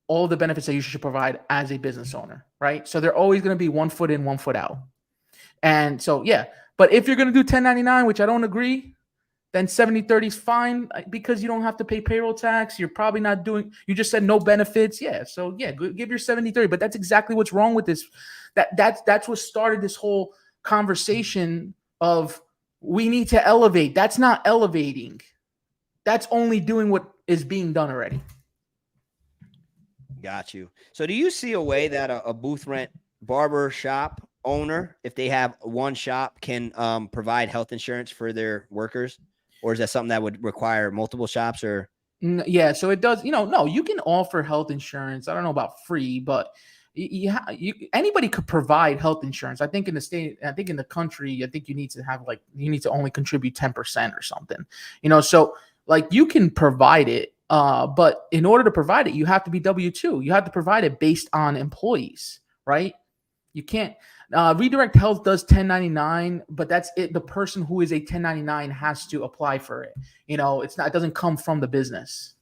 all the benefits that you should provide as a business owner, right? So they're always going to be 1 foot in, 1 foot out. And so, yeah, but if you're going to do 1099, which I don't agree, then 70-30 is fine because you don't have to pay payroll tax. You're probably not doing, you just said no benefits. Yeah. So yeah, give your 70-30, but that's exactly what's wrong with this. That's what started this whole conversation of we need to elevate. That's not elevating. That's only doing what is being done already. Got you. So do you see a way that a booth rent barber shop owner, if they have one shop, can provide health insurance for their workers? Or is that something that would require multiple shops? Or yeah, so it does, no, you can offer health insurance. I don't know about free, but anybody could provide health insurance. I think in the state, I think in the country, I think you need to only contribute 10% or something, so like you can provide it. But in order to provide it, you have to be W-2. You have to provide it based on employees, right? You can't. Redirect Health does 1099, but that's it. The person who is a 1099 has to apply for it. It's not. It doesn't come from the business.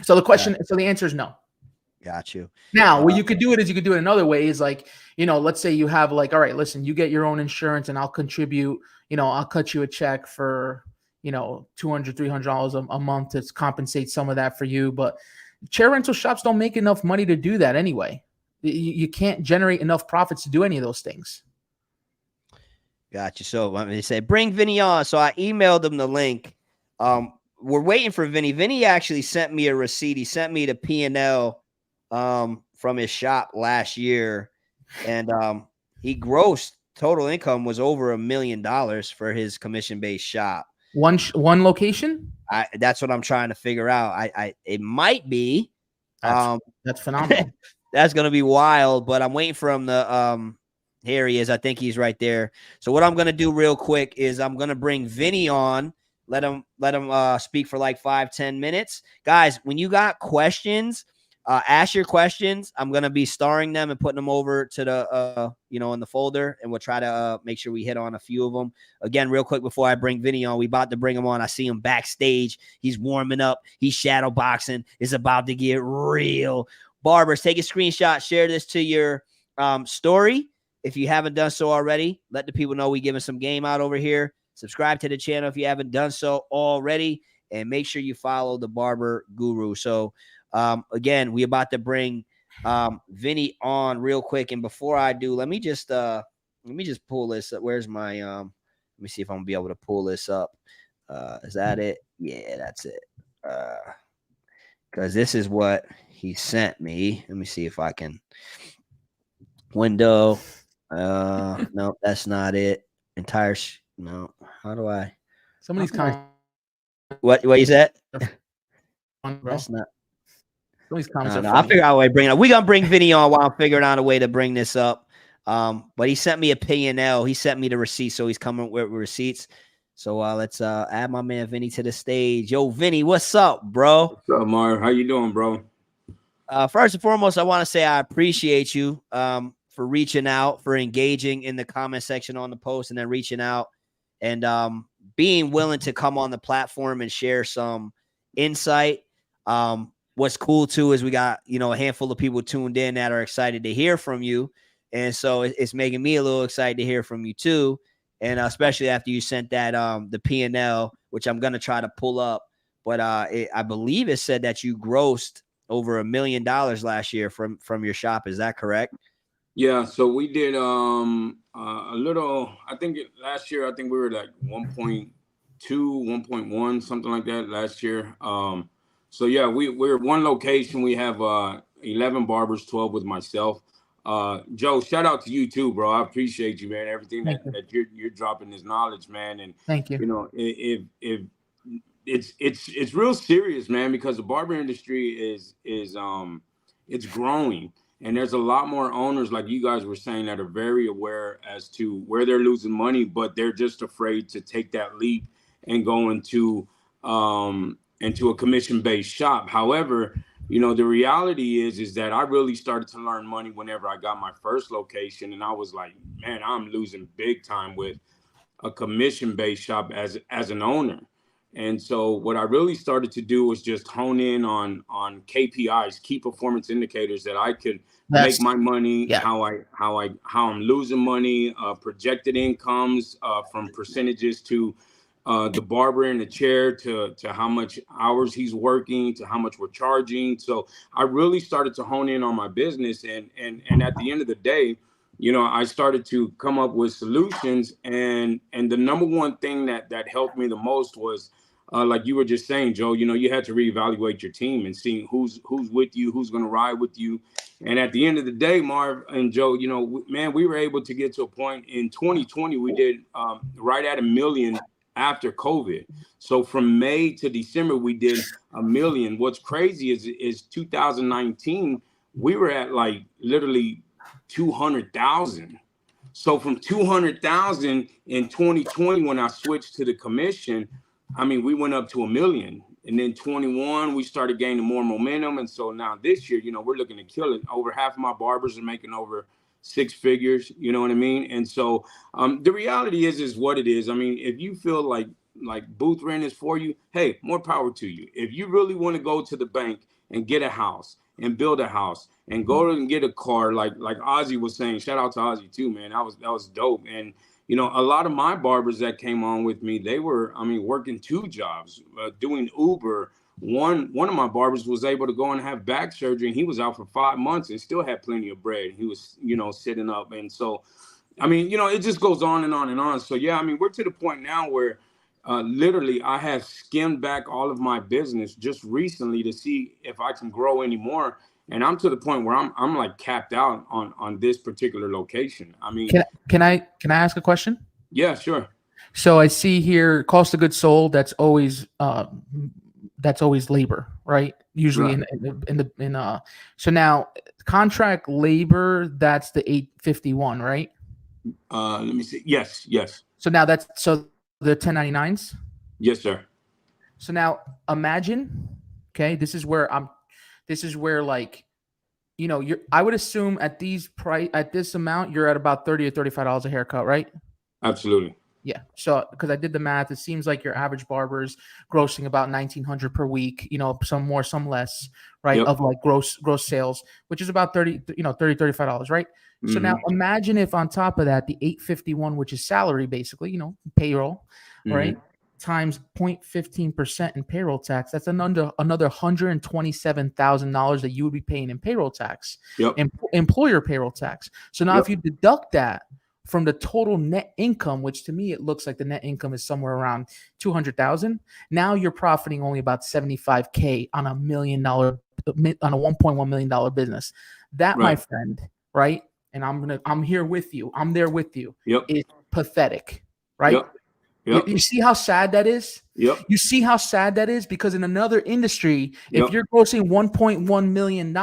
So the answer is no. Got you. Now, what you could do it is you could do it another way. Is like, let's say you have like, all right, listen, you get your own insurance, and I'll contribute. I'll cut you a check for $200, $300 a month to compensate some of that for you. But chair rental shops don't make enough money to do that anyway. You can't generate enough profits to do any of those things. Gotcha. So they say, bring Vinny on. So I emailed them the link. We're waiting for Vinny. Vinny actually sent me a receipt. He sent me the P&L from his shop last year. And he grossed total income was over $1 million for his commission-based shop. One location? That's what I'm trying to figure out. It might be. That's phenomenal. That's gonna be wild. But I'm waiting for him to. Here he is. I think he's right there. So what I'm gonna do real quick is I'm gonna bring Vinny on. Let him speak for like 5-10 minutes, guys. When you got questions, ask your questions. I'm gonna be starring them and putting them over to the in the folder, and we'll try to make sure we hit on a few of them. Again, real quick before I bring Vinny on, we about to bring him on. I see him backstage. He's warming up. He's shadow boxing. It's about to get real. Barbers, take a screenshot. Share this to your story if you haven't done so already. Let the people know we giving some game out over here. Subscribe to the channel if you haven't done so already, and make sure you follow the Barber Guru. So again, we about to bring Vinny on real quick. And before I do, let me just pull this up. Where's my let me see if I'm gonna be able to pull this up. Is that it? Yeah, that's it. Because this is what he sent me. Let me see if I can window. No, that's not it. No. How do I? Somebody's commenting. What you said? Bro. That's not. Somebody's comments are No, I'll funny. figure out a way to bring it up. We're gonna bring Vinny on while I'm figuring out a way to bring this up. But he sent me a P&L. He sent me the receipt, so he's coming with receipts. So let's add my man Vinny to the stage. Yo, Vinny, what's up, bro? What's up, Mario? How you doing, bro? First and foremost, I want to say I appreciate you for reaching out, for engaging in the comment section on the post, and then reaching out and being willing to come on the platform and share some insight. What's cool too is we got, a handful of people tuned in that are excited to hear from you. And so it's making me a little excited to hear from you too. And especially after you sent that, the P&L, which I'm going to try to pull up, but I believe it said that you grossed over $1 million last year from your shop. Is that correct? Yeah. So we did a little, I think last year, I think we were like 1.2, 1.1, something like that last year. So yeah, we're one location. We have 11 barbers, 12 with myself. Joe, shout out to you too, bro. I appreciate you, man. Everything that you're dropping this knowledge, man. And thank you. If it's real serious, man, because the barber industry is it's growing, and there's a lot more owners, like you guys were saying, that are very aware as to where they're losing money, but they're just afraid to take that leap and go into a commission-based shop. However, the reality is that I really started to learn money whenever I got my first location, and I was like, man, I'm losing big time with a commission-based shop as an owner. And so what I really started to do was just hone in on KPIs, key performance indicators, that I could make my money, how I'm losing money, projected incomes from percentages to the barber in the chair to how much hours he's working, to how much we're charging. So I really started to hone in on my business. And at the end of the day, I started to come up with solutions. And the number one thing that helped me the most was, like you were just saying, Joe, you had to reevaluate your team and see who's with you, who's going to ride with you. And at the end of the day, Marv and Joe, man, we were able to get to a point in 2020. We did right at $1 million after COVID. So from May to December, we did $1 million. What's crazy is 2019, we were at like literally 200,000. So from 200,000 in 2020, when I switched to the commission, I mean, we went up to $1 million. And then 21, we started gaining more momentum. And so now this year, we're looking to kill it. Over half of my barbers are making over 6 figures. You know what I mean? And so the reality is what it is. I mean, if you feel like booth rent is for you, hey, more power to you. If you really want to go to the bank and get a house and build a house and go and get a car, like Ozzy was saying, shout out to Ozzy too, man. That was dope. And a lot of my barbers that came on with me, they were, working 2 jobs, doing Uber. One of my barbers was able to go and have back surgery, and he was out for 5 months and still had plenty of bread. He was, sitting up. And so, it just goes on and on and on. So, yeah, we're to the point now where literally I have skimmed back all of my business just recently to see if I can grow any more. And I'm to the point where I'm like capped out on this particular location. Can I ask a question? Yeah, sure. So I see here cost of goods sold. That's always labor, right? Usually right. So now contract labor, that's the 851, right? Let me see. Yes. So now the 1099s. Yes, sir. So now imagine, okay, this is where like, I would assume at this amount, you're at about $30 or $35 a haircut, right? Absolutely. Yeah. So, because I did the math, it seems like your average barber's grossing about $1,900 per week, some more, some less, right? Yep. Of like gross sales, which is about $35, right? Mm-hmm. So now imagine if on top of that, the 851, which is salary, basically, payroll, mm-hmm. right? Times 0.15% in payroll tax. That's another $127,000 that you would be paying in payroll tax, yep. Employer payroll tax. So now if you deduct that from the total net income, which to me, it looks like the net income is somewhere around 200,000. Now you're profiting only about 75K on a $1 million, on a $1.1 million business. That, right. My friend, right, and I'm here with you, I'm there with you, Yep. is pathetic, right? Yep. Yep. You see how sad that is? Yep. You see how sad that is? Because in another industry, Yep. if you're grossing $1.1 million,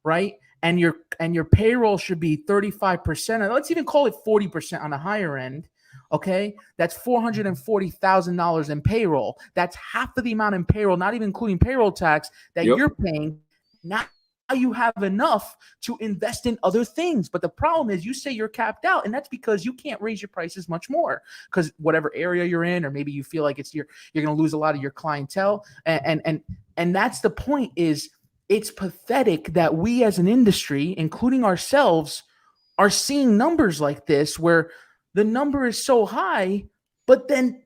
right, and your payroll should be 35%, let's even call it 40% on the higher end, okay, that's $440,000 in payroll. That's half of the amount in payroll, not even including payroll tax that Yep. you're paying. Now you have enough to invest in other things. But the problem is you say you're capped out, and that's because you can't raise your prices much more because whatever area you're in, or maybe you feel like you're going to lose a lot of your clientele. And that's the point. Is it's pathetic that we as an industry, including ourselves, are seeing numbers like this where the number is so high, but then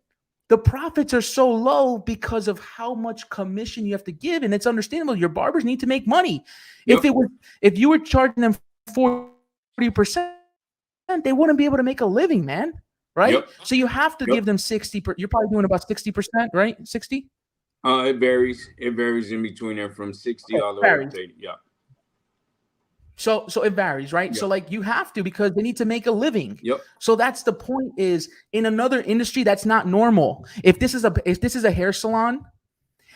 the profits are so low because of how much commission you have to give. And it's understandable. Your barbers need to make money. Yep. If you were charging them 40%, they wouldn't be able to make a living, man. Right? Yep. So you have to give them 60%. You're probably doing about 60%, right? 60? It varies. It varies in between there from 60 all the way to 80. Yeah. So it varies, right? Yep. So like you have to, because they need to make a living. Yep. So that's the point. Is in another industry that's not normal. If this is a hair salon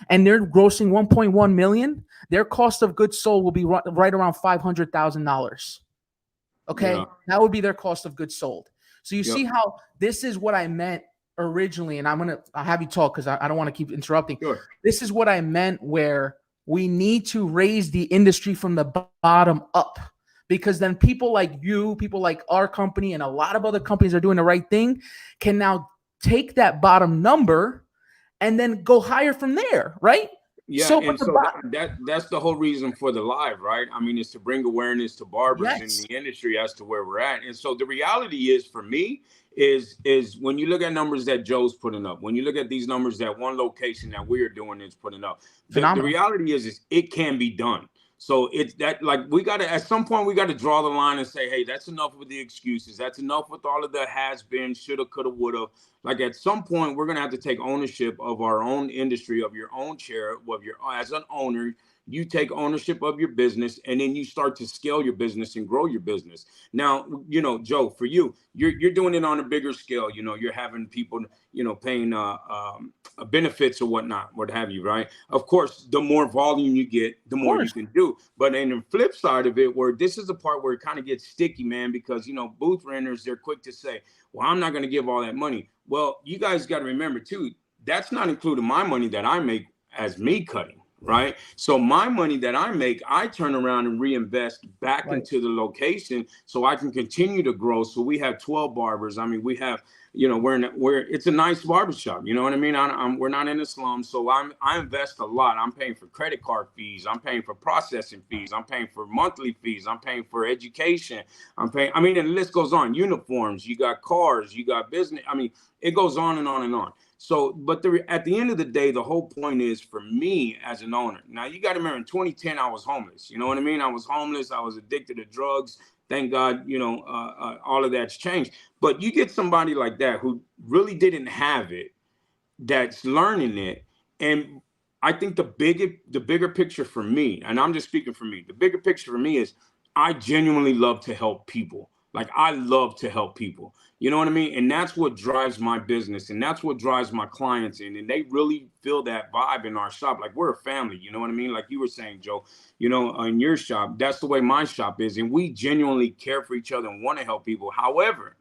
and they're grossing 1.1 million, their cost of goods sold will be right around $500,000. Okay, Yeah. that would be their cost of goods sold. So you Yep. see how this is what I meant originally, and I'll have you talk because I don't want to keep interrupting. Sure. This is what I meant, where we need to raise the industry from the bottom up, because then people like you, people like our company, and a lot of other companies are doing the right thing, can now take that bottom number and then go higher from there, right? Yeah, So, and so that's the whole reason for the live, right? I mean, it's to bring awareness to barbers Yes. in the industry as to where we're at. And so the reality is, for me, is when you look at numbers that Joe's putting up, when you look at these numbers that one location that we are doing is putting up, the reality is it can be done. So it's that, like, we got to, at some point, we got to draw the line and say, hey, that's enough with the excuses. That's enough with all of the has been, shoulda, coulda, woulda. Like, at some point, we're going to have to take ownership of our own industry, of your own share, of your, as an owner. You take ownership of your business, and then you start to scale your business and grow your business. Now, you know, Joe, for you, you're doing it on a bigger scale. You know, you're having people, you know, paying benefits or whatnot, what have you, right? Of course, the more volume you get, the more you can do. But in the flip side of it, where this is the part where it kind of gets sticky, man, because, you know, booth renters, they're quick to say, well, I'm not going to give all that money. Well, you guys got to remember, too, that's not including my money that I make as me cutting. Right. So my money that I make, I turn around and reinvest back into the location so I can continue to grow. So we have 12 barbers. I mean, we have, you know, it's a nice barbershop. You know what I mean? We're not in the slums. So I invest a lot. I'm paying for credit card fees. I'm paying for processing fees. I'm paying for monthly fees. I'm paying for education. I mean, and the list goes on. Uniforms, you got cars, you got business. I mean, it goes on and on and on. So, but at the end of the day, the whole point is for me as an owner. Now, you got to remember, in 2010, I was homeless. You know what I mean? I was homeless. I was addicted to drugs. Thank God, you know, all of that's changed. But you get somebody like that who really didn't have it, that's learning it. And I think the bigger picture for me, and I'm just speaking for me, the bigger picture for me is I genuinely love to help people. Like, I love to help people. You know what I mean? And that's what drives my business. And that's what drives my clients in. And they really feel that vibe in our shop. Like, we're a family. You know what I mean? Like you were saying, Joe, you know, in your shop, that's the way my shop is. And we genuinely care for each other and want to help people. However,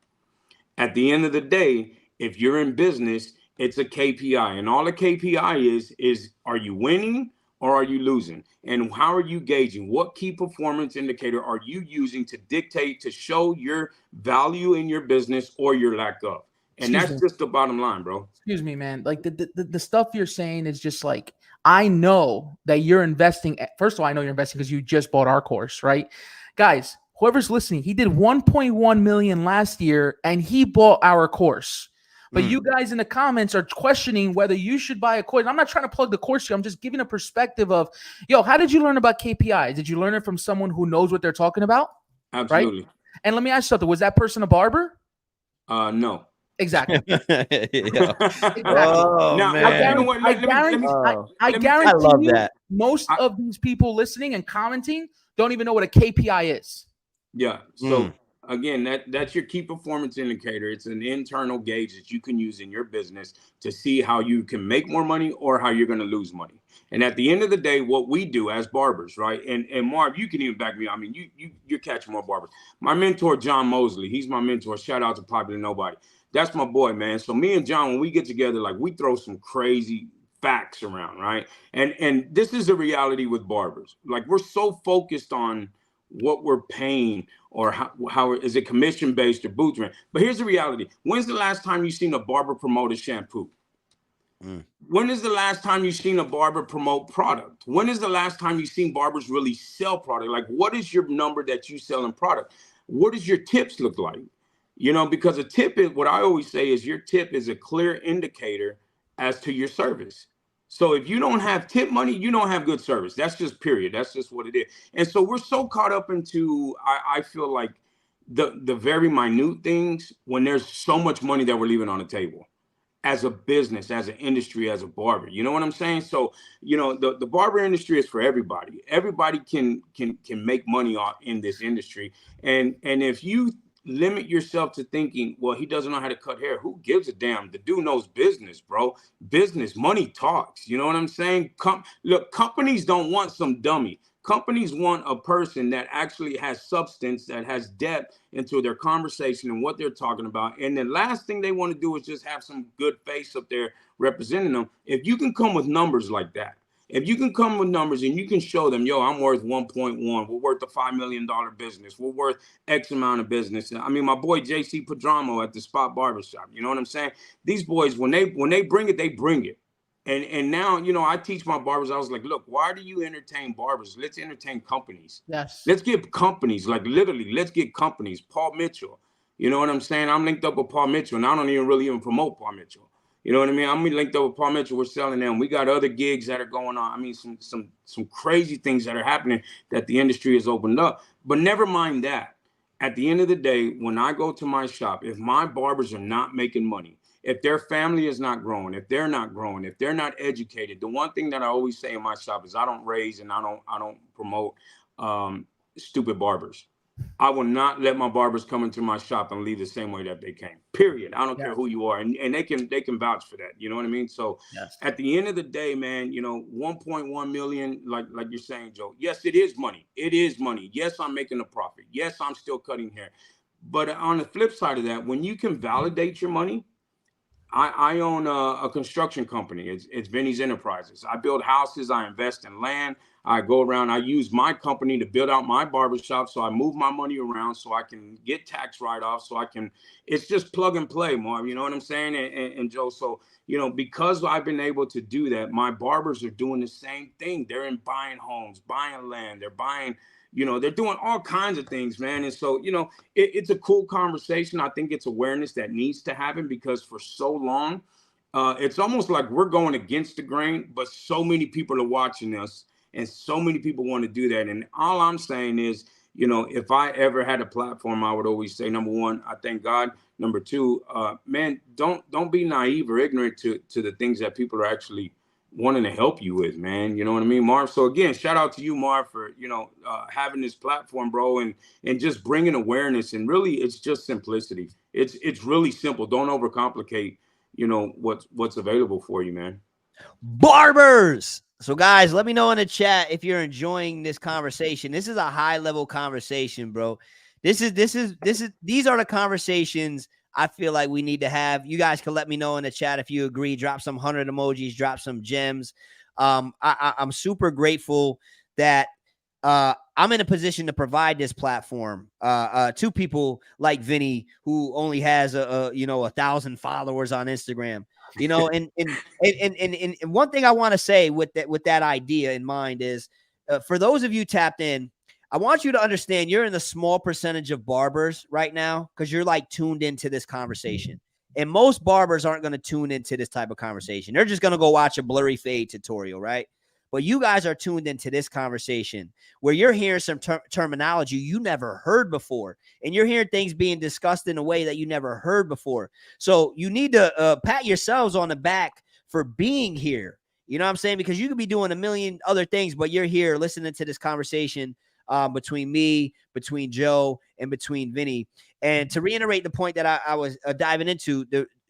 at the end of the day, if you're in business, it's a KPI. And all a KPI is are you winning or are you losing? And how are you gauging? What key performance indicator are you using to dictate, to show your value in your business or your lack of? And that's just the bottom line, bro. Excuse me, man. Like the stuff you're saying is just like, I know that you're investing. First of all, I know you're investing because you just bought our course, right? Guys, whoever's listening, he did 1.1 million last year and he bought our course. But you guys in the comments are questioning whether you should buy a course. I'm not trying to plug the course here. I'm just giving a perspective of, yo, how did you learn about KPIs? Did you learn it from someone who knows what they're talking about? Absolutely. Right? And let me ask you something. Was that person a barber? No. Exactly. Exactly. Oh, now, man. I guarantee you, most of these people listening and commenting don't even know what a KPI is. Yeah. So again, that's your key performance indicator. It's an internal gauge that you can use in your business to see how you can make more money or how you're going to lose money. And at the end of the day, what we do as barbers, right? And Marv, you can even back me. I mean, you're catching more barbers. My mentor, John Mosley, he's my mentor. Shout out to Popular Nobody. That's my boy, man. So me and John, when we get together, like we throw some crazy facts around, right? And this is the reality with barbers. Like we're so focused on what we're paying or how is it commission based or boot rent. But here's the reality. When's the last time you seen a barber promote a shampoo? When is the last time you seen a barber promote product? When is the last time you seen barbers really sell product? Like what is your number that you sell in product? What does your tips look like? You know, because a tip is what I always say is your tip is a clear indicator as to your service. So if you don't have tip money, you don't have good service. That's just period. That's just what it is. And so we're so caught up into, I feel like the very minute things when there's so much money that we're leaving on the table as a business, as an industry, as a barber. You know what I'm saying? So, you know, the barber industry is for everybody. Everybody can make money in this industry. And if you limit yourself to thinking, well, he doesn't know how to cut hair. Who gives a damn? The dude knows business, bro. Business, money talks. You know what I'm saying? Look, companies don't want some dummy. Companies want a person that actually has substance, that has depth into their conversation and what they're talking about. And the last thing they want to do is just have some good face up there representing them. If you can come with numbers like that, if you can come with numbers and you can show them, yo, I'm worth 1.1, we're worth a $5 million business, we're worth X amount of business. I mean, my boy JC Padramo at the Spot Barbershop, you know what I'm saying? These boys, when they bring it, they bring it. And now, you know, I teach my barbers, I was like, look, why do you entertain barbers? Let's entertain companies. Yes. Let's get companies, like literally, let's get companies. Paul Mitchell, you know what I'm saying? I'm linked up with Paul Mitchell, and I don't even really promote Paul Mitchell. You know what I mean? I'm linked up with Paul Mitchell. We're selling them. We got other gigs that are going on. I mean, some crazy things that are happening that the industry has opened up. But never mind that. At the end of the day, when I go to my shop, if my barbers are not making money, if their family is not growing, if they're not growing, if they're not educated, the one thing that I always say in my shop is I don't raise and I don't promote stupid barbers. I will not let my barbers come into my shop and leave the same way that they came. Period. I don't care who you are, and they can vouch for that. You know what I mean? So at the end of the day, man, you know, 1.1 million, like you're saying, Joe. Yes, it is money. It is money. Yes, I'm making a profit. Yes, I'm still cutting hair. But on the flip side of that, when you can validate your money, I own a construction company. It's Vinny's Enterprises. I build houses. I invest in land. I go around. I use my company to build out my barbershop. So I move my money around so I can get tax write-offs. So I can. It's just plug and play, Marv. You know what I'm saying? And Joe. So you know, because I've been able to do that, my barbers are doing the same thing. They're in buying homes, buying land. They're buying. You know, they're doing all kinds of things, man. And so, you know, it's a cool conversation. I think it's awareness that needs to happen because for so long, it's almost like we're going against the grain, but so many people are watching us and so many people want to do that. And all I'm saying is, you know, if I ever had a platform, I would always say, number one, I thank God. Number two, man, don't be naive or ignorant to the things that people are actually wanting to help you with, man. You know what I mean, Marv? So again, shout out to you, Marv, for, you know, having this platform, bro, and just bringing awareness. And really, it's just simplicity. It's really simple. Don't overcomplicate, you know, what's available for you, man. Barbers. So guys, let me know in the chat if you're enjoying this conversation. This is a high level conversation, bro. These are the conversations I feel like we need to have. You guys can let me know in the chat if you agree. Drop some 100 emojis, drop some gems. I'm super grateful that I'm in a position to provide this platform to people like Vinny, who only has 1,000 followers on Instagram. You know, and one thing I want to say with that idea in mind is, for those of you tapped in, I want you to understand you're in the small percentage of barbers right now because you're like tuned into this conversation. And most barbers aren't going to tune into this type of conversation. They're just going to go watch a blurry fade tutorial, right? But you guys are tuned into this conversation where you're hearing some terminology you never heard before. And you're hearing things being discussed in a way that you never heard before. So you need to pat yourselves on the back for being here. You know what I'm saying? Because you could be doing a million other things, but you're here listening to this conversation between me, between Joe, and between Vinny. And to reiterate the point that I was diving into,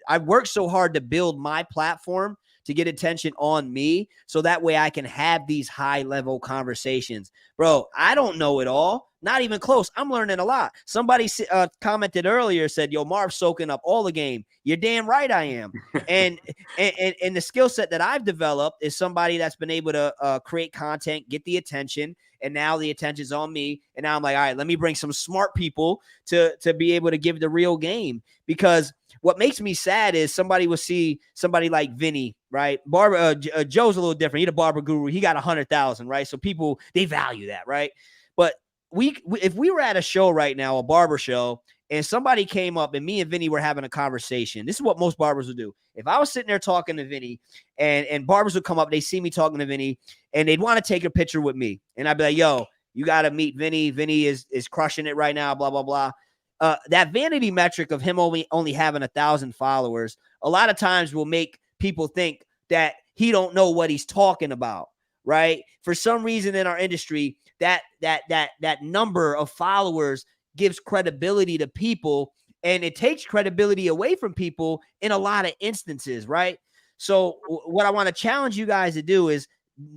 I worked so hard to build my platform to get attention on me, so that way I can have these high-level conversations. Bro, I don't know it all. Not even close. I'm learning a lot. Somebody commented earlier, said, yo, Marv's soaking up all the game. You're damn right I am. and the skill set that I've developed is somebody that's been able to create content, get the attention, and now the attention's on me. And now I'm like, all right, let me bring some smart people to be able to give the real game. Because what makes me sad is somebody will see somebody like Vinny, right? Barber, Joe's a little different. He's a barber guru. He got 100,000, right? So people, they value that, right? But if we were at a show right now, a barber show, and somebody came up and me and Vinny were having a conversation, this is what most barbers would do. If I was sitting there talking to Vinny and barbers would come up, they see me talking to Vinny and they'd want to take a picture with me. And I'd be like, yo, you got to meet Vinny. Vinny is crushing it right now, blah, blah, blah. That vanity metric of him only having 1,000 followers, a lot of times will make people think that he don't know what he's talking about, right? For some reason in our industry, that number of followers gives credibility to people, and it takes credibility away from people in a lot of instances, right? So what I want to challenge you guys to do is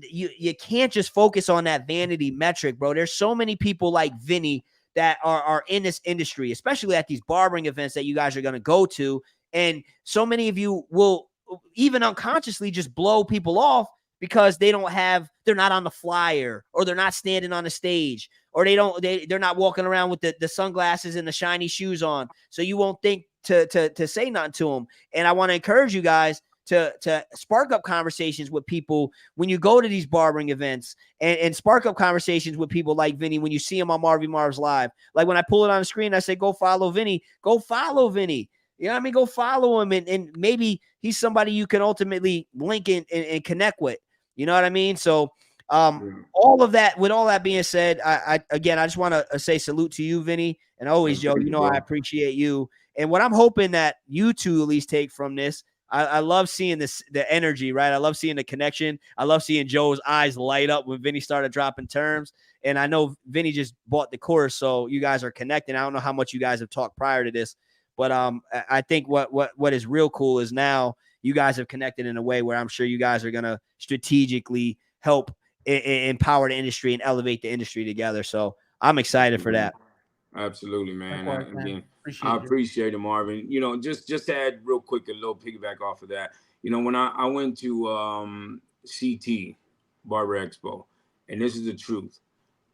you can't just focus on that vanity metric, bro. There's so many people like Vinny that are in this industry, especially at these barbering events that you guys are going to go to. And so many of you will even unconsciously just blow people off because they're not on the flyer, or they're not standing on the stage, or they're not walking around with the sunglasses and the shiny shoes on. So you won't think to say nothing to them. And I want to encourage you guys to spark up conversations with people when you go to these barbering events, and spark up conversations with people like Vinny when you see him on Marvy Marv's Live. Like when I pull it on the screen, I say, go follow Vinny. Go follow Vinny. You know what I mean? Go follow him, and maybe he's somebody you can ultimately link in and connect with. You know what I mean? So all of that, with all that being said, I just want to say salute to you, Vinny, and always, Joe, you know, I appreciate you. And what I'm hoping that you two at least take from this, I love seeing the energy, right? I love seeing the connection. I love seeing Joe's eyes light up when Vinny started dropping terms. And I know Vinny just bought the course, so you guys are connecting. I don't know how much you guys have talked prior to this, but I think what is real cool is now you guys have connected in a way where I'm sure you guys are going to strategically help empower the industry and elevate the industry together. So I'm excited for that. Absolutely, man. Again, I appreciate it, Marvin. You know, just to add real quick, a little piggyback off of that. You know, when I went to CT, Barber Expo, and this is the truth,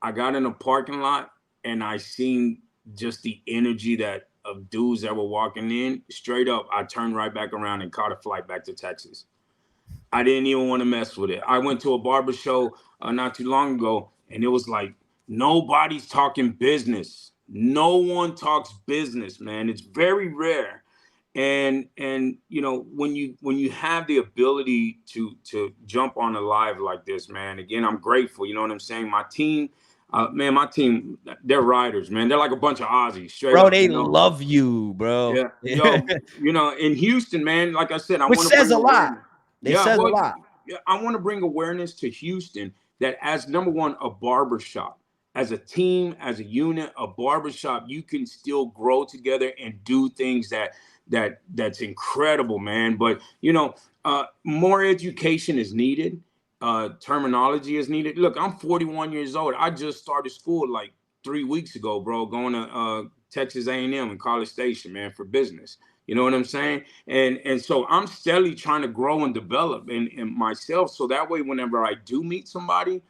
I got in a parking lot and I seen just the energy of dudes that were walking in. Straight up, I turned right back around and caught a flight back to Texas. I didn't even want to mess with it. I went to a barber show not too long ago, and it was like, nobody's talking business. No one talks business, man. It's very rare. And you know, when you have the ability to jump on a live like this, man, again, I'm grateful. You know what I'm saying? My team, my team, they're riders, man. They're like a bunch of Aussies, straight bro. up, They you know? love you, bro. Yeah, yo, you know, in Houston, man. Like I said, Which says a lot. It says a lot. Yeah, I want to bring awareness to Houston that as number one, a barbershop, as a team, as a unit, a barbershop, you can still grow together and do things that's incredible, man. But you know, more education is needed. Terminology is needed. Look, I'm 41 years old. I just started school like 3 weeks ago, bro, going to Texas A&M and College Station, man, for business. You know what I'm saying? And so I'm steadily trying to grow and develop in myself. So that way, whenever I do meet somebody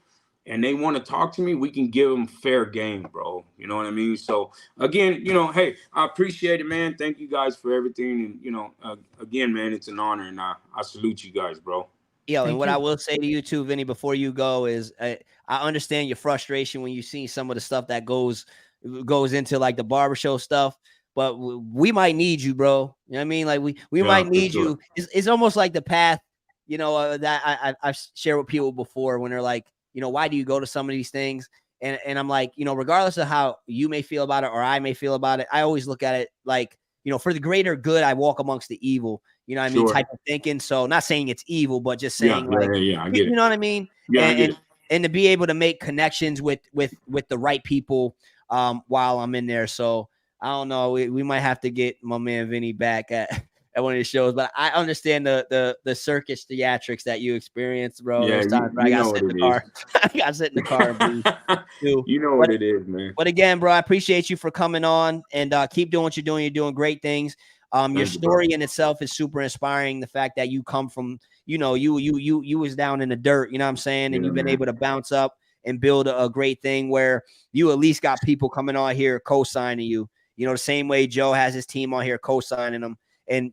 and they want to talk to me, we can give them fair game, bro. You know what I mean? So again, you know, hey, I appreciate it, man. Thank you guys for everything. And, you know, again, man, it's an honor. And I salute you guys, bro. Yo, and what I will say to you too, Vinny, before you go is I understand your frustration when you see some of the stuff that goes into like the barbershop stuff. But we might need you, bro. You know what I mean? Like we might need you. It's almost like the path, you know, that I've shared with people before when they're like, you know, why do you go to some of these things? And I'm like, you know, regardless of how you may feel about it or I may feel about it, I always look at it like, you know, for the greater good, I walk amongst the evil. You know what I mean? Type of thinking. So not saying it's evil, but just saying I get it. You know what I mean? Yeah, I get it. and to be able to make connections with the right people while I'm in there. So I don't know. We might have to get my man Vinny back at one of the shows, but I understand the circus theatrics that you experienced, bro. Yeah, There's times where I got to sit in the car. I got to sit in the car and breathe. You know what it is, man. But again, bro, I appreciate you for coming on, and keep doing what you're doing. You're doing great things. Your story in itself is super inspiring. The fact that you come from, you was down in the dirt, you know what I'm saying? And you've been able to bounce up and build a great thing where you at least got people coming on here co-signing you, the same way Joe has his team on here co-signing them. And,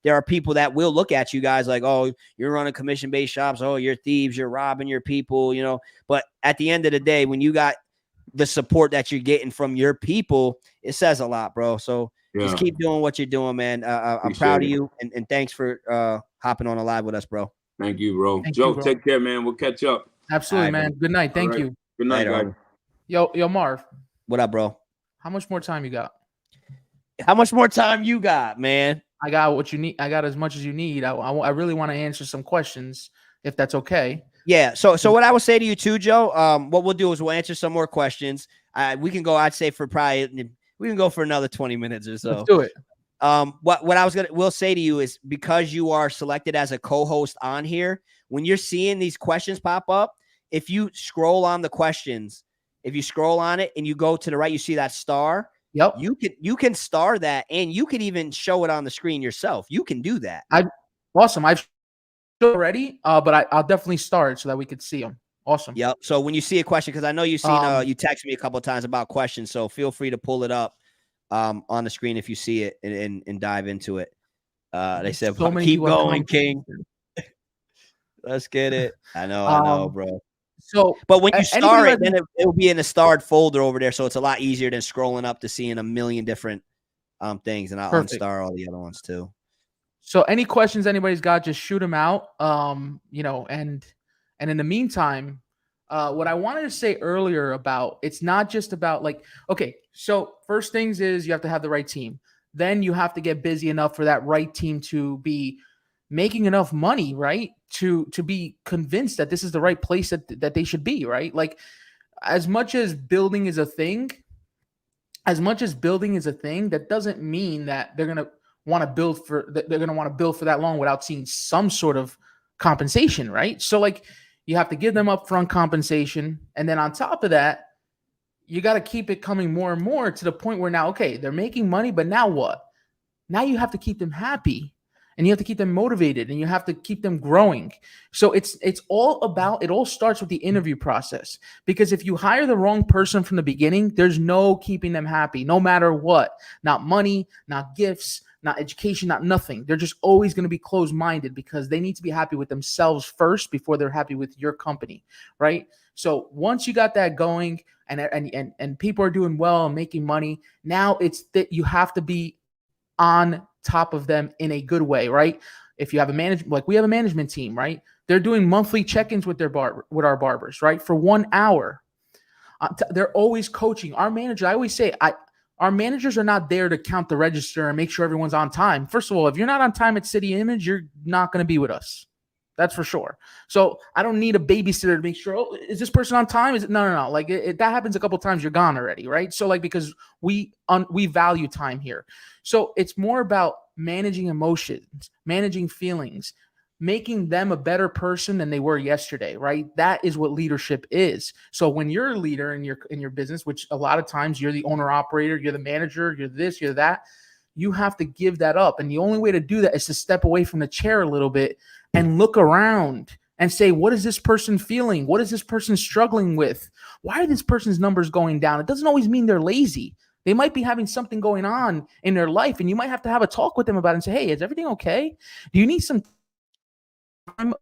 there are people that will look at you guys like, oh, you're running commission-based shops. Oh, you're thieves. You're robbing your people, But at the end of the day, when you got the support that you're getting from your people, it says a lot, bro. So just keep doing what you're doing, man. I'm proud of you, and thanks for hopping on a live with us, bro. Thank you, bro. Thank Joe, you, bro. take care, man. We'll catch up. Absolutely, man. Good night. Thank you. Good night, Later, guys. Yo, Marv. What up, bro? How much more time you got? How much more time you got, man? I got what you need. I got as much as you need. I really want to answer some questions, if that's okay. Yeah. So what I will say to you too, Joe, what we'll do is we'll answer some more questions. We can go, I'd say we can go for another 20 minutes or so. Let's do it. What will say to you is, because you are selected as a co-host on here, when you're seeing these questions pop up, if you scroll on the questions, if you scroll on it and you go to the right, you see that star. Yep. You can star that, and you can even show it on the screen yourself. You can do that. Awesome. I've already, but I'll definitely start so that we could see them. Awesome. Yep. So when you see a question, because I know you've seen you text me a couple of times about questions, so feel free to pull it up on the screen if you see it and dive into it. They said, so keep going, King. Let's get it. I know, bro. So, but when you star it, then it will be in a starred folder over there, so it's a lot easier than scrolling up to seeing a million different things. And I'll unstar all the other ones too. So, any questions anybody's got, just shoot them out. And in the meantime, what I wanted to say earlier about, it's not just about okay. So first things is you have to have the right team. Then you have to get busy enough for that right team to be making enough money, right? To be convinced that this is the right place that they should be, right? Like, as much as building is a thing, that doesn't mean that they're gonna want to build for that long without seeing some sort of compensation, right? So you have to give them upfront compensation, and then on top of that, you got to keep it coming more and more to the point where now, okay, they're making money, but now what? Now you have to keep them happy. And you have to keep them motivated, and you have to keep them growing. So it all starts with the interview process, because if you hire the wrong person from the beginning, there's no keeping them happy, no matter what. Not money, not gifts, not education, not nothing. They're just always going to be closed-minded, because they need to be happy with themselves first before they're happy with your company, right? So once you got that going, and people are doing well and making money, now it's that you have to be on top of them in a good way, right? If you have we have a management team, right? They're doing monthly check-ins with our barbers, right? For 1 hour. They're always coaching. Our manager, I always say, our managers are not there to count the register and make sure everyone's on time. First of all, if you're not on time at City Image, you're not going to be with us. That's for sure. So I don't need a babysitter to make sure, oh, is this person on time? Is it? No. That happens a couple of times, you're gone already, right? So because we value time here. So it's more about managing emotions, managing feelings, making them a better person than they were yesterday, right? That is what leadership is. So when you're a leader in your business, which a lot of times you're the owner operator, you're the manager, you're this, you're that, you have to give that up. And the only way to do that is to step away from the chair a little bit and look around and say, what is this person feeling? What is this person struggling with? Why are this person's numbers going down? It doesn't always mean they're lazy. They might be having something going on in their life, and you might have to have a talk with them about it and say, hey, is everything okay? Do you need some time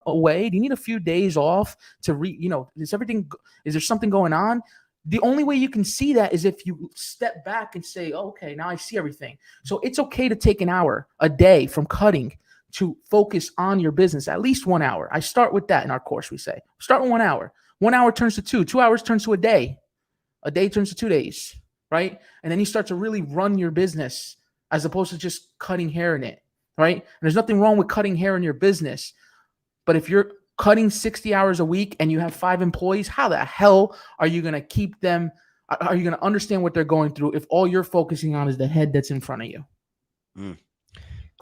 away? Do you need a few days off to is there something going on? The only way you can see that is if you step back and say, oh, okay, now I see everything. So it's okay to take an hour a day from cutting to focus on your business, at least 1 hour. I start with that in our course. We say, start with 1 hour. 1 hour turns to 2. 2 hours turns to a day. A day turns to 2 days, right? And then you start to really run your business as opposed to just cutting hair in it, right? And there's nothing wrong with cutting hair in your business. But if you're cutting 60 hours a week and you have 5 employees, how the hell are you going to keep them? Are you going to understand what they're going through if all you're focusing on is the head that's in front of you?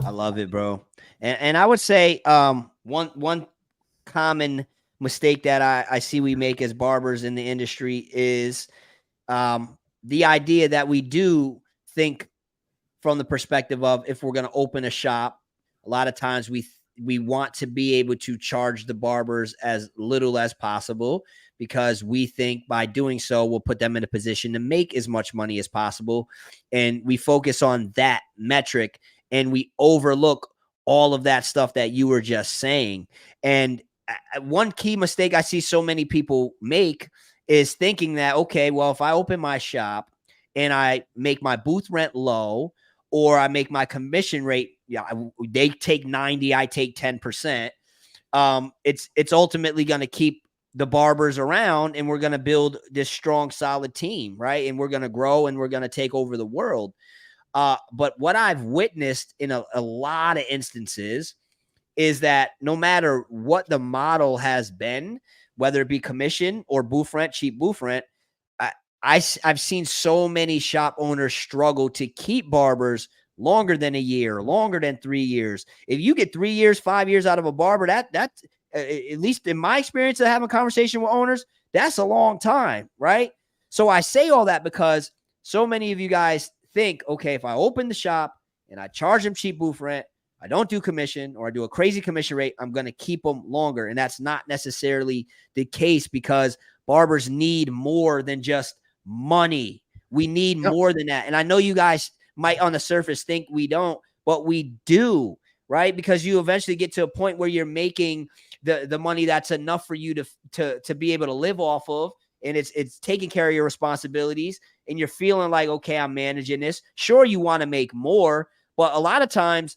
I love it, bro. And I would say one common mistake that I see we make as barbers in the industry is the idea that we do think from the perspective of, if we're going to open a shop, a lot of times we want to be able to charge the barbers as little as possible, because we think by doing so, we'll put them in a position to make as much money as possible. And we focus on that metric and we overlook all of that stuff that you were just saying. And one key mistake I see so many people make is thinking that, okay, well, if I open my shop and I make my booth rent low, or I make my commission rate, they take 90, I take 10%. It's ultimately going to keep the barbers around, and we're going to build this strong, solid team, right? And we're going to grow and we're going to take over the world. But what I've witnessed in a lot of instances is that no matter what the model has been, whether it be commission or booth rent, cheap booth rent, I've seen so many shop owners struggle to keep barbers longer than a year, longer than 3 years. If you get 3 years, 5 years out of a barber, that's at least in my experience of having a conversation with owners, that's a long time, right? So I say all that because so many of you guys think, okay, if I open the shop and I charge them cheap booth rent, I don't do commission, or I do a crazy commission rate, I'm going to keep them longer. And that's not necessarily the case, because barbers need more than just money. We need more than that. And I know you guys might on the surface think we don't, but we do, right? Because you eventually get to a point where you're making the money that's enough for you to be able to live off of. And it's taking care of your responsibilities, and you're feeling like, okay, I'm managing this. Sure, you want to make more, but a lot of times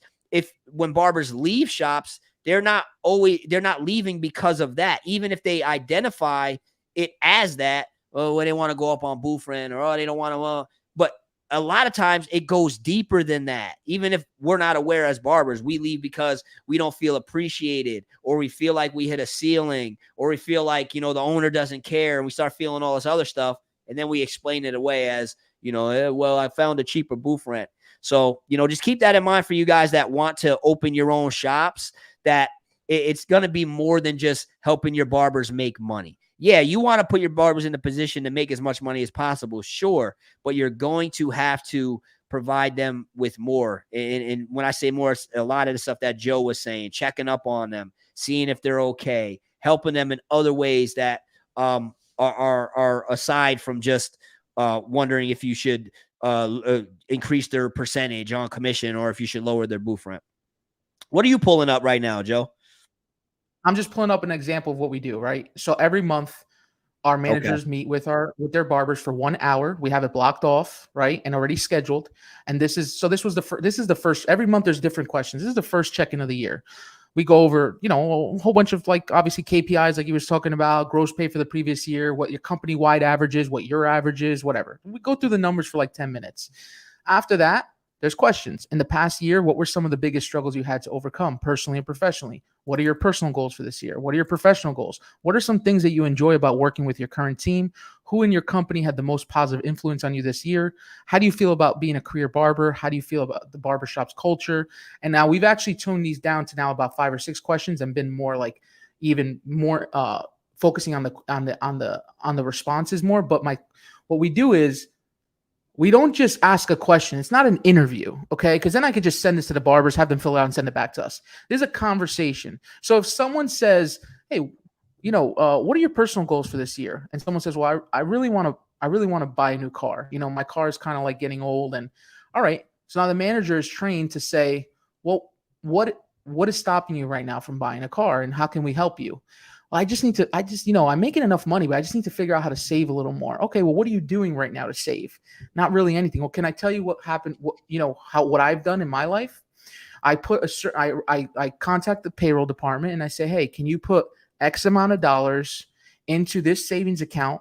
when barbers leave shops, they're not leaving because of that. Even if they identify it as that, when they want to go up on booth rent, or they don't want to, but a lot of times it goes deeper than that. Even if we're not aware as barbers, we leave because we don't feel appreciated, or we feel like we hit a ceiling, or we feel like, the owner doesn't care, and we start feeling all this other stuff. And then we explain it away as, well, I found a cheaper booth rent. So, just keep that in mind for you guys that want to open your own shops, that it's going to be more than just helping your barbers make money. Yeah, you want to put your barbers in a position to make as much money as possible, sure, but you're going to have to provide them with more. And when I say more, it's a lot of the stuff that Joe was saying, checking up on them, seeing if they're okay, helping them in other ways that are aside from just wondering if you should increase their percentage on commission, or if you should lower their booth rent. What are you pulling up right now, Joe? I'm just pulling up an example of what we do, right? So every month, our managers meet with their barbers for 1 hour. We have it blocked off, right, and already scheduled. And this is the first. Every month, there's different questions. This is the first check-in of the year. We go over, a whole bunch of, like, obviously KPIs, like you was talking about, gross pay for the previous year, what your company-wide average is, what your average is, whatever. We go through the numbers for like 10 minutes. After that, there's questions. In the past year, what were some of the biggest struggles you had to overcome personally and professionally? What are your personal goals for this year? What are your professional goals? What are some things that you enjoy about working with your current team? Who in your company had the most positive influence on you this year? How do you feel about being a career barber? How do you feel about the barbershop's culture? And now we've actually toned these down to now about 5 or 6 questions, and been more like even more focusing on the responses more. But what we do is, we don't just ask a question. It's not an interview, okay? Because then I could just send this to the barbers, have them fill it out, and send it back to us. There's a conversation. So if someone says, "Hey, what are your personal goals for this year?" and someone says, "Well, I really want to buy a new car. My car is kind of like getting old." And all right, so now the manager is trained to say, "Well, what is stopping you right now from buying a car, and how can we help you?" Well, I'm making enough money, but I just need to figure out how to save a little more. Okay, well, what are you doing right now to save? Not really anything. Well, can I tell you what happened? What I've done in my life? I contact the payroll department and I say, "Hey, can you put X amount of dollars into this savings account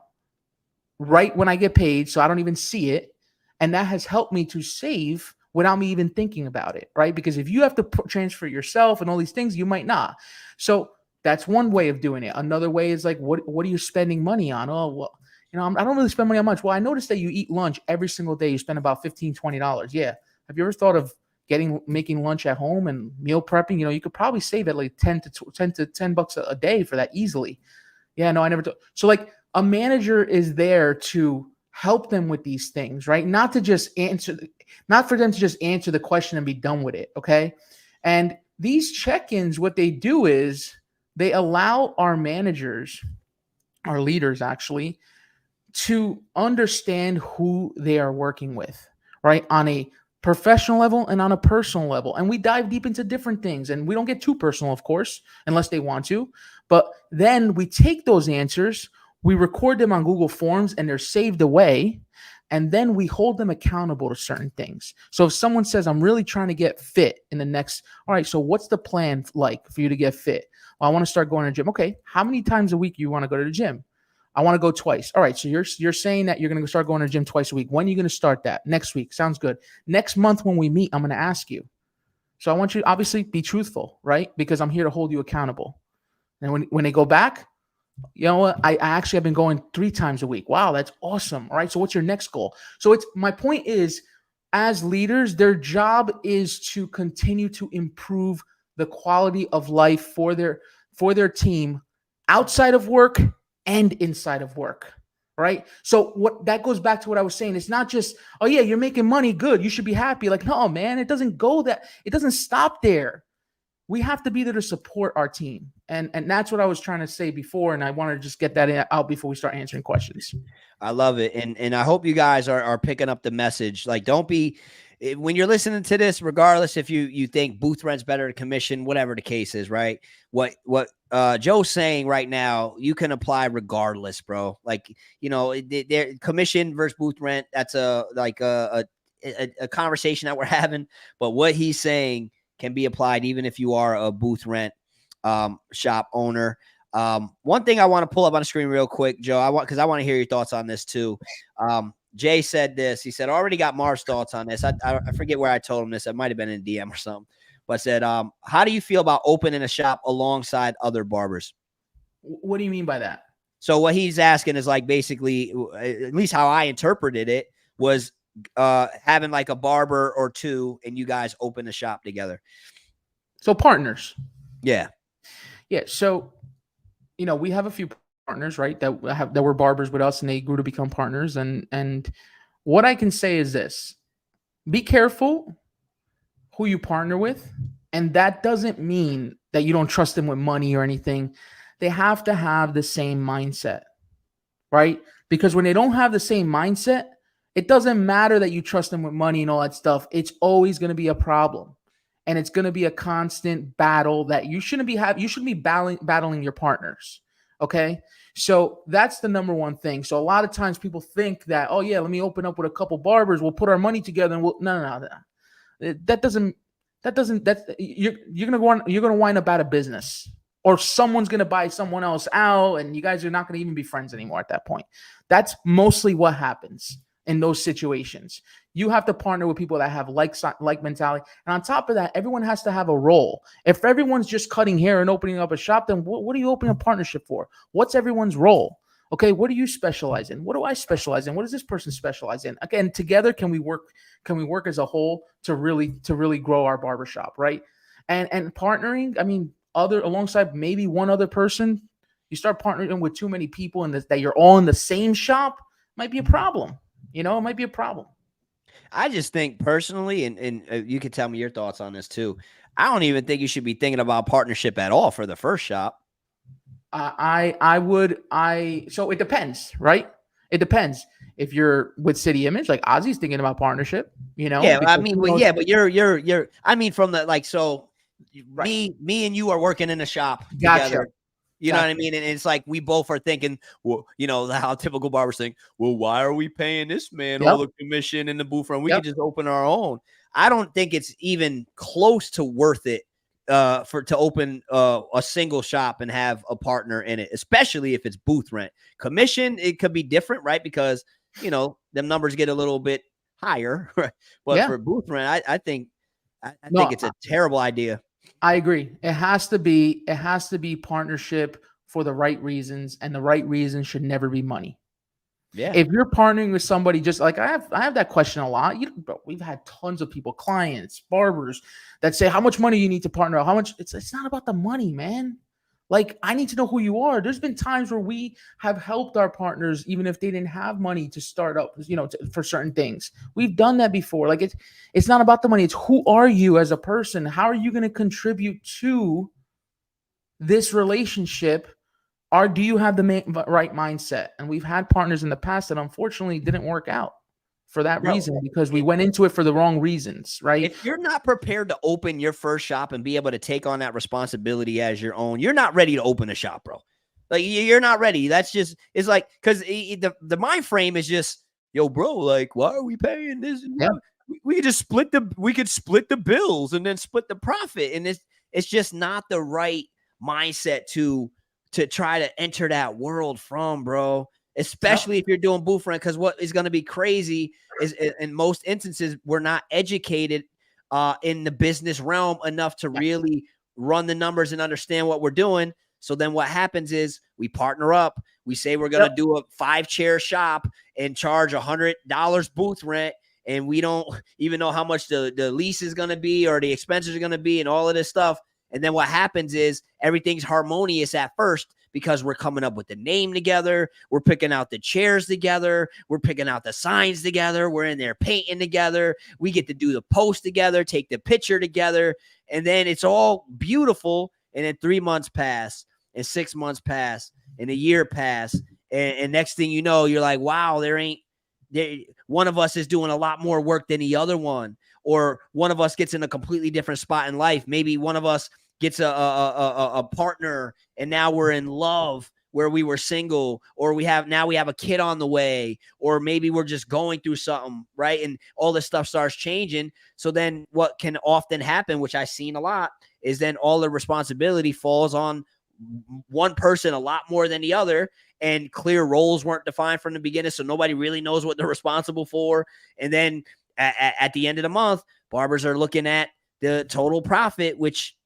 right when I get paid, so I don't even see it?" And that has helped me to save without me even thinking about it, right? Because if you have to transfer yourself and all these things, you might not. So That's one way of doing it. Another way is like, what are you spending money on? Oh, well, I don't really spend money on much. Well, I noticed that you eat lunch every single day. You spend about $15, $20. Yeah. Have you ever thought of making lunch at home and meal prepping? You could probably save at like $10 to $10 a day for that easily. Yeah, no, I never. So like a manager is there to help them with these things, right? Not for them to just answer the question and be done with it. Okay. And these check-ins, what they do is they allow our managers, our leaders actually, to understand who they are working with, right? On a professional level and on a personal level. And we dive deep into different things, and we don't get too personal, of course, unless they want to. But then we take those answers, we record them on Google Forms, and they're saved away. And then we hold them accountable to certain things. So if someone says, I'm really trying to get fit in the next, all right, so what's the plan like for you to get fit? Well, I want to start going to the gym. Okay, how many times a week do you want to go to the gym? I want to go twice. All right, so you're saying that you're going to start going to the gym twice a week. When are you going to start that? Next week. Sounds good. Next month when we meet, I'm going to ask you. So I want you to obviously be truthful, right? Because I'm here to hold you accountable. And when they go back, you know what? I actually have been going 3 times a week. Wow, that's awesome. All right. So what's your next goal? So my point is, as leaders, their job is to continue to improve the quality of life for their team outside of work and inside of work. Right. So that goes back to what I was saying. It's not just, oh yeah, you're making money. Good. You should be happy. Like, no, man, it doesn't stop there. We have to be there to support our team. And that's what I was trying to say before. And I wanted to just get that out before we start answering questions. I love it. And I hope you guys are picking up the message. Like, don't be, when you're listening to this, regardless if you think booth rent's better than commission, whatever the case is, right? What Joe's saying right now, you can apply regardless, bro. Like, their commission versus booth rent, that's a conversation that we're having. But what he's saying can be applied even if you are a booth rent shop owner. One thing I want to pull up on the screen real quick, Joe, because I want to hear your thoughts on this too. Jay said this. He said, already got Marv's thoughts on this. I forget where I told him this. It might have been in DM or something. But said, how do you feel about opening a shop alongside other barbers? What do you mean by that? So what he's asking is like basically, at least how I interpreted it, was having like a barber or two and you guys open a shop together. So partners. Yeah. So, we have a few partners, right, that were barbers with us and they grew to become partners. And what I can say is this: be careful who you partner with. And that doesn't mean that you don't trust them with money or anything. They have to have the same mindset, right? Because when they don't have the same mindset, it doesn't matter that you trust them with money and all that stuff. It's always going to be a problem. And it's going to be a constant battle that you shouldn't be battling your partners. Okay. So that's the number one thing. So a lot of times people think that, oh yeah, let me open up with a couple barbers. We'll put our money together and no. You're going to wind up out of business, or someone's going to buy someone else out and you guys are not going to even be friends anymore at that point. That's mostly what happens in those situations. You have to partner with people that have like mentality. And on top of that, everyone has to have a role. If everyone's just cutting hair and opening up a shop, then what are you opening a partnership for? What's everyone's role? Okay, what do you specialize in? What do I specialize in? What does this person specialize in? Again, together, can we work as a whole to really grow our barbershop, right? And partnering, I mean, alongside maybe one other person, you start partnering with too many people and that you're all in the same shop, might be a problem. It might be a problem. I just think personally, and you can tell me your thoughts on this too, I don't even think you should be thinking about partnership at all for the first shop. So it depends, right? It depends. If you're with City Image, like Ozzy's thinking about partnership, Yeah, I mean, but you're. I mean, from the like, so right. Me and you are working in a shop together. You know what I mean? And it's like we both are thinking, well, how typical barbers think, well, why are we paying this man all the commission in the booth rent? We can just open our own. I don't think it's even close to worth it to open a single shop and have a partner in it, especially if it's booth rent. Commission, it could be different, right? Because, them numbers get a little bit higher, right? But for booth rent, I think it's a terrible idea. I agree. It has to be partnership for the right reasons, and the right reason should never be money. Yeah. If you're partnering with somebody, just like I have that question a lot. Bro, we've had tons of people, clients, barbers, that say, how much money you need to partner? How much? It's not about the money, man. Like, I need to know who you are. There's been times where we have helped our partners, even if they didn't have money to start up, for certain things. We've done that before. Like, it's not about the money. It's who are you as a person? How are you going to contribute to this relationship? Or do you have the right mindset? And we've had partners in the past that unfortunately didn't work out for that reason, because we went into it for the wrong reasons, right? If you're not prepared to open your first shop and be able to take on that responsibility as your own, you're not ready to open a shop, bro. Like, you're not ready. That's just, it's like, because the mind frame is just, yo, bro, like, why are we paying this? Yeah. We could just split the bills and then split the profit. And it's just not the right mindset to try to enter that world from, bro. Especially if you're doing booth rent, because what is going to be crazy is, in most instances, we're not educated in the business realm enough to really run the numbers and understand what we're doing. So then what happens is we partner up. We say we're going to do a 5-chair shop and charge $100 booth rent, and we don't even know how much the lease is going to be or the expenses are going to be and all of this stuff. And then what happens is everything's harmonious at first, because we're coming up with the name together. We're picking out the chairs together. We're picking out the signs together. We're in there painting together. We get to do the post together, take the picture together. And then it's all beautiful. And then 3 months pass, and 6 months pass, and a year pass. And next thing you know, you're like, wow, one of us is doing a lot more work than the other one. Or one of us gets in a completely different spot in life. Maybe one of us gets a partner, and now we're in love where we were single, or we have a kid on the way, or maybe we're just going through something, right? And all this stuff starts changing. So then what can often happen, which I've seen a lot, is then all the responsibility falls on one person a lot more than the other, and clear roles weren't defined from the beginning, so nobody really knows what they're responsible for. And then at the end of the month, barbers are looking at the total profit, which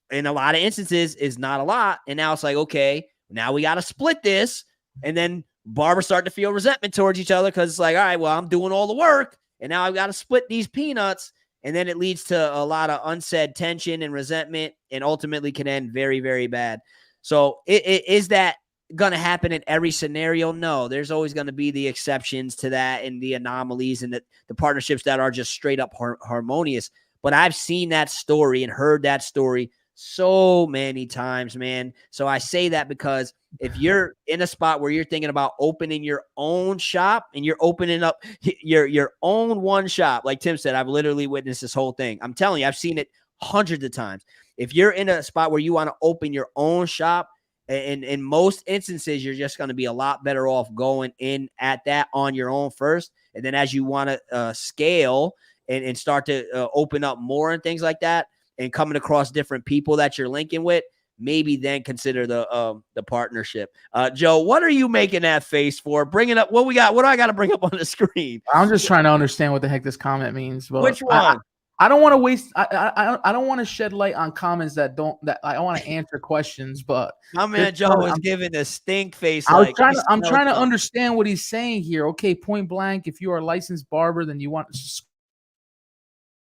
in a lot of instances is not a lot. And now it's like, okay, now we got to split this. And then barbers start to feel resentment towards each other, because it's like, all right, well, I'm doing all the work, and now I've got to split these peanuts. And then it leads to a lot of unsaid tension and resentment, and ultimately can end very, very bad. So is that going to happen in every scenario? No, there's always going to be the exceptions to that, and the anomalies, and the partnerships that are just straight up harmonious. But I've seen that story and heard that story so many times, man. So I say that because if you're in a spot where you're thinking about opening your own shop, and you're opening up your own one shop, like Tim said, I've literally witnessed this whole thing. I'm telling you, I've seen it hundreds of times. If you're in a spot where you want to open your own shop, and in most instances, you're just going to be a lot better off going in at that on your own first. And then as you want to scale and start to open up more and things like that, and coming across different people that you're linking with, maybe then consider the partnership. Joe, what are you making that face for? Bring it up. What we got? What do I got to bring up on the screen? I'm just trying to understand what the heck this comment means. But which one? I don't want to waste. I don't want to shed light on comments that I want to answer questions. But my man Joe was giving a stink face. I'm trying to understand what he's saying here. Okay, point blank. If you are a licensed barber, then you want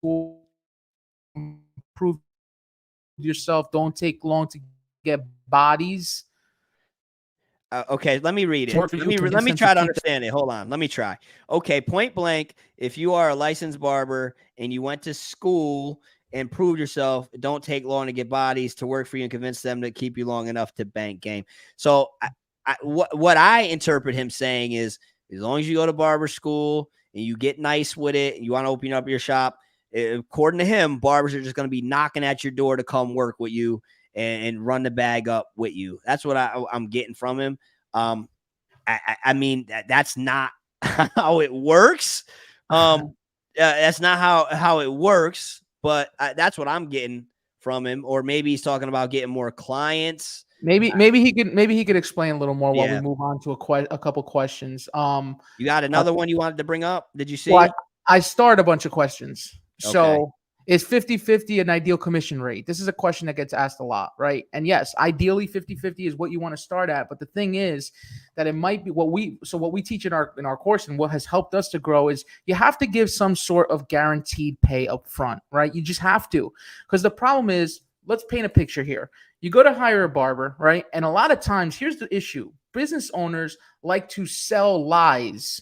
to prove yourself. Don't take long to get bodies. Okay, let me read it. Let me try to understand it. Hold on. Let me try. Okay, point blank, if you are a licensed barber and you went to school and proved yourself, don't take long to get bodies to work for you and convince them to keep you long enough to bank game. So what I interpret him saying is, as long as you go to barber school and you get nice with it and you want to open up your shop, according to him, barbers are just going to be knocking at your door to come work with you and run the bag up with you. That's what I'm getting from him. I mean, that's not how it works. That's not how it works, but that's what I'm getting from him. Or maybe he's talking about getting more clients. Maybe he could explain a little more while we move on to a couple questions. You got another one you wanted to bring up? Did you see? Well, I started a bunch of questions. Okay. So Is 50-50 an ideal commission rate? This is a question that gets asked a lot, right? And yes, ideally 50-50 is what you want to start at. But the thing is that it might be what we teach in our course, and what has helped us to grow is you have to give some sort of guaranteed pay up front, right? You just have to. Because the problem is, let's paint a picture here. You go to hire a barber, right? And a lot of times, here's the issue. Business owners like to sell lies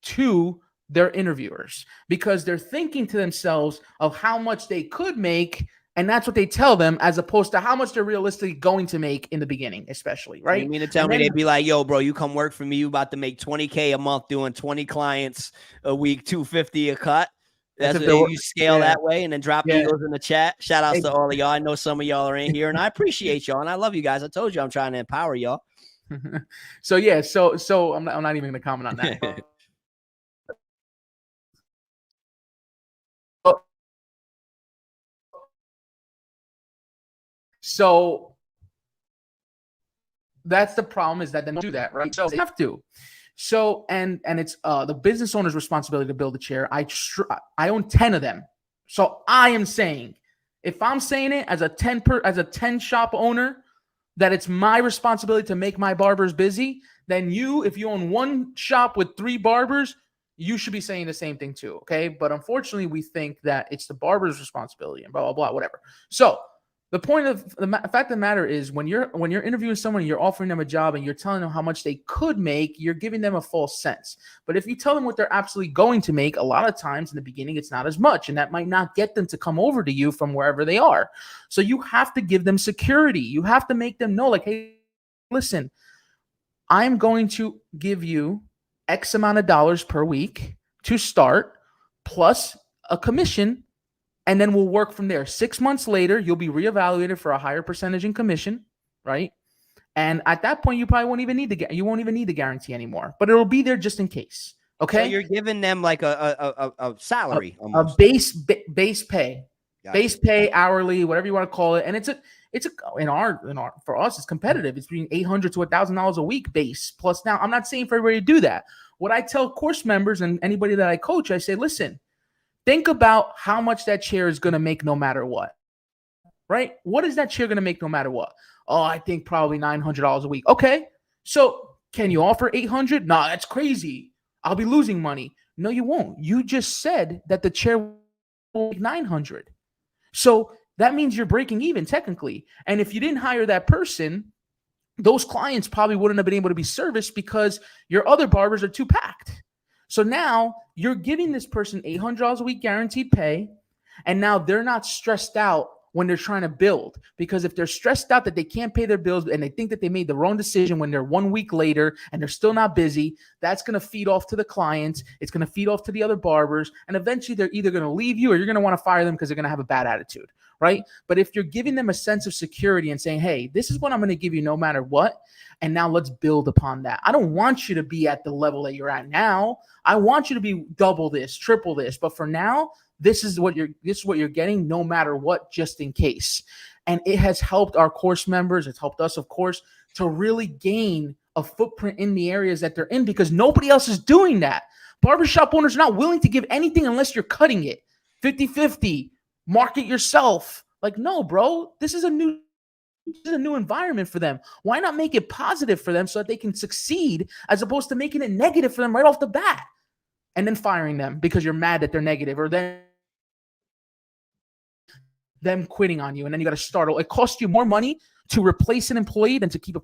to their interviewers because they're thinking to themselves of how much they could make, and that's what they tell them, as opposed to how much they're realistically going to make in the beginning, especially, right? You mean to tell me they'd be like, yo, bro, you come work for me, you about to make $20K a month doing 20 clients a week, $250 a cut? That's what you scale that way, and then drop egos in the chat. Shout outs to all of y'all. I know some of y'all are in here, and I appreciate y'all, and I love you guys. I told you I'm trying to empower y'all. So I'm not even gonna comment on that. So that's the problem, is that they don't do that, right? So they have to. So and it's the business owner's responsibility to build a chair. I own 10 of them. So I am saying, if I'm saying it as a 10 shop owner, that it's my responsibility to make my barbers busy, then if you own one shop with 3 barbers, you should be saying the same thing too, okay? But unfortunately, we think that it's the barber's responsibility and blah, blah, blah, whatever. So the point of the fact of the matter is, when you're interviewing someone, you're offering them a job and you're telling them how much they could make, you're giving them a false sense. But if you tell them what they're absolutely going to make, a lot of times in the beginning, it's not as much, and that might not get them to come over to you from wherever they are. So you have to give them security. You have to make them know, like, hey, listen, I'm going to give you X amount of dollars per week to start, plus a commission, and then we'll work from there. 6 months later, you'll be reevaluated for a higher percentage in commission, right? And at that point, you probably won't even need the guarantee anymore, but it'll be there just in case. Okay. So you're giving them like a salary, a base pay, base pay, hourly, whatever you want to call it. And it's for us, it's competitive. It's between $800 to $1,000 a week base plus. Now, I'm not saying for everybody to do that. What I tell course members and anybody that I coach, I say, listen, think about how much that chair is going to make no matter what, right? What is that chair going to make no matter what? Oh, I think probably $900 a week. Okay. So can you offer $800? Nah, that's crazy. I'll be losing money. No, you won't. You just said that the chair will make $900. So that means you're breaking even technically. And if you didn't hire that person, those clients probably wouldn't have been able to be serviced because your other barbers are too packed. So now you're giving this person $800 a week guaranteed pay, and now they're not stressed out when they're trying to build, because if they're stressed out that they can't pay their bills and they think that they made the wrong decision when they're 1 week later and they're still not busy, that's going to feed off to the clients. It's going to feed off to the other barbers, and eventually they're either going to leave you or you're going to want to fire them because they're going to have a bad attitude, right? But if you're giving them a sense of security and saying, hey, this is what I'm going to give you no matter what, and now let's build upon that. I don't want you to be at the level that you're at now. I want you to be double this, triple this. But for now, this is what you're getting no matter what, just in case. And it has helped our course members. It's helped us, of course, to really gain a footprint in the areas that they're in, because nobody else is doing that. Barbershop owners are not willing to give anything unless you're cutting it. 50-50, market yourself. Like, no, bro, this is a new environment for them. Why not make it positive for them so that they can succeed, as opposed to making it negative for them right off the bat and then firing them because you're mad that they're negative, or then them quitting on you, and then you got to start. It costs you more money to replace an employee than to keep a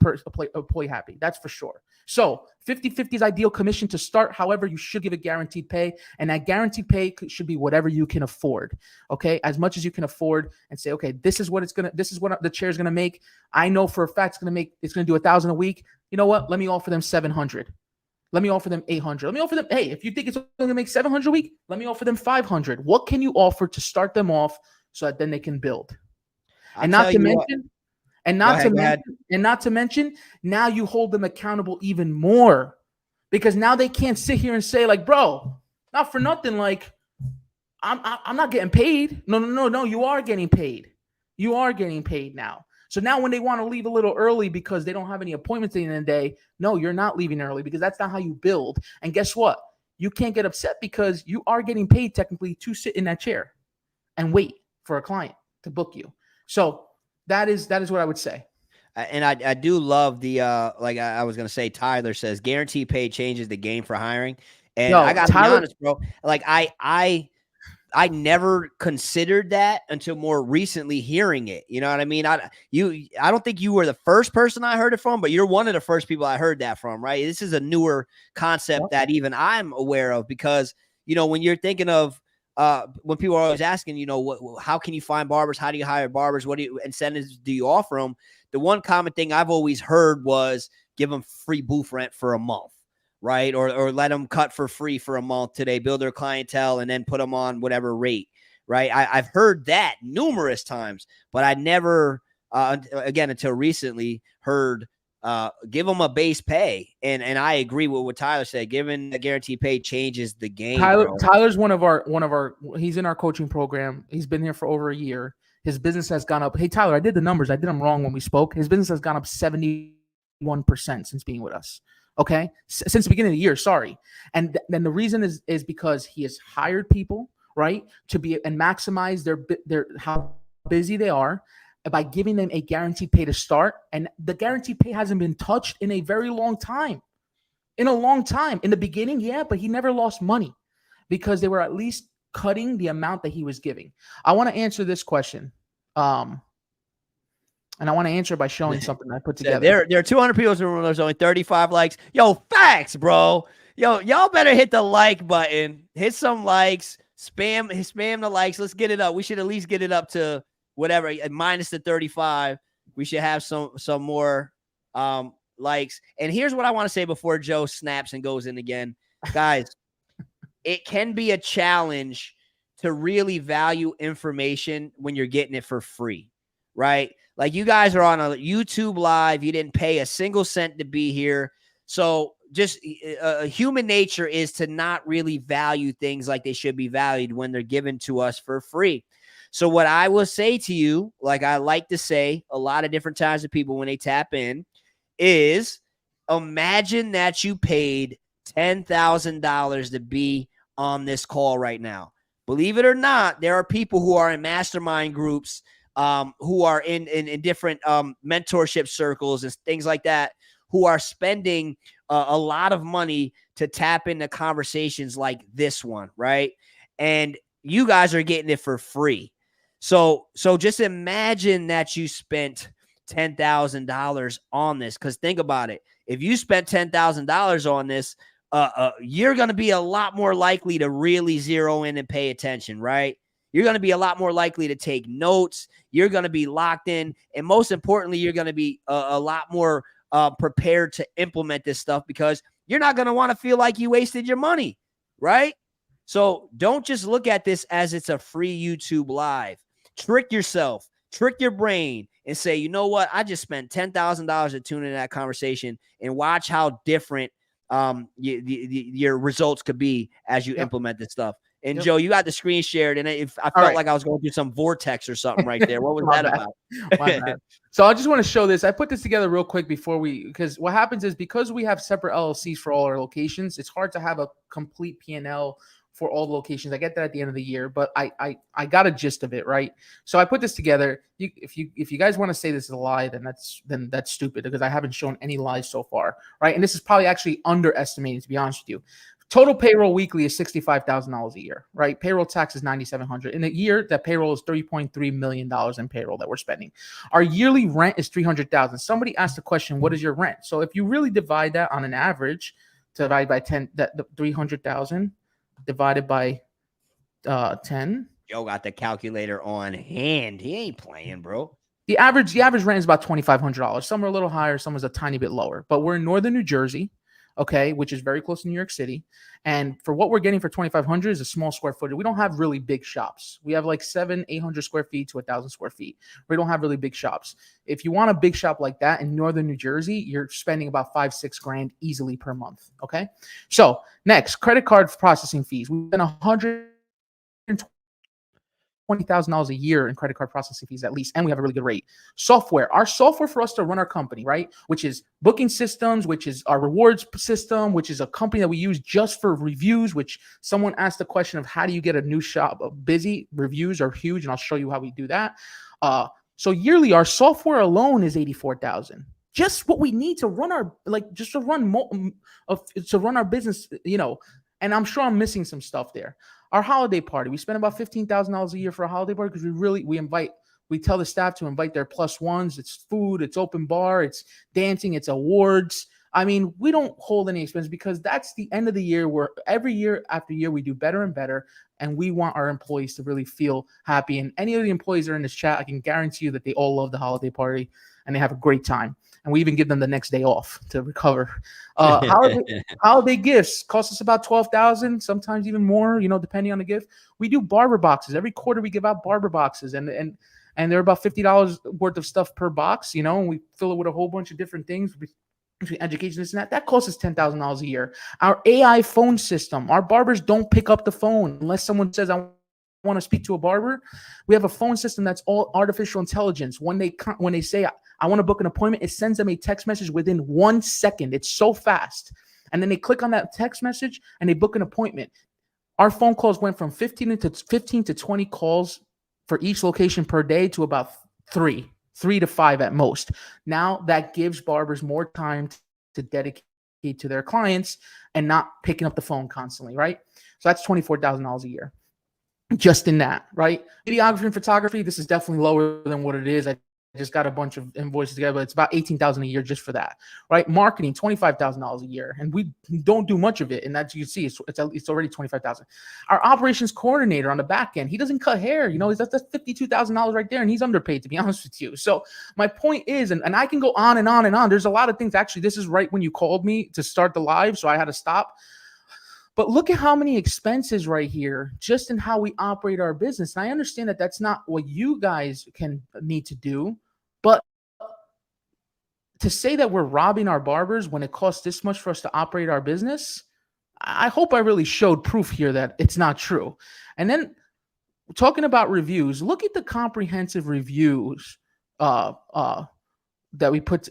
employee happy. That's for sure. So 50-50 is ideal commission to start. However, you should give a guaranteed pay, and that guaranteed pay should be whatever you can afford. Okay, as much as you can afford, and say, okay, this is what the chair is gonna make. I know for a fact it's gonna do $1,000 a week. You know what? Let me offer them $700. Let me offer them $800. Let me offer them, hey, if you think it's only gonna make $700 a week, let me offer them $500. What can you offer to start them off so that then they can build? And not to mention, now you hold them accountable even more, because now they can't sit here and say, like, bro, not for nothing, like, I'm not getting paid. No, you are getting paid. You are getting paid now. So now when they want to leave a little early because they don't have any appointments at the end of the day, no, you're not leaving early, because that's not how you build. And guess what? You can't get upset because you are getting paid technically to sit in that chair. and wait for a client to book you. So that is what I would say. And I do love the like I was gonna say, Tyler says guarantee pay changes the game for hiring. And I gotta be honest, bro. Like I never considered that until more recently hearing it. You know what I mean? I don't think you were the first person I heard it from, but you're one of the first people I heard that from, right? This is a newer concept that even I'm aware of, because, you know, when you're thinking of when people are always asking, you know, how can you find barbers? How do you hire barbers? What incentives do you offer them? The one common thing I've always heard was give them free booth rent for a month, right? Or let them cut for free for a month till they build their clientele and then put them on whatever rate, right? I've heard that numerous times, but I never, again, until recently heard give them a base pay. And I agree with what Tyler said. Giving the guarantee pay changes the game. Tyler's one of our, he's in our coaching program. He's been here for over a year. His business has gone up. Hey, Tyler, I did the numbers. I did them wrong when we spoke. His business has gone up 71% since being with us. Okay. Since the beginning of the year. Sorry. And then the reason is because he has hired people, right, to be and maximize their how busy they are by giving them a guaranteed pay to start. And the guaranteed pay hasn't been touched in a very long time. In a long time. In the beginning, yeah, but he never lost money because they were at least cutting the amount that he was giving. I want to answer this question. And I want to answer by showing something I put together. There are 200 people in the room. There's only 35 likes. Yo, facts, bro. Yo, y'all better hit the like button. Hit some likes. Spam the likes. Let's get it up. We should at least get it up to whatever, minus the 35. We should have some more likes. And here's what I want to say before Joe snaps and goes in again. Guys, it can be a challenge to really value information when you're getting it for free, right? Like, you guys are on a YouTube live. You didn't pay a single cent to be here. So just human nature is to not really value things like they should be valued when they're given to us for free. So what I will say to you, like I like to say a lot of different times to people when they tap in, is imagine that you paid $10,000 to be on this call right now. Believe it or not, there are people who are in mastermind groups, who are in different mentorship circles and things like that, who are spending a lot of money to tap into conversations like this one, right? And you guys are getting it for free. So just imagine that you spent $10,000 on this, because think about it. If you spent $10,000 on this, you're going to be a lot more likely to really zero in and pay attention, right? You're going to be a lot more likely to take notes. You're going to be locked in. And most importantly, you're going to be a lot more prepared to implement this stuff, because you're not going to want to feel like you wasted your money, right? So don't just look at this as it's a free YouTube live. Trick yourself, trick your brain, and say, you know what? I just spent $10,000 to tune into that conversation, and watch how different your results could be as you implement this stuff. And Joe, you got the screen shared, and I felt like I was going through some vortex or something right there. What was that about? My bad. So I just want to show this. I put this together real quick because what happens is, because we have separate LLCs for all our locations, it's hard to have a complete P&L for all the locations. I get that at the end of the year, but I got a gist of it, right? So I put this together. If you guys want to say this is a lie, then that's stupid, because I haven't shown any lies so far, right? And this is probably actually underestimated, to be honest with you. Total payroll weekly is $65,000 a year, right? Payroll tax is $9,700 in a year. That payroll is $3.3 million in payroll that we're spending. Our yearly rent is $300,000. Somebody asked the question, "What is your rent?" So if you really divide that on an average, divide by 10, that the 300,000 divided by 10. Joe got the calculator on hand. He ain't playing, bro. The average rent is about $2,500. Some are a little higher, some is a tiny bit lower. But we're in northern New Jersey, okay, which is very close to New York City. And for what we're getting for $2,500 is a small square footage. We don't have really big shops. We have like 800 square feet to 1,000 square feet. We don't have really big shops. If you want a big shop like that in northern New Jersey, you're spending about $5-6 grand easily per month. Okay. So next, credit card processing fees. We've been $120 $20,000 a year in credit card processing fees at least, and we have a really good rate. Software, our software for us to run our company, right, which is booking systems, which is our rewards system, which is a company that we use just for reviews, which someone asked the question of how do you get a new shop busy? Reviews are huge, and I'll show you how we do that. So yearly, our software alone is $84,000. Just what we need to run our, just to run our business, and I'm sure I'm missing some stuff there. Our holiday party, we spend about $15,000 a year for a holiday party because we tell the staff to invite their plus ones. It's food, it's open bar, it's dancing, it's awards. I mean, we don't hold any expense because that's the end of the year where every year after year we do better and better, and we want our employees to really feel happy. And any of the employees that are in this chat, I can guarantee you that they all love the holiday party and they have a great time. And we even give them the next day off to recover. Holiday gifts cost us about $12,000, sometimes even more, depending on the gift. We do barber boxes. Every quarter we give out barber boxes, and they're about $50 worth of stuff per box, and we fill it with a whole bunch of different things between education, this and that. That costs us $10,000 a year. Our AI phone system, our barbers don't pick up the phone unless someone says, I want to speak to a barber. We have a phone system that's all artificial intelligence. When they say, I want to book an appointment, it sends them a text message within 1 second. It's so fast. And then they click on that text message and they book an appointment. Our phone calls went from 15 to 20 calls for each location per day to about 3 to 5 at most. Now that gives barbers more time to dedicate to their clients and not picking up the phone constantly, right? So that's $24,000 a year. Just in that, right? Videography and photography, this is definitely lower than what it is. I just got a bunch of invoices together, but it's about $18,000 a year just for that, right? Marketing, $25,000 a year, and we don't do much of it. And as you can see, it's already $25,000. Our operations coordinator on the back end, he doesn't cut hair. That's $52,000 right there, and he's underpaid, to be honest with you. So my point is, and I can go on and on and on. There's a lot of things. Actually, this is right when you called me to start the live, so I had to stop. But look at how many expenses right here, just in how we operate our business. And I understand that that's not what you guys need to do, but to say that we're robbing our barbers when it costs this much for us to operate our business, I hope I really showed proof here that it's not true. And then talking about reviews, look at the comprehensive reviews that we put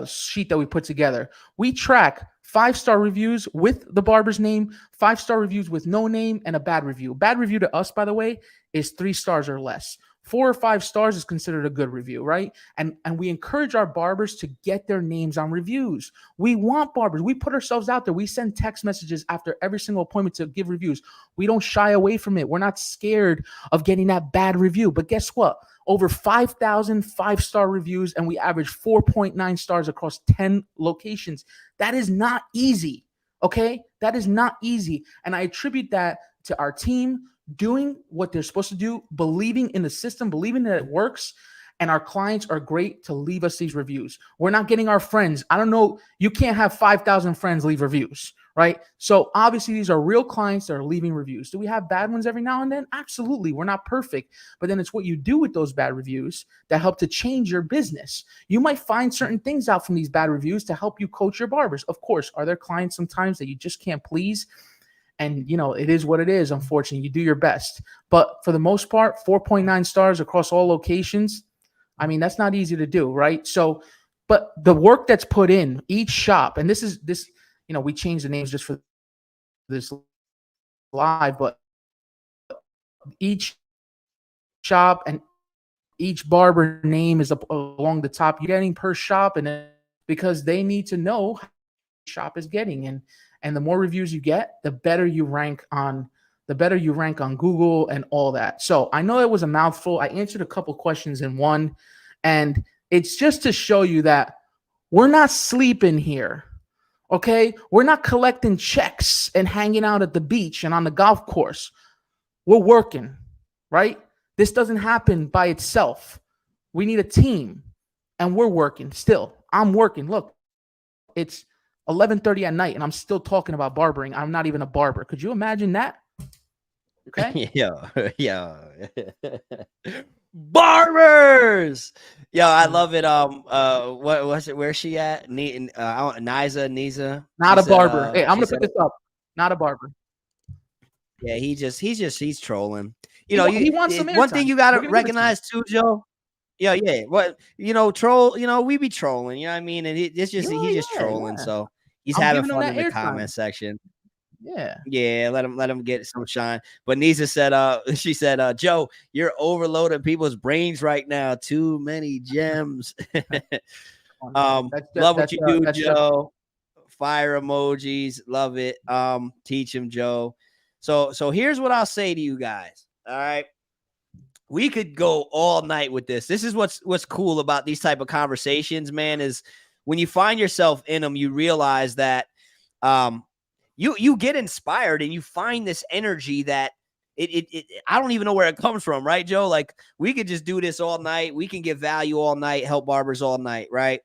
sheet that we put together. We track 5-star reviews with the barber's name, 5-star reviews with no name, and a bad review. Bad review to us, by the way, is 3 stars or less. 4 or 5 stars is considered a good review, right? And we encourage our barbers to get their names on reviews. We want barbers. We put ourselves out there. We send text messages after every single appointment to give reviews. We don't shy away from it. We're not scared of getting that bad review. But guess what? Over 5,000 5-star reviews, and we average 4.9 stars across 10 locations. That is not easy, okay? That is not easy. And I attribute that to our team doing what they're supposed to do, believing in the system, believing that it works, and our clients are great to leave us these reviews. We're not getting our friends. I don't know. You can't have 5,000 friends leave reviews, right? So obviously these are real clients that are leaving reviews. Do we have bad ones every now and then? Absolutely. We're not perfect, but then it's what you do with those bad reviews that help to change your business. You might find certain things out from these bad reviews to help you coach your barbers. Of course, are there clients sometimes that you just can't please? And, it is what it is, unfortunately. You do your best. But for the most part, 4.9 stars across all locations, I mean, that's not easy to do, right? So, but the work that's put in each shop, and this, we changed the names just for this live, but each shop and each barber name is up along the top. You're getting per shop, and because they need to know how the shop is getting. And the more reviews you get, the better you rank on Google and all that. So I know it was a mouthful. I answered a couple questions in one, and it's just to show you that we're not sleeping here. Okay? We're not collecting checks and hanging out at the beach and on the golf course. We're working, right? This doesn't happen by itself. We need a team, and we're working still. I'm working. Look, it's 11:30 at night, and I'm still talking about barbering. I'm not even a barber. Could you imagine that? Okay. Yeah. Barbers. Yo, I love it. What was it? Where's she at? Niza. Not a barber. Hey, I'm gonna put this up. Not a barber. Yeah, he's trolling. you know, he wants some one thing airtime. you got We're to gonna give it to him. recognize too, Joe. Yeah, yeah. What, you know, troll. You know, we be trolling. You know what I mean? And it's just he's just trolling. So he's I'm having giving him fun that in the airtime. comment section. Yeah. Yeah, let him get some shine. But Nisa said, she said, Joe, you're overloading people's brains right now. Too many gems. Love what you do, Joe. Fire emojis, love it. Teach him, Joe. So here's what I'll say to you guys. All right. We could go all night with this. This is what's cool about these type of conversations, man, is when you find yourself in them, you realize that you get inspired and you find this energy that it I don't even know where it comes from, right, Joe? Like, we could just do this all night. We can give value all night, help barbers all night, right?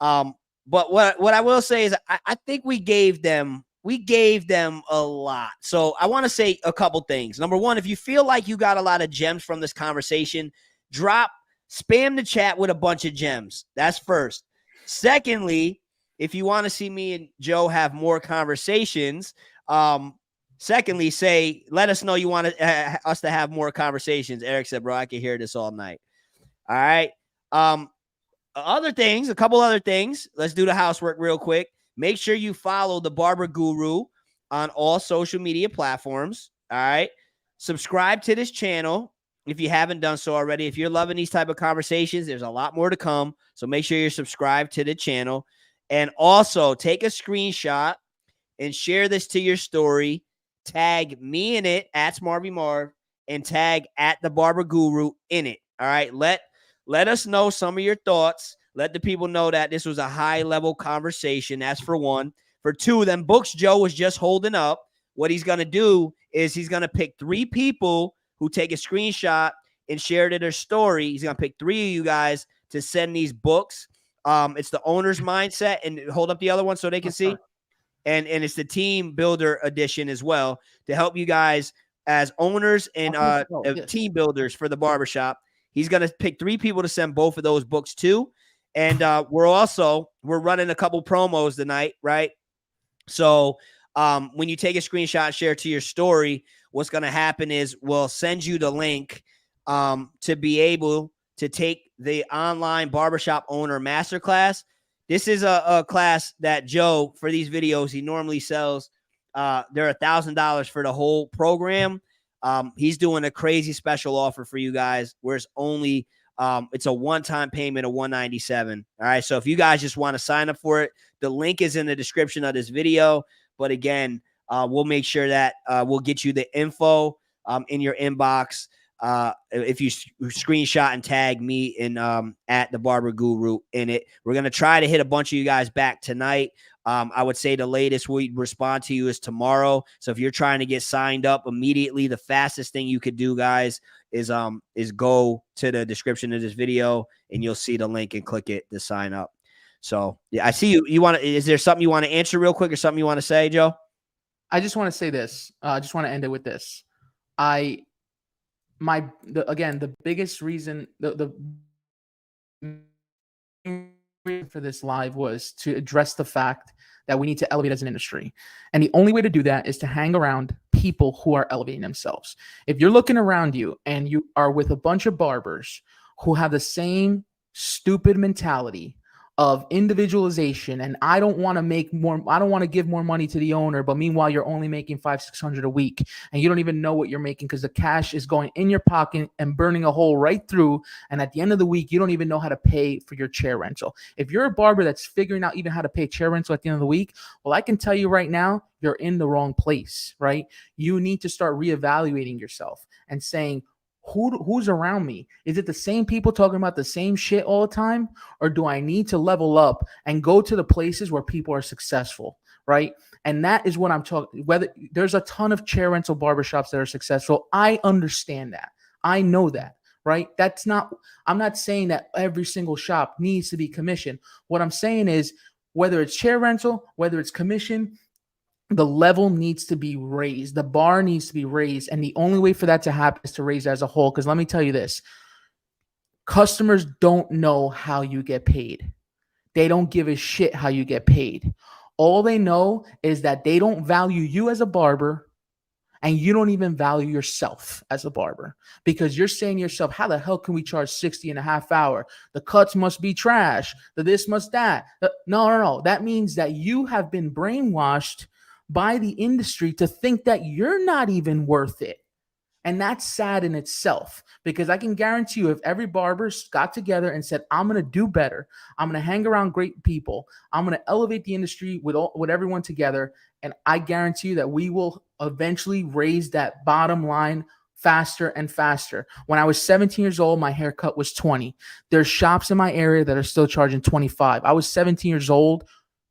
But what I will say is I think we gave them a lot. So I want to say a couple things. Number one, if you feel like you got a lot of gems from this conversation, spam the chat with a bunch of gems. That's first. Secondly, if you want to see me and Joe have more conversations, secondly, let us know you want us to have more conversations. Eric said, bro, I can hear this all night. All right. A couple other things. Let's do the housework real quick. Make sure you follow the Barber Guru on all social media platforms. All right. Subscribe to this channel if you haven't done so already. If you're loving these type of conversations, there's a lot more to come. So make sure you're subscribed to the channel. And also take a screenshot and share this to your story. Tag me in it at SmarvyMarv and tag at the Barber Guru in it. All right. Let us know some of your thoughts. Let the people know that this was a high-level conversation. That's for one. For two, them books Joe was just holding up, what he's going to do is he's going to pick 3 people who take a screenshot and share to their story. He's going to pick 3 of you guys to send these books. It's the owner's mindset. And hold up the other one so they can see. And it's the team builder edition as well to help you guys as owners and team builders for the barbershop. He's going to pick 3 people to send both of those books to. And we're running a couple promos tonight, right? So when you take a screenshot, share to your story, what's going to happen is we'll send you the link to be able to take the online barbershop owner masterclass. This is a class that Joe, for these videos, he normally sells. They're $1,000 for the whole program. He's doing a crazy special offer for you guys where it's only it's a one-time payment of $197. All right. So if you guys just want to sign up for it, the link is in the description of this video. But again, we'll make sure that we'll get you the info in your inbox. If you screenshot and tag me in at the Barber Guru in it. We're going to try to hit a bunch of you guys back tonight. I would say the latest we respond to you is tomorrow. So if you're trying to get signed up immediately, the fastest thing you could do, guys, is go to the description of this video and you'll see the link and click it to sign up. So yeah, I see you. Is there something you want to answer real quick or something you want to say, Joe? I just want to say this. I just want to end it with this. The biggest reason the for this live was to address the fact that we need to elevate as an industry. And the only way to do that is to hang around people who are elevating themselves. If you're looking around you and you are with a bunch of barbers who have the same stupid mentality of individualization, and I don't want to make more, I don't want to give more money to the owner, but meanwhile you're only making $500-600 a week and you don't even know what you're making because the cash is going in your pocket and burning a hole right through, and at the end of the week you don't even know how to pay for your chair rental. If you're a barber that's figuring out even how to pay chair rental at the end of the week, well, I can tell you right now, you're in the wrong place, right? You need to start reevaluating yourself and saying, who's around me? Is it the same people talking about the same shit all the time? Or do I need to level up and go to the places where people are successful, right? And that is what I'm talking. Whether there's a ton of chair rental barbershops that are successful, I understand that. I know that, right? I'm not saying that every single shop needs to be commission. What I'm saying is whether it's chair rental, whether it's commission, the level needs to be raised. The bar needs to be raised. And the only way for that to happen is to raise as a whole. Because let me tell you this, customers don't know how you get paid. They don't give a shit how you get paid. All they know is that they don't value you as a barber and you don't even value yourself as a barber because you're saying to yourself, how the hell can we charge 60 and a half hour? The cuts must be trash. The this must that. No. That means that you have been brainwashed by the industry to think that you're not even worth it. And that's sad in itself, because I can guarantee you if every barber got together and said, I'm going to do better, I'm going to hang around great people, I'm going to elevate the industry with everyone together, and I guarantee you that we will eventually raise that bottom line faster and faster. When I was 17 years old, my haircut was 20. There's shops in my area that are still charging 25. I was 17 years old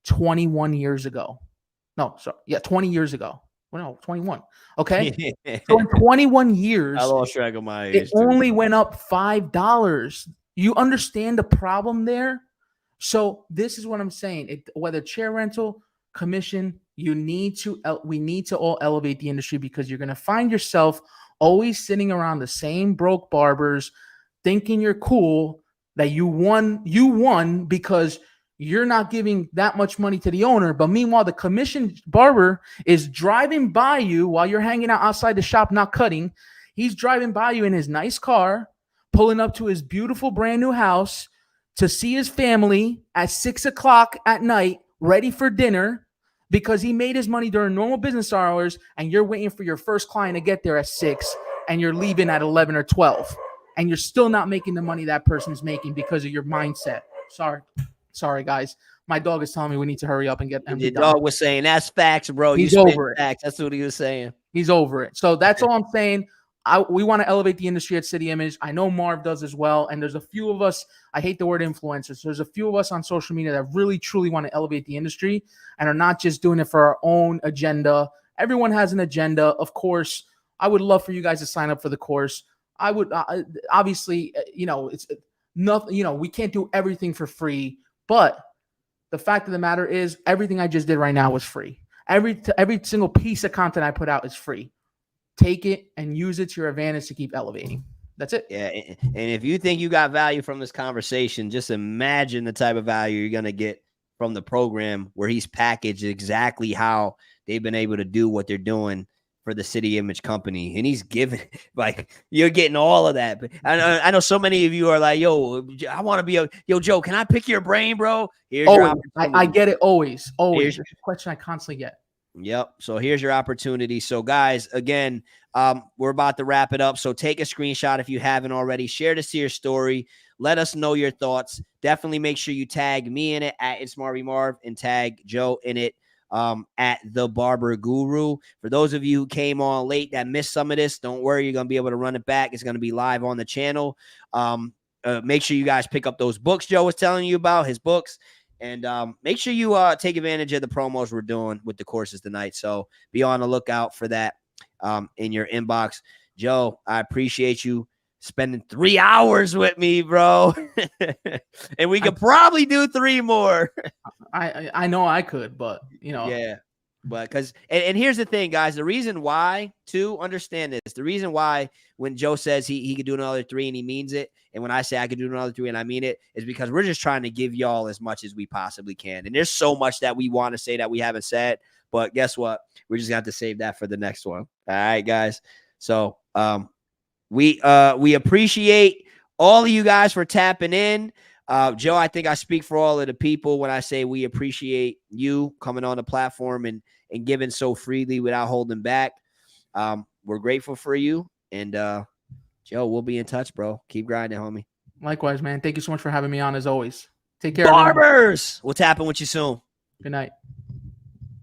21 years ago. No, sorry. Yeah, 20 years ago. Well, no, 21. Okay. So in 21 years, I lost track of my age. It only went up $5. You understand the problem there? So this is what I'm saying. Whether chair rental, commission, we need to all elevate the industry, because you're going to find yourself always sitting around the same broke barbers thinking you're cool, that you won because you're not giving that much money to the owner. But meanwhile, the commission barber is driving by you while you're hanging out outside the shop, not cutting. He's driving by you in his nice car, pulling up to his beautiful brand new house to see his family at 6 o'clock at night, ready for dinner, because he made his money during normal business hours, and you're waiting for your first client to get there at 6, and you're leaving at 11 or 12, and you're still not making the money that person's making because of your mindset. Sorry, guys. My dog is telling me we need to hurry up and get empty. The dog was saying, that's facts, bro. He's over it. Facts. That's what he was saying. He's over it. So that's all I'm saying. We want to elevate the industry at City Image. I know Marv does as well. And there's a few of us, I hate the word influencers. There's a few of us on social media that really, truly want to elevate the industry and are not just doing it for our own agenda. Everyone has an agenda. Of course, I would love for you guys to sign up for the course. I would, obviously, it's nothing, we can't do everything for free. But the fact of the matter is, everything I just did right now was free. Every single piece of content I put out is free. Take it and use it to your advantage to keep elevating. That's it. Yeah. And if you think you got value from this conversation, just imagine the type of value you're going to get from the program, where he's packaged exactly how they've been able to do what they're doing for the City Image company. And he's giving, like, you're getting all of that. But I know so many of you are like, yo, I want to be yo, Joe, can I pick your brain, bro? Here's your opportunity. I get it always. It's a question I constantly get. Yep. So here's your opportunity. So guys, again, we're about to wrap it up. So take a screenshot if you haven't already. Share this to your story. Let us know your thoughts. Definitely make sure you tag me in it at It's Marvy Marv, and tag Joe in it at The Barber Guru. For those of you who came on late that missed some of this, don't worry, you're going to be able to run it back. It's going to be live on the channel. Make sure you guys pick up those books Joe was telling you about, his books. And make sure you take advantage of the promos we're doing with the courses tonight. So be on the lookout for that in your inbox. Joe, I appreciate you spending 3 hours with me, bro. And we could probably do 3 more. I know I could, but, Yeah. But because, and here's the thing, guys, the reason why, to understand this, the reason why when Joe says he could do another 3 and he means it, and when I say I could do another 3 and I mean it, is because we're just trying to give y'all as much as we possibly can. And there's so much that we want to say that we haven't said, but guess what? We're just going to have to save that for the next one. All right, guys. So we appreciate all of you guys for tapping in. Joe, I think I speak for all of the people when I say we appreciate you coming on the platform and giving so freely without holding back. We're grateful for you. And Joe, we'll be in touch, bro. Keep grinding, homie. Likewise, man. Thank you so much for having me on, as always. Take care, Barbers! We'll tap in with you soon. Good night.